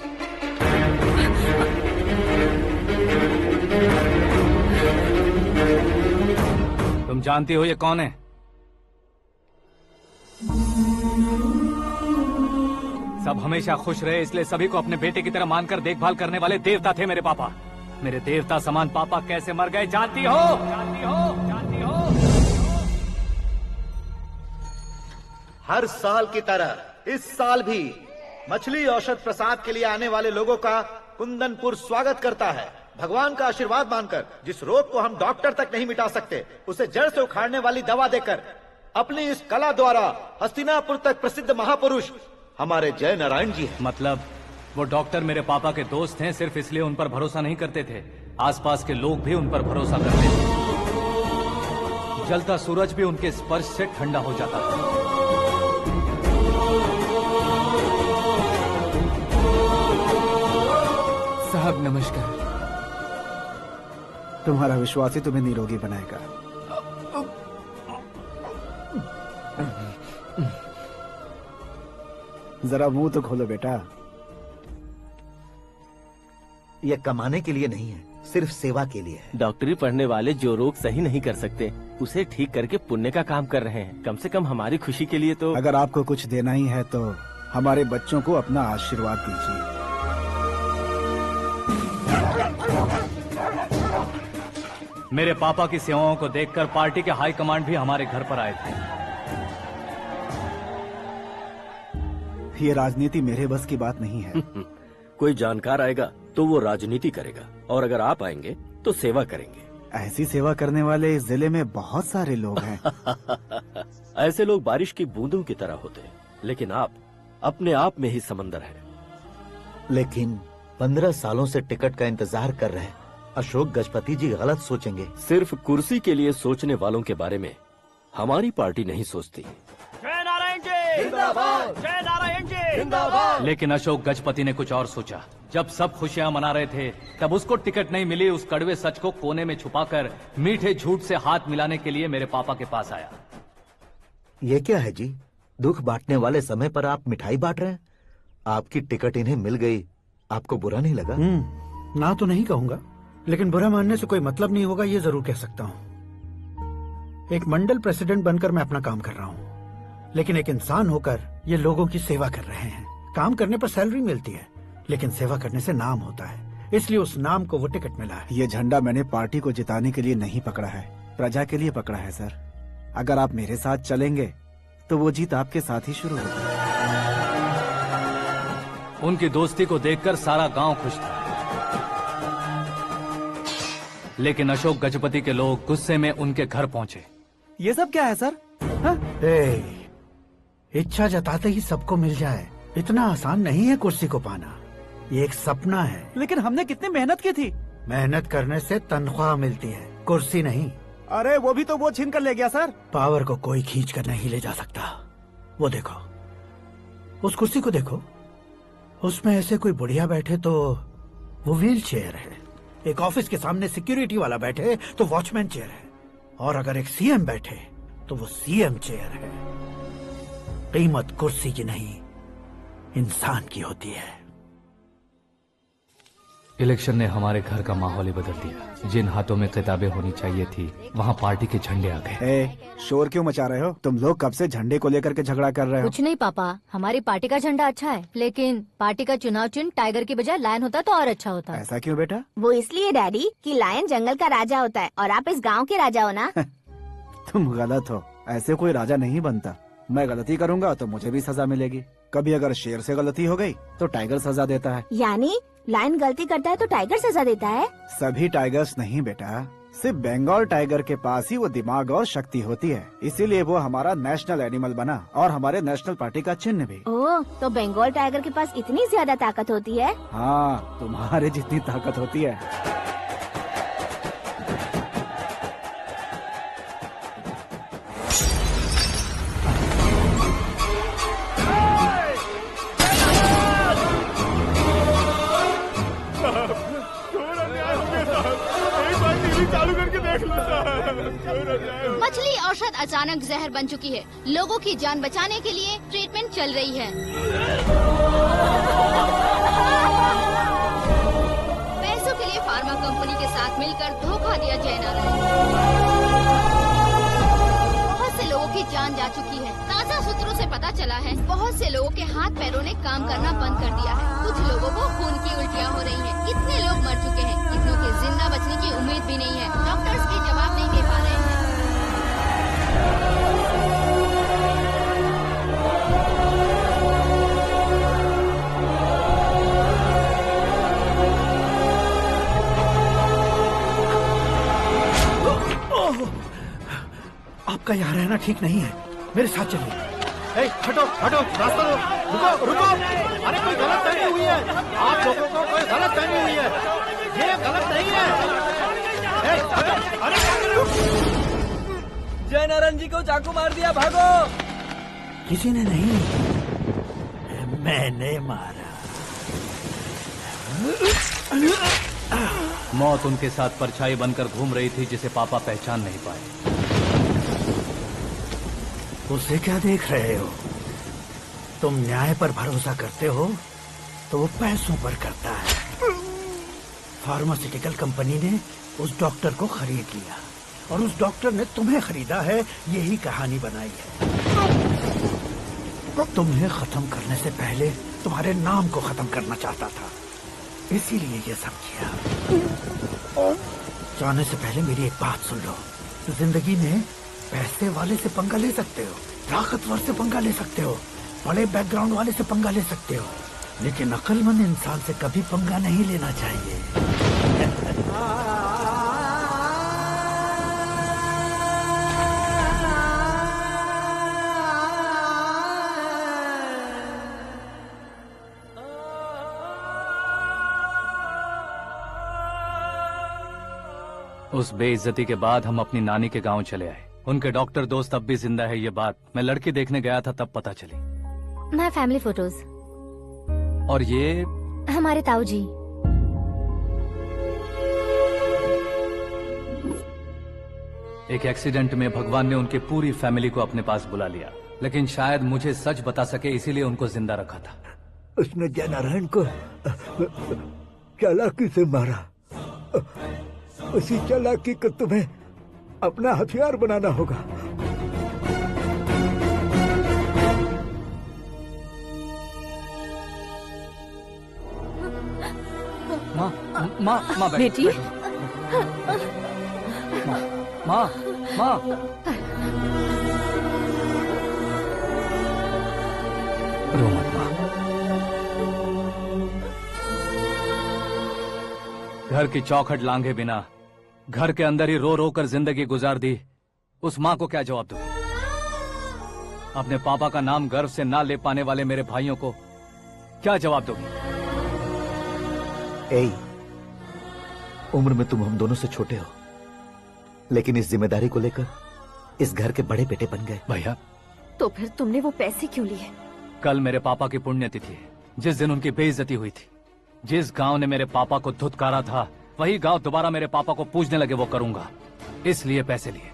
तुम जानती हो ये कौन है? सब हमेशा खुश रहे, इसलिए सभी को अपने बेटे की तरह मानकर देखभाल करने वाले देवता थे मेरे पापा। मेरे देवता समान पापा कैसे मर गए जानती हो? जानती हो? जानती हो? हर साल की तरह इस साल भी मछली औषध प्रसाद के लिए आने वाले लोगों का कुंदनपुर स्वागत करता है। भगवान का आशीर्वाद मानकर जिस रोग को हम डॉक्टर तक नहीं मिटा सकते, उसे जड़ से उखाड़ने वाली दवा देकर अपनी इस कला द्वारा हस्तिनापुर तक प्रसिद्ध महापुरुष हमारे जय नारायण जी हैं। मतलब वो डॉक्टर मेरे पापा के दोस्त हैं, सिर्फ इसलिए उन पर भरोसा नहीं करते थे, आसपास के लोग भी उन पर भरोसा करते थे। जलता सूरज भी उनके स्पर्श से ठंडा हो जाता था। साहब नमस्कार। तुम्हारा विश्वास ही तुम्हें निरोगी बनाएगा। जरा मुंह तो खोलो बेटा। यह कमाने के लिए नहीं है, सिर्फ सेवा के लिए है। डॉक्टरी पढ़ने वाले जो रोग सही नहीं कर सकते, उसे ठीक करके पुण्य का काम कर रहे हैं। कम से कम हमारी खुशी के लिए तो। अगर आपको कुछ देना ही है तो हमारे बच्चों को अपना आशीर्वाद दीजिए। मेरे पापा की सेवाओं को देखकर पार्टी के हाई कमांड भी हमारे घर पर आए थे। ये राजनीति मेरे बस की बात नहीं है। कोई जानकार आएगा तो वो राजनीति करेगा, और अगर आप आएंगे तो सेवा करेंगे। ऐसी सेवा करने वाले इस जिले में बहुत सारे लोग हैं। ऐसे लोग बारिश की बूंदों की तरह होते हैं, लेकिन आप अपने आप में ही समंदर हैं। लेकिन 15 सालों से टिकट का इंतजार कर रहे अशोक गजपति जी गलत सोचेंगे। सिर्फ कुर्सी के लिए सोचने वालों के बारे में हमारी पार्टी नहीं सोचती। जय नारायण जी जिंदाबाद, जय नारायण जी जिंदाबाद। लेकिन अशोक गजपति ने कुछ और सोचा। जब सब खुशियां मना रहे थे तब उसको टिकट नहीं मिली। उस कड़वे सच को कोने में छुपाकर मीठे झूठ से हाथ मिलाने के लिए मेरे पापा के पास आया। ये क्या है जी? दुख बांटने वाले समय पर आप मिठाई बांट रहे हैं। आपकी टिकट इन्हें मिल गई, आपको बुरा नहीं लगा? ना तो नहीं कहूंगा, लेकिन बुरा मानने से कोई मतलब नहीं होगा, ये जरूर कह सकता हूँ। एक मंडल प्रेसिडेंट बनकर मैं अपना काम कर रहा हूँ, लेकिन एक इंसान होकर ये लोगों की सेवा कर रहे हैं। काम करने पर सैलरी मिलती है, लेकिन सेवा करने से नाम होता है, इसलिए उस नाम को वो टिकट मिला है। ये झंडा मैंने पार्टी को जिताने के लिए नहीं पकड़ा है, प्रजा के लिए पकड़ा है सर। अगर आप मेरे साथ चलेंगे तो वो जीत आपके साथ ही शुरू होगी। उनकी दोस्ती को देखकर सारा गांव खुश था, लेकिन अशोक गजपति के लोग गुस्से में उनके घर पहुंचे। ये सब क्या है सर? इच्छा जताते ही सबको मिल जाए, इतना आसान नहीं है कुर्सी को पाना। ये एक सपना है। लेकिन हमने कितनी मेहनत की थी। मेहनत करने से तनख्वाह मिलती है, कुर्सी नहीं। अरे वो भी तो वो छीन कर ले गया सर। पावर को कोई खींच कर नहीं ले जा सकता। वो देखो, उस कुर्सी को देखो, उसमें ऐसे कोई बुढ़िया बैठे तो वो व्हील चेयर है। एक ऑफिस के सामने सिक्योरिटी वाला बैठे तो वॉचमैन चेयर है, और अगर एक सीएम बैठे तो वो सीएम चेयर है। कीमत कुर्सी की नहीं, इंसान की होती है। इलेक्शन ने हमारे घर का माहौल ही बदल दिया। जिन हाथों में किताबें होनी चाहिए थी, वहाँ पार्टी के झंडे आ गए। शोर क्यों मचा रहे हो? तुम लोग कब से झंडे को लेकर के झगड़ा कर रहे हो? कुछ नहीं पापा, हमारी पार्टी का झंडा अच्छा है, लेकिन पार्टी का चुनाव चिन्ह टाइगर की बजाय लायन होता तो और अच्छा होता। ऐसा क्यों बेटा? वो इसलिए डैडी कि लायन जंगल का राजा होता है और आप इस गांव के राजा हो ना। तुम गलत हो, ऐसे कोई राजा नहीं बनता। मैं गलती करूंगा तो मुझे भी सजा मिलेगी। कभी अगर शेर से गलती हो गई तो टाइगर सजा देता है। यानी लायन गलती करता है तो टाइगर सजा देता है? सभी टाइगर्स नहीं बेटा, सिर्फ बंगाल टाइगर के पास ही वो दिमाग और शक्ति होती है, इसीलिए वो हमारा नेशनल एनिमल बना और हमारे नेशनल पार्टी का चिन्ह भी। ओह, तो बंगाल टाइगर के पास इतनी ज्यादा ताकत होती है? हाँ, तुम्हारे जितनी ताकत होती है। मछली औषध अचानक जहर बन चुकी है। लोगों की जान बचाने के लिए ट्रीटमेंट चल रही है। पैसों के लिए फार्मा कंपनी के साथ मिलकर धोखा दिया जय नारायण। बहुत से लोगों की जान जा चुकी है। ताजा सूत्रों से पता चला है बहुत से लोगों के हाथ पैरों ने काम करना बंद कर दिया है। कुछ लोगों को खून की उल्टियाँ हो रही हैं। कितने लोग मर चुके हैं, कितनों के जिंदा बचने की उम्मीद भी नहीं है। डॉक्टर्स भी जवाब नहीं दे पा रहे हैं। आपका यहाँ रहना ठीक नहीं है, मेरे साथ चलिए। हटो हटो, रास्ता रुको रुको। अरे कोई गलत फहमी हुई है, आप लोगों को कोई गलत फहमी हुई है, ये गलत नहीं है। हटो, अरे जय नारायण जी को चाकू मार दिया, भागो। किसी ने नहीं, मैंने मारा। मौत उनके साथ परछाई बनकर घूम रही थी, जिसे पापा पहचान नहीं पाए। उसे क्या देख रहे हो? तुम न्याय पर भरोसा करते हो तो वो पैसों पर करता है। फार्मास्यूटिकल कंपनी ने उस डॉक्टर को खरीद लिया और उस डॉक्टर ने तुम्हें खरीदा है, यही कहानी बनाई है। तुम्हें खत्म करने से पहले तुम्हारे नाम को खत्म करना चाहता था, इसीलिए ये सब किया। जाने से पहले मेरी एक बात सुन लो। जिंदगी में पैसे वाले से पंगा ले सकते हो, ताकतवर से पंगा ले सकते हो, बड़े बैकग्राउंड वाले से पंगा ले सकते हो, लेकिन अक्लमंद इंसान से कभी पंगा नहीं लेना चाहिए। उस बेइज्जती के बाद हम अपनी नानी के गांव चले आए। उनके डॉक्टर दोस्त अब भी जिंदा है, ये बात मैं लड़की देखने गया था तब पता चली। My family photos. और ये हमारे ताऊ जी। एक एक्सीडेंट में भगवान ने उनकी पूरी फैमिली को अपने पास बुला लिया, लेकिन शायद मुझे सच बता सके इसीलिए उनको जिंदा रखा था। उसने जयनारायण को चालाकी से मारा। उसी चालाकी को तुम्हें अपना हथियार बनाना होगा। माँ बेटी। माँ रो मत माँ। घर की चौखट लांघे बिना घर के अंदर ही रो रो कर जिंदगी गुजार दी उस माँ को क्या जवाब दूं? अपने पापा का नाम गर्व से ना ले पाने वाले मेरे भाइयों को क्या जवाब दोगी? ए, उम्र में तुम हम दोनों से छोटे हो, लेकिन इस जिम्मेदारी को लेकर इस घर के बड़े बेटे बन गए। भैया, तो फिर तुमने वो पैसे क्यों लिए? कल मेरे पापा की पुण्यतिथि है, जिस दिन उनकी बेइज्जती हुई थी। जिस गांव ने मेरे पापा को धुतकारा था वही गांव दोबारा मेरे पापा को पूजने लगे, वो करूंगा, इसलिए पैसे लिए।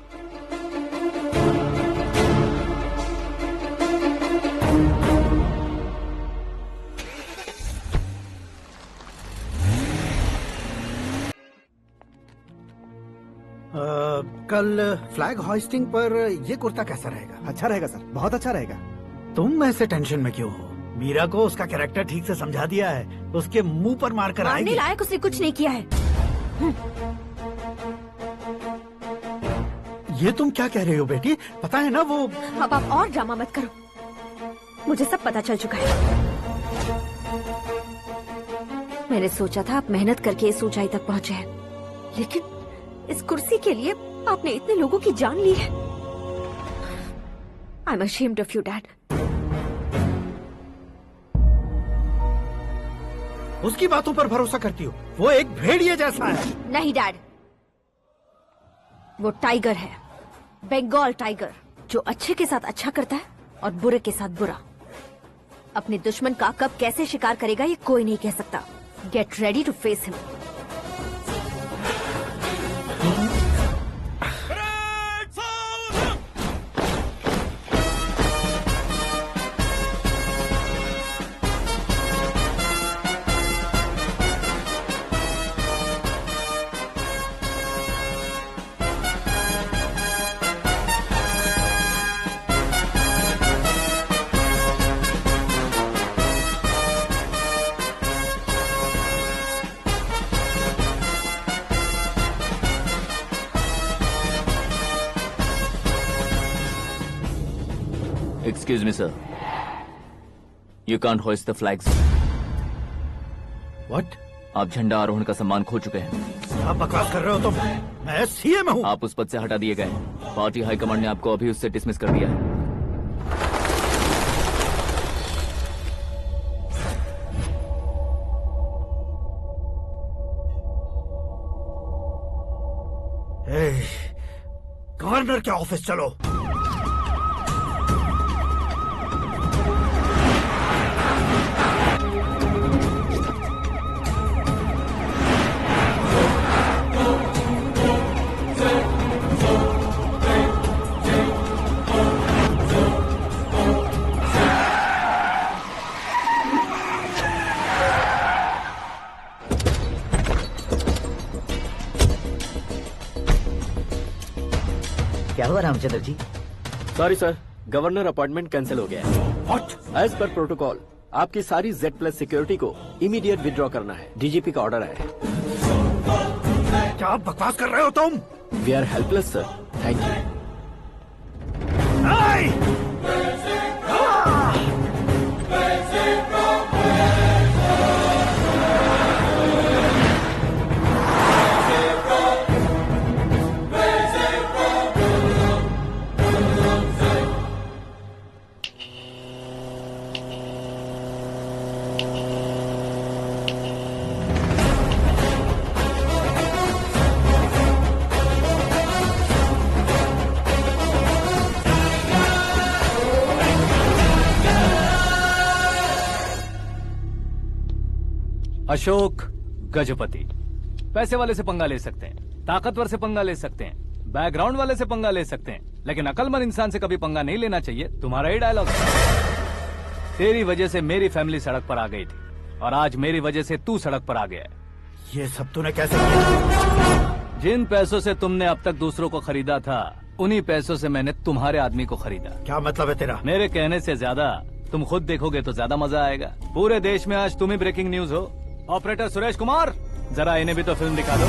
कल फ्लैग होइस्टिंग पर ये कुर्ता कैसा रहेगा? अच्छा रहेगा सर, बहुत अच्छा रहेगा। तुम ऐसे टेंशन में क्यों हो? मीरा को उसका कैरेक्टर ठीक से समझा दिया है, उसके मुंह पर मारकर आएगी। मारने लायक उसने कुछ नहीं किया है। ये तुम क्या कह रहे हो बेटी? पता है ना वो। अब आप और ड्रामा मत करो, मुझे सब पता चल चुका है। मैंने सोचा था आप मेहनत करके इस ऊंचाई तक पहुंचे हैं, लेकिन इस कुर्सी के लिए आपने इतने लोगों की जान ली है। I am ashamed of you dad. उसकी बातों पर भरोसा करती हो? वो एक भेड़िए जैसा है। नहीं डैड, वो टाइगर है, बंगाल टाइगर, जो अच्छे के साथ अच्छा करता है और बुरे के साथ बुरा। अपने दुश्मन का कब कैसे शिकार करेगा ये कोई नहीं कह सकता। Get ready to face him. Excuse me, sir. You can't hoist the flags. What? आप झंडा आरोहण का सम्मान खो चुके हैं। आप बकवास कर रहे हो तुम? मैं सीएम हूँ। आप उस पद से हटा दिए गए। पार्टी हाईकमांड ने आपको अभी उससे डिसमिस कर दिया है। गवर्नर के ऑफिस चलो। क्या हुआ Ramchandra ji? Sorry sir, governor appointment cancel हो गया है। What? एज पर प्रोटोकॉल आपकी सारी Z+ सिक्योरिटी को इमीडिएट विड्रॉ करना है। डीजीपी का ऑर्डर आया है। क्या बकवास कर रहे हो तुम? We are helpless sir, thank you. Ashok Gajapati पैसे वाले से पंगा ले सकते हैं, ताकतवर से पंगा ले सकते हैं, बैकग्राउंड वाले से पंगा ले सकते हैं, लेकिन अकलमंद इंसान से कभी पंगा नहीं लेना चाहिए। तुम्हारा ही डायलॉग है। तेरी वजह से मेरी फैमिली सड़क पर आ गई थी और आज मेरी वजह से तू सड़क पर आ गया है। ये सब तूने कैसे किया? जिन पैसों से तुमने अब तक दूसरों को खरीदा था, उन्हीं पैसों से मैंने तुम्हारे आदमी को खरीदा। क्या मतलब है तेरा? मेरे कहने से ज्यादा तुम खुद देखोगे तो ज्यादा मजा आएगा। पूरे देश में आज तुम ही ब्रेकिंग न्यूज हो। ऑपरेटर सुरेश कुमार, जरा इन्हें भी तो फिल्म दिखा दो।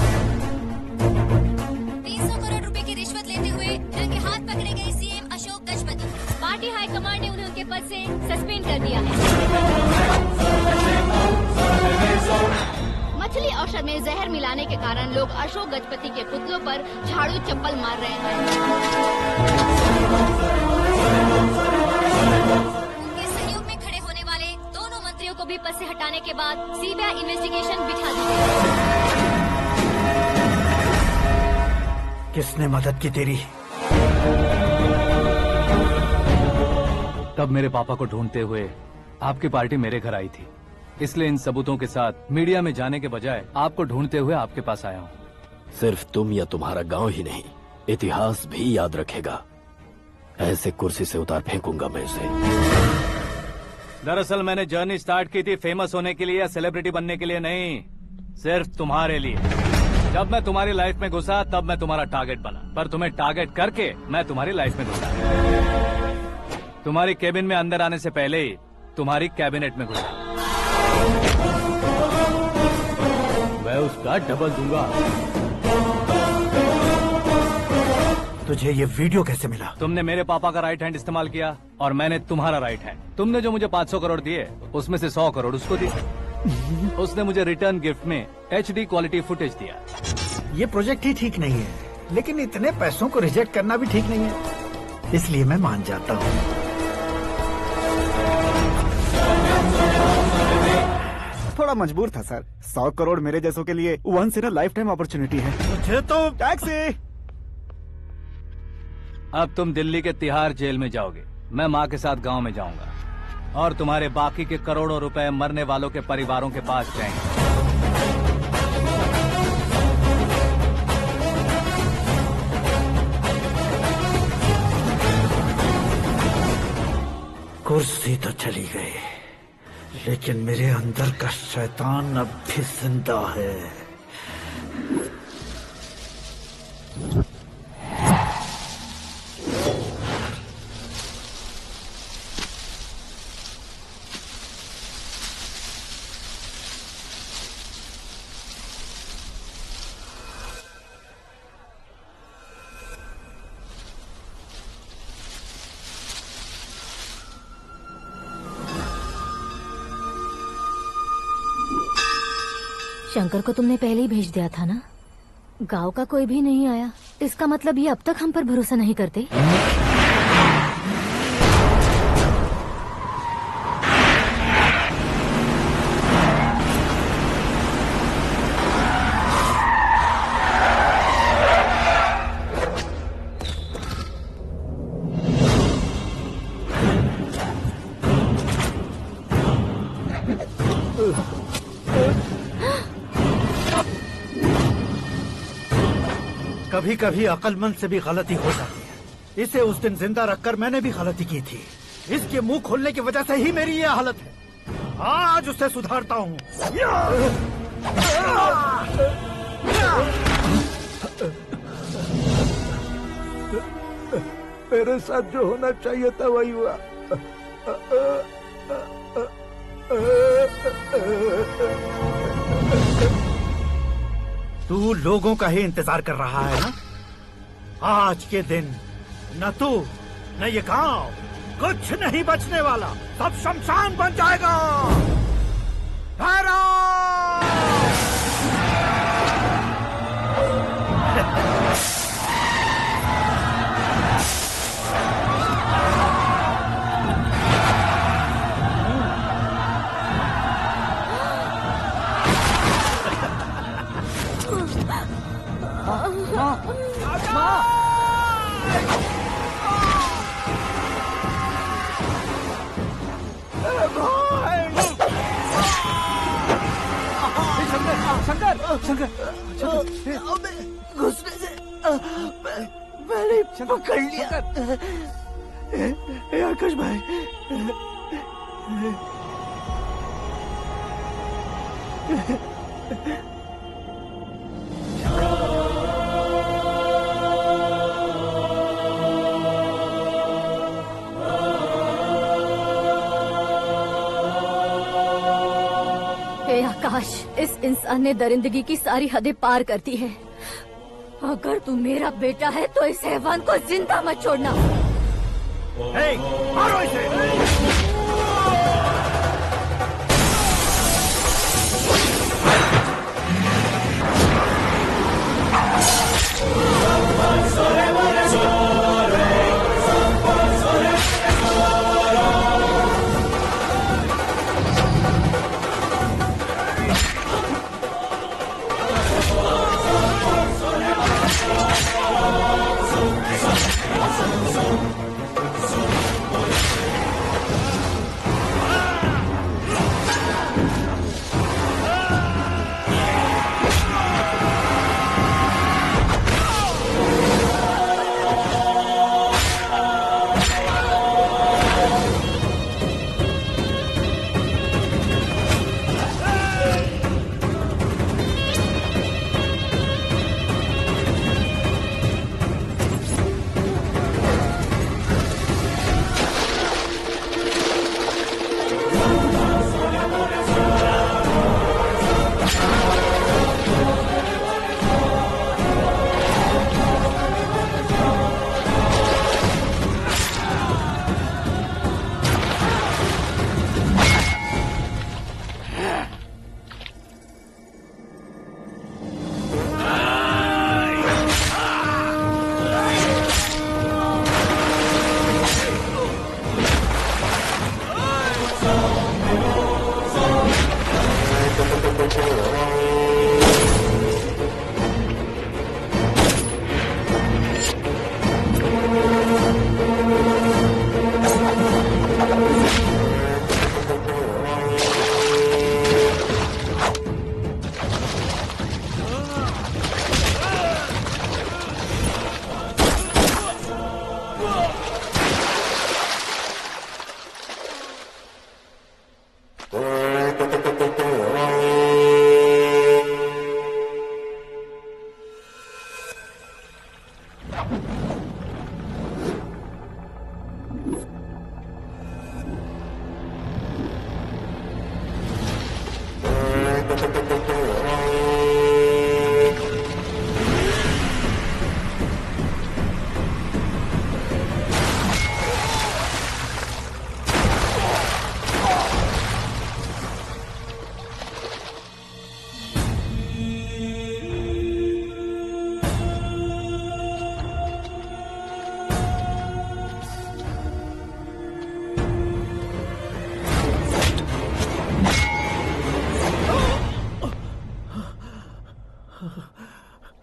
300 करोड़ रुपए की रिश्वत लेते हुए रंगे हाथ पकड़े गए CM Ashok Gajapati. Party high command ने उन्हें उनके पद से सस्पेंड कर दिया है। मछली औषध में जहर मिलाने के कारण लोग अशोक गजपति के पुतलों पर झाड़ू चप्पल मार रहे हैं। उनके सहयोग में खड़े होने वाले दोनों मंत्रियों को भी पद से हटाने के बाद सीबीआई इन्वेस्टिगेशन बिठा दी गई। किसने मदद की तेरी? तब मेरे पापा को ढूंढते हुए आपकी पार्टी मेरे घर आई थी, इसलिए इन सबूतों के साथ मीडिया में जाने के बजाय आपको ढूंढते हुए आपके पास आया हूँ। सिर्फ तुम या तुम्हारा गांव ही नहीं, इतिहास भी याद रखेगा। ऐसे कुर्सी से उतार फेंकूंगा मैं इसे। दरअसल मैंने जर्नी स्टार्ट की थी फेमस होने के लिए या सेलिब्रिटी बनने के लिए नहीं, सिर्फ तुम्हारे लिए। जब मैं तुम्हारी लाइफ में घुसा तब मैं तुम्हारा टारगेट बना, पर तुम्हें टारगेट करके मैं तुम्हारी लाइफ में घुसा। तुम्हारी केबिन में अंदर आने से पहले ही तुम्हारी कैबिनेट में घुसा। मैं उसका डबल दूंगा। तुझे ये वीडियो कैसे मिला? तुमने मेरे पापा का राइट हैंड इस्तेमाल किया और मैंने तुम्हारा राइट हैंड। तुमने जो मुझे 500 करोड़ दिए उसमें से 100 करोड़ उसको दिए। उसने मुझे रिटर्न गिफ्ट में HD क्वालिटी फुटेज दिया। ये प्रोजेक्ट ही ठीक नहीं है, लेकिन इतने पैसों को रिजेक्ट करना भी ठीक नहीं है, इसलिए मैं मान जाता हूँ। थोड़ा मजबूर था सर। 100 करोड़ मेरे जैसों के लिए once in a lifetime opportunity है। मुझे तो टैक्सी। अब तुम दिल्ली के तिहाड़ जेल में जाओगे, मैं माँ के साथ गांव में जाऊंगा और तुम्हारे बाकी के करोड़ों रुपए मरने वालों के परिवारों के पास जाएंगे। कुर्सी तो चली गई, लेकिन मेरे अंदर का शैतान अब भी जिंदा है। शंकर को तुमने पहले ही भेज दिया था ना? गांव का कोई भी नहीं आया, इसका मतलब ये अब तक हम पर भरोसा नहीं करते। कभी कभी अक्लमंद से भी गलती हो जाती है। इसे उस दिन जिंदा रखकर मैंने भी गलती की थी। इसके मुंह खोलने की वजह से ही मेरी ये हालत है। आज उसे सुधारता हूँ। मेरे साथ जो होना चाहिए था वही हुआ। तू लोगों का ही इंतजार कर रहा है ना? आज के दिन न तू न ये गांव कुछ नहीं बचने वाला, सब शमशान बन जाएगा। शंकर, घुसने से मैंने पकड़ लिया। आकाश भाई, आकाश, इस इंसान ने दरिंदगी की सारी हदें पार कर दी है। अगर तू मेरा बेटा है तो इस हैवान को जिंदा मत छोड़ना। मारो इसे।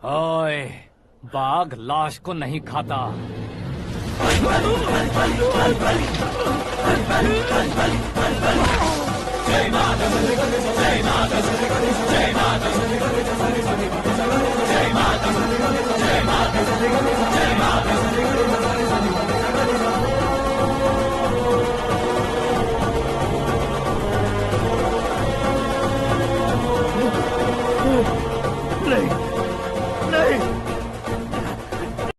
ओए, बाघ लाश को नहीं खाता। नहीं, नहीं।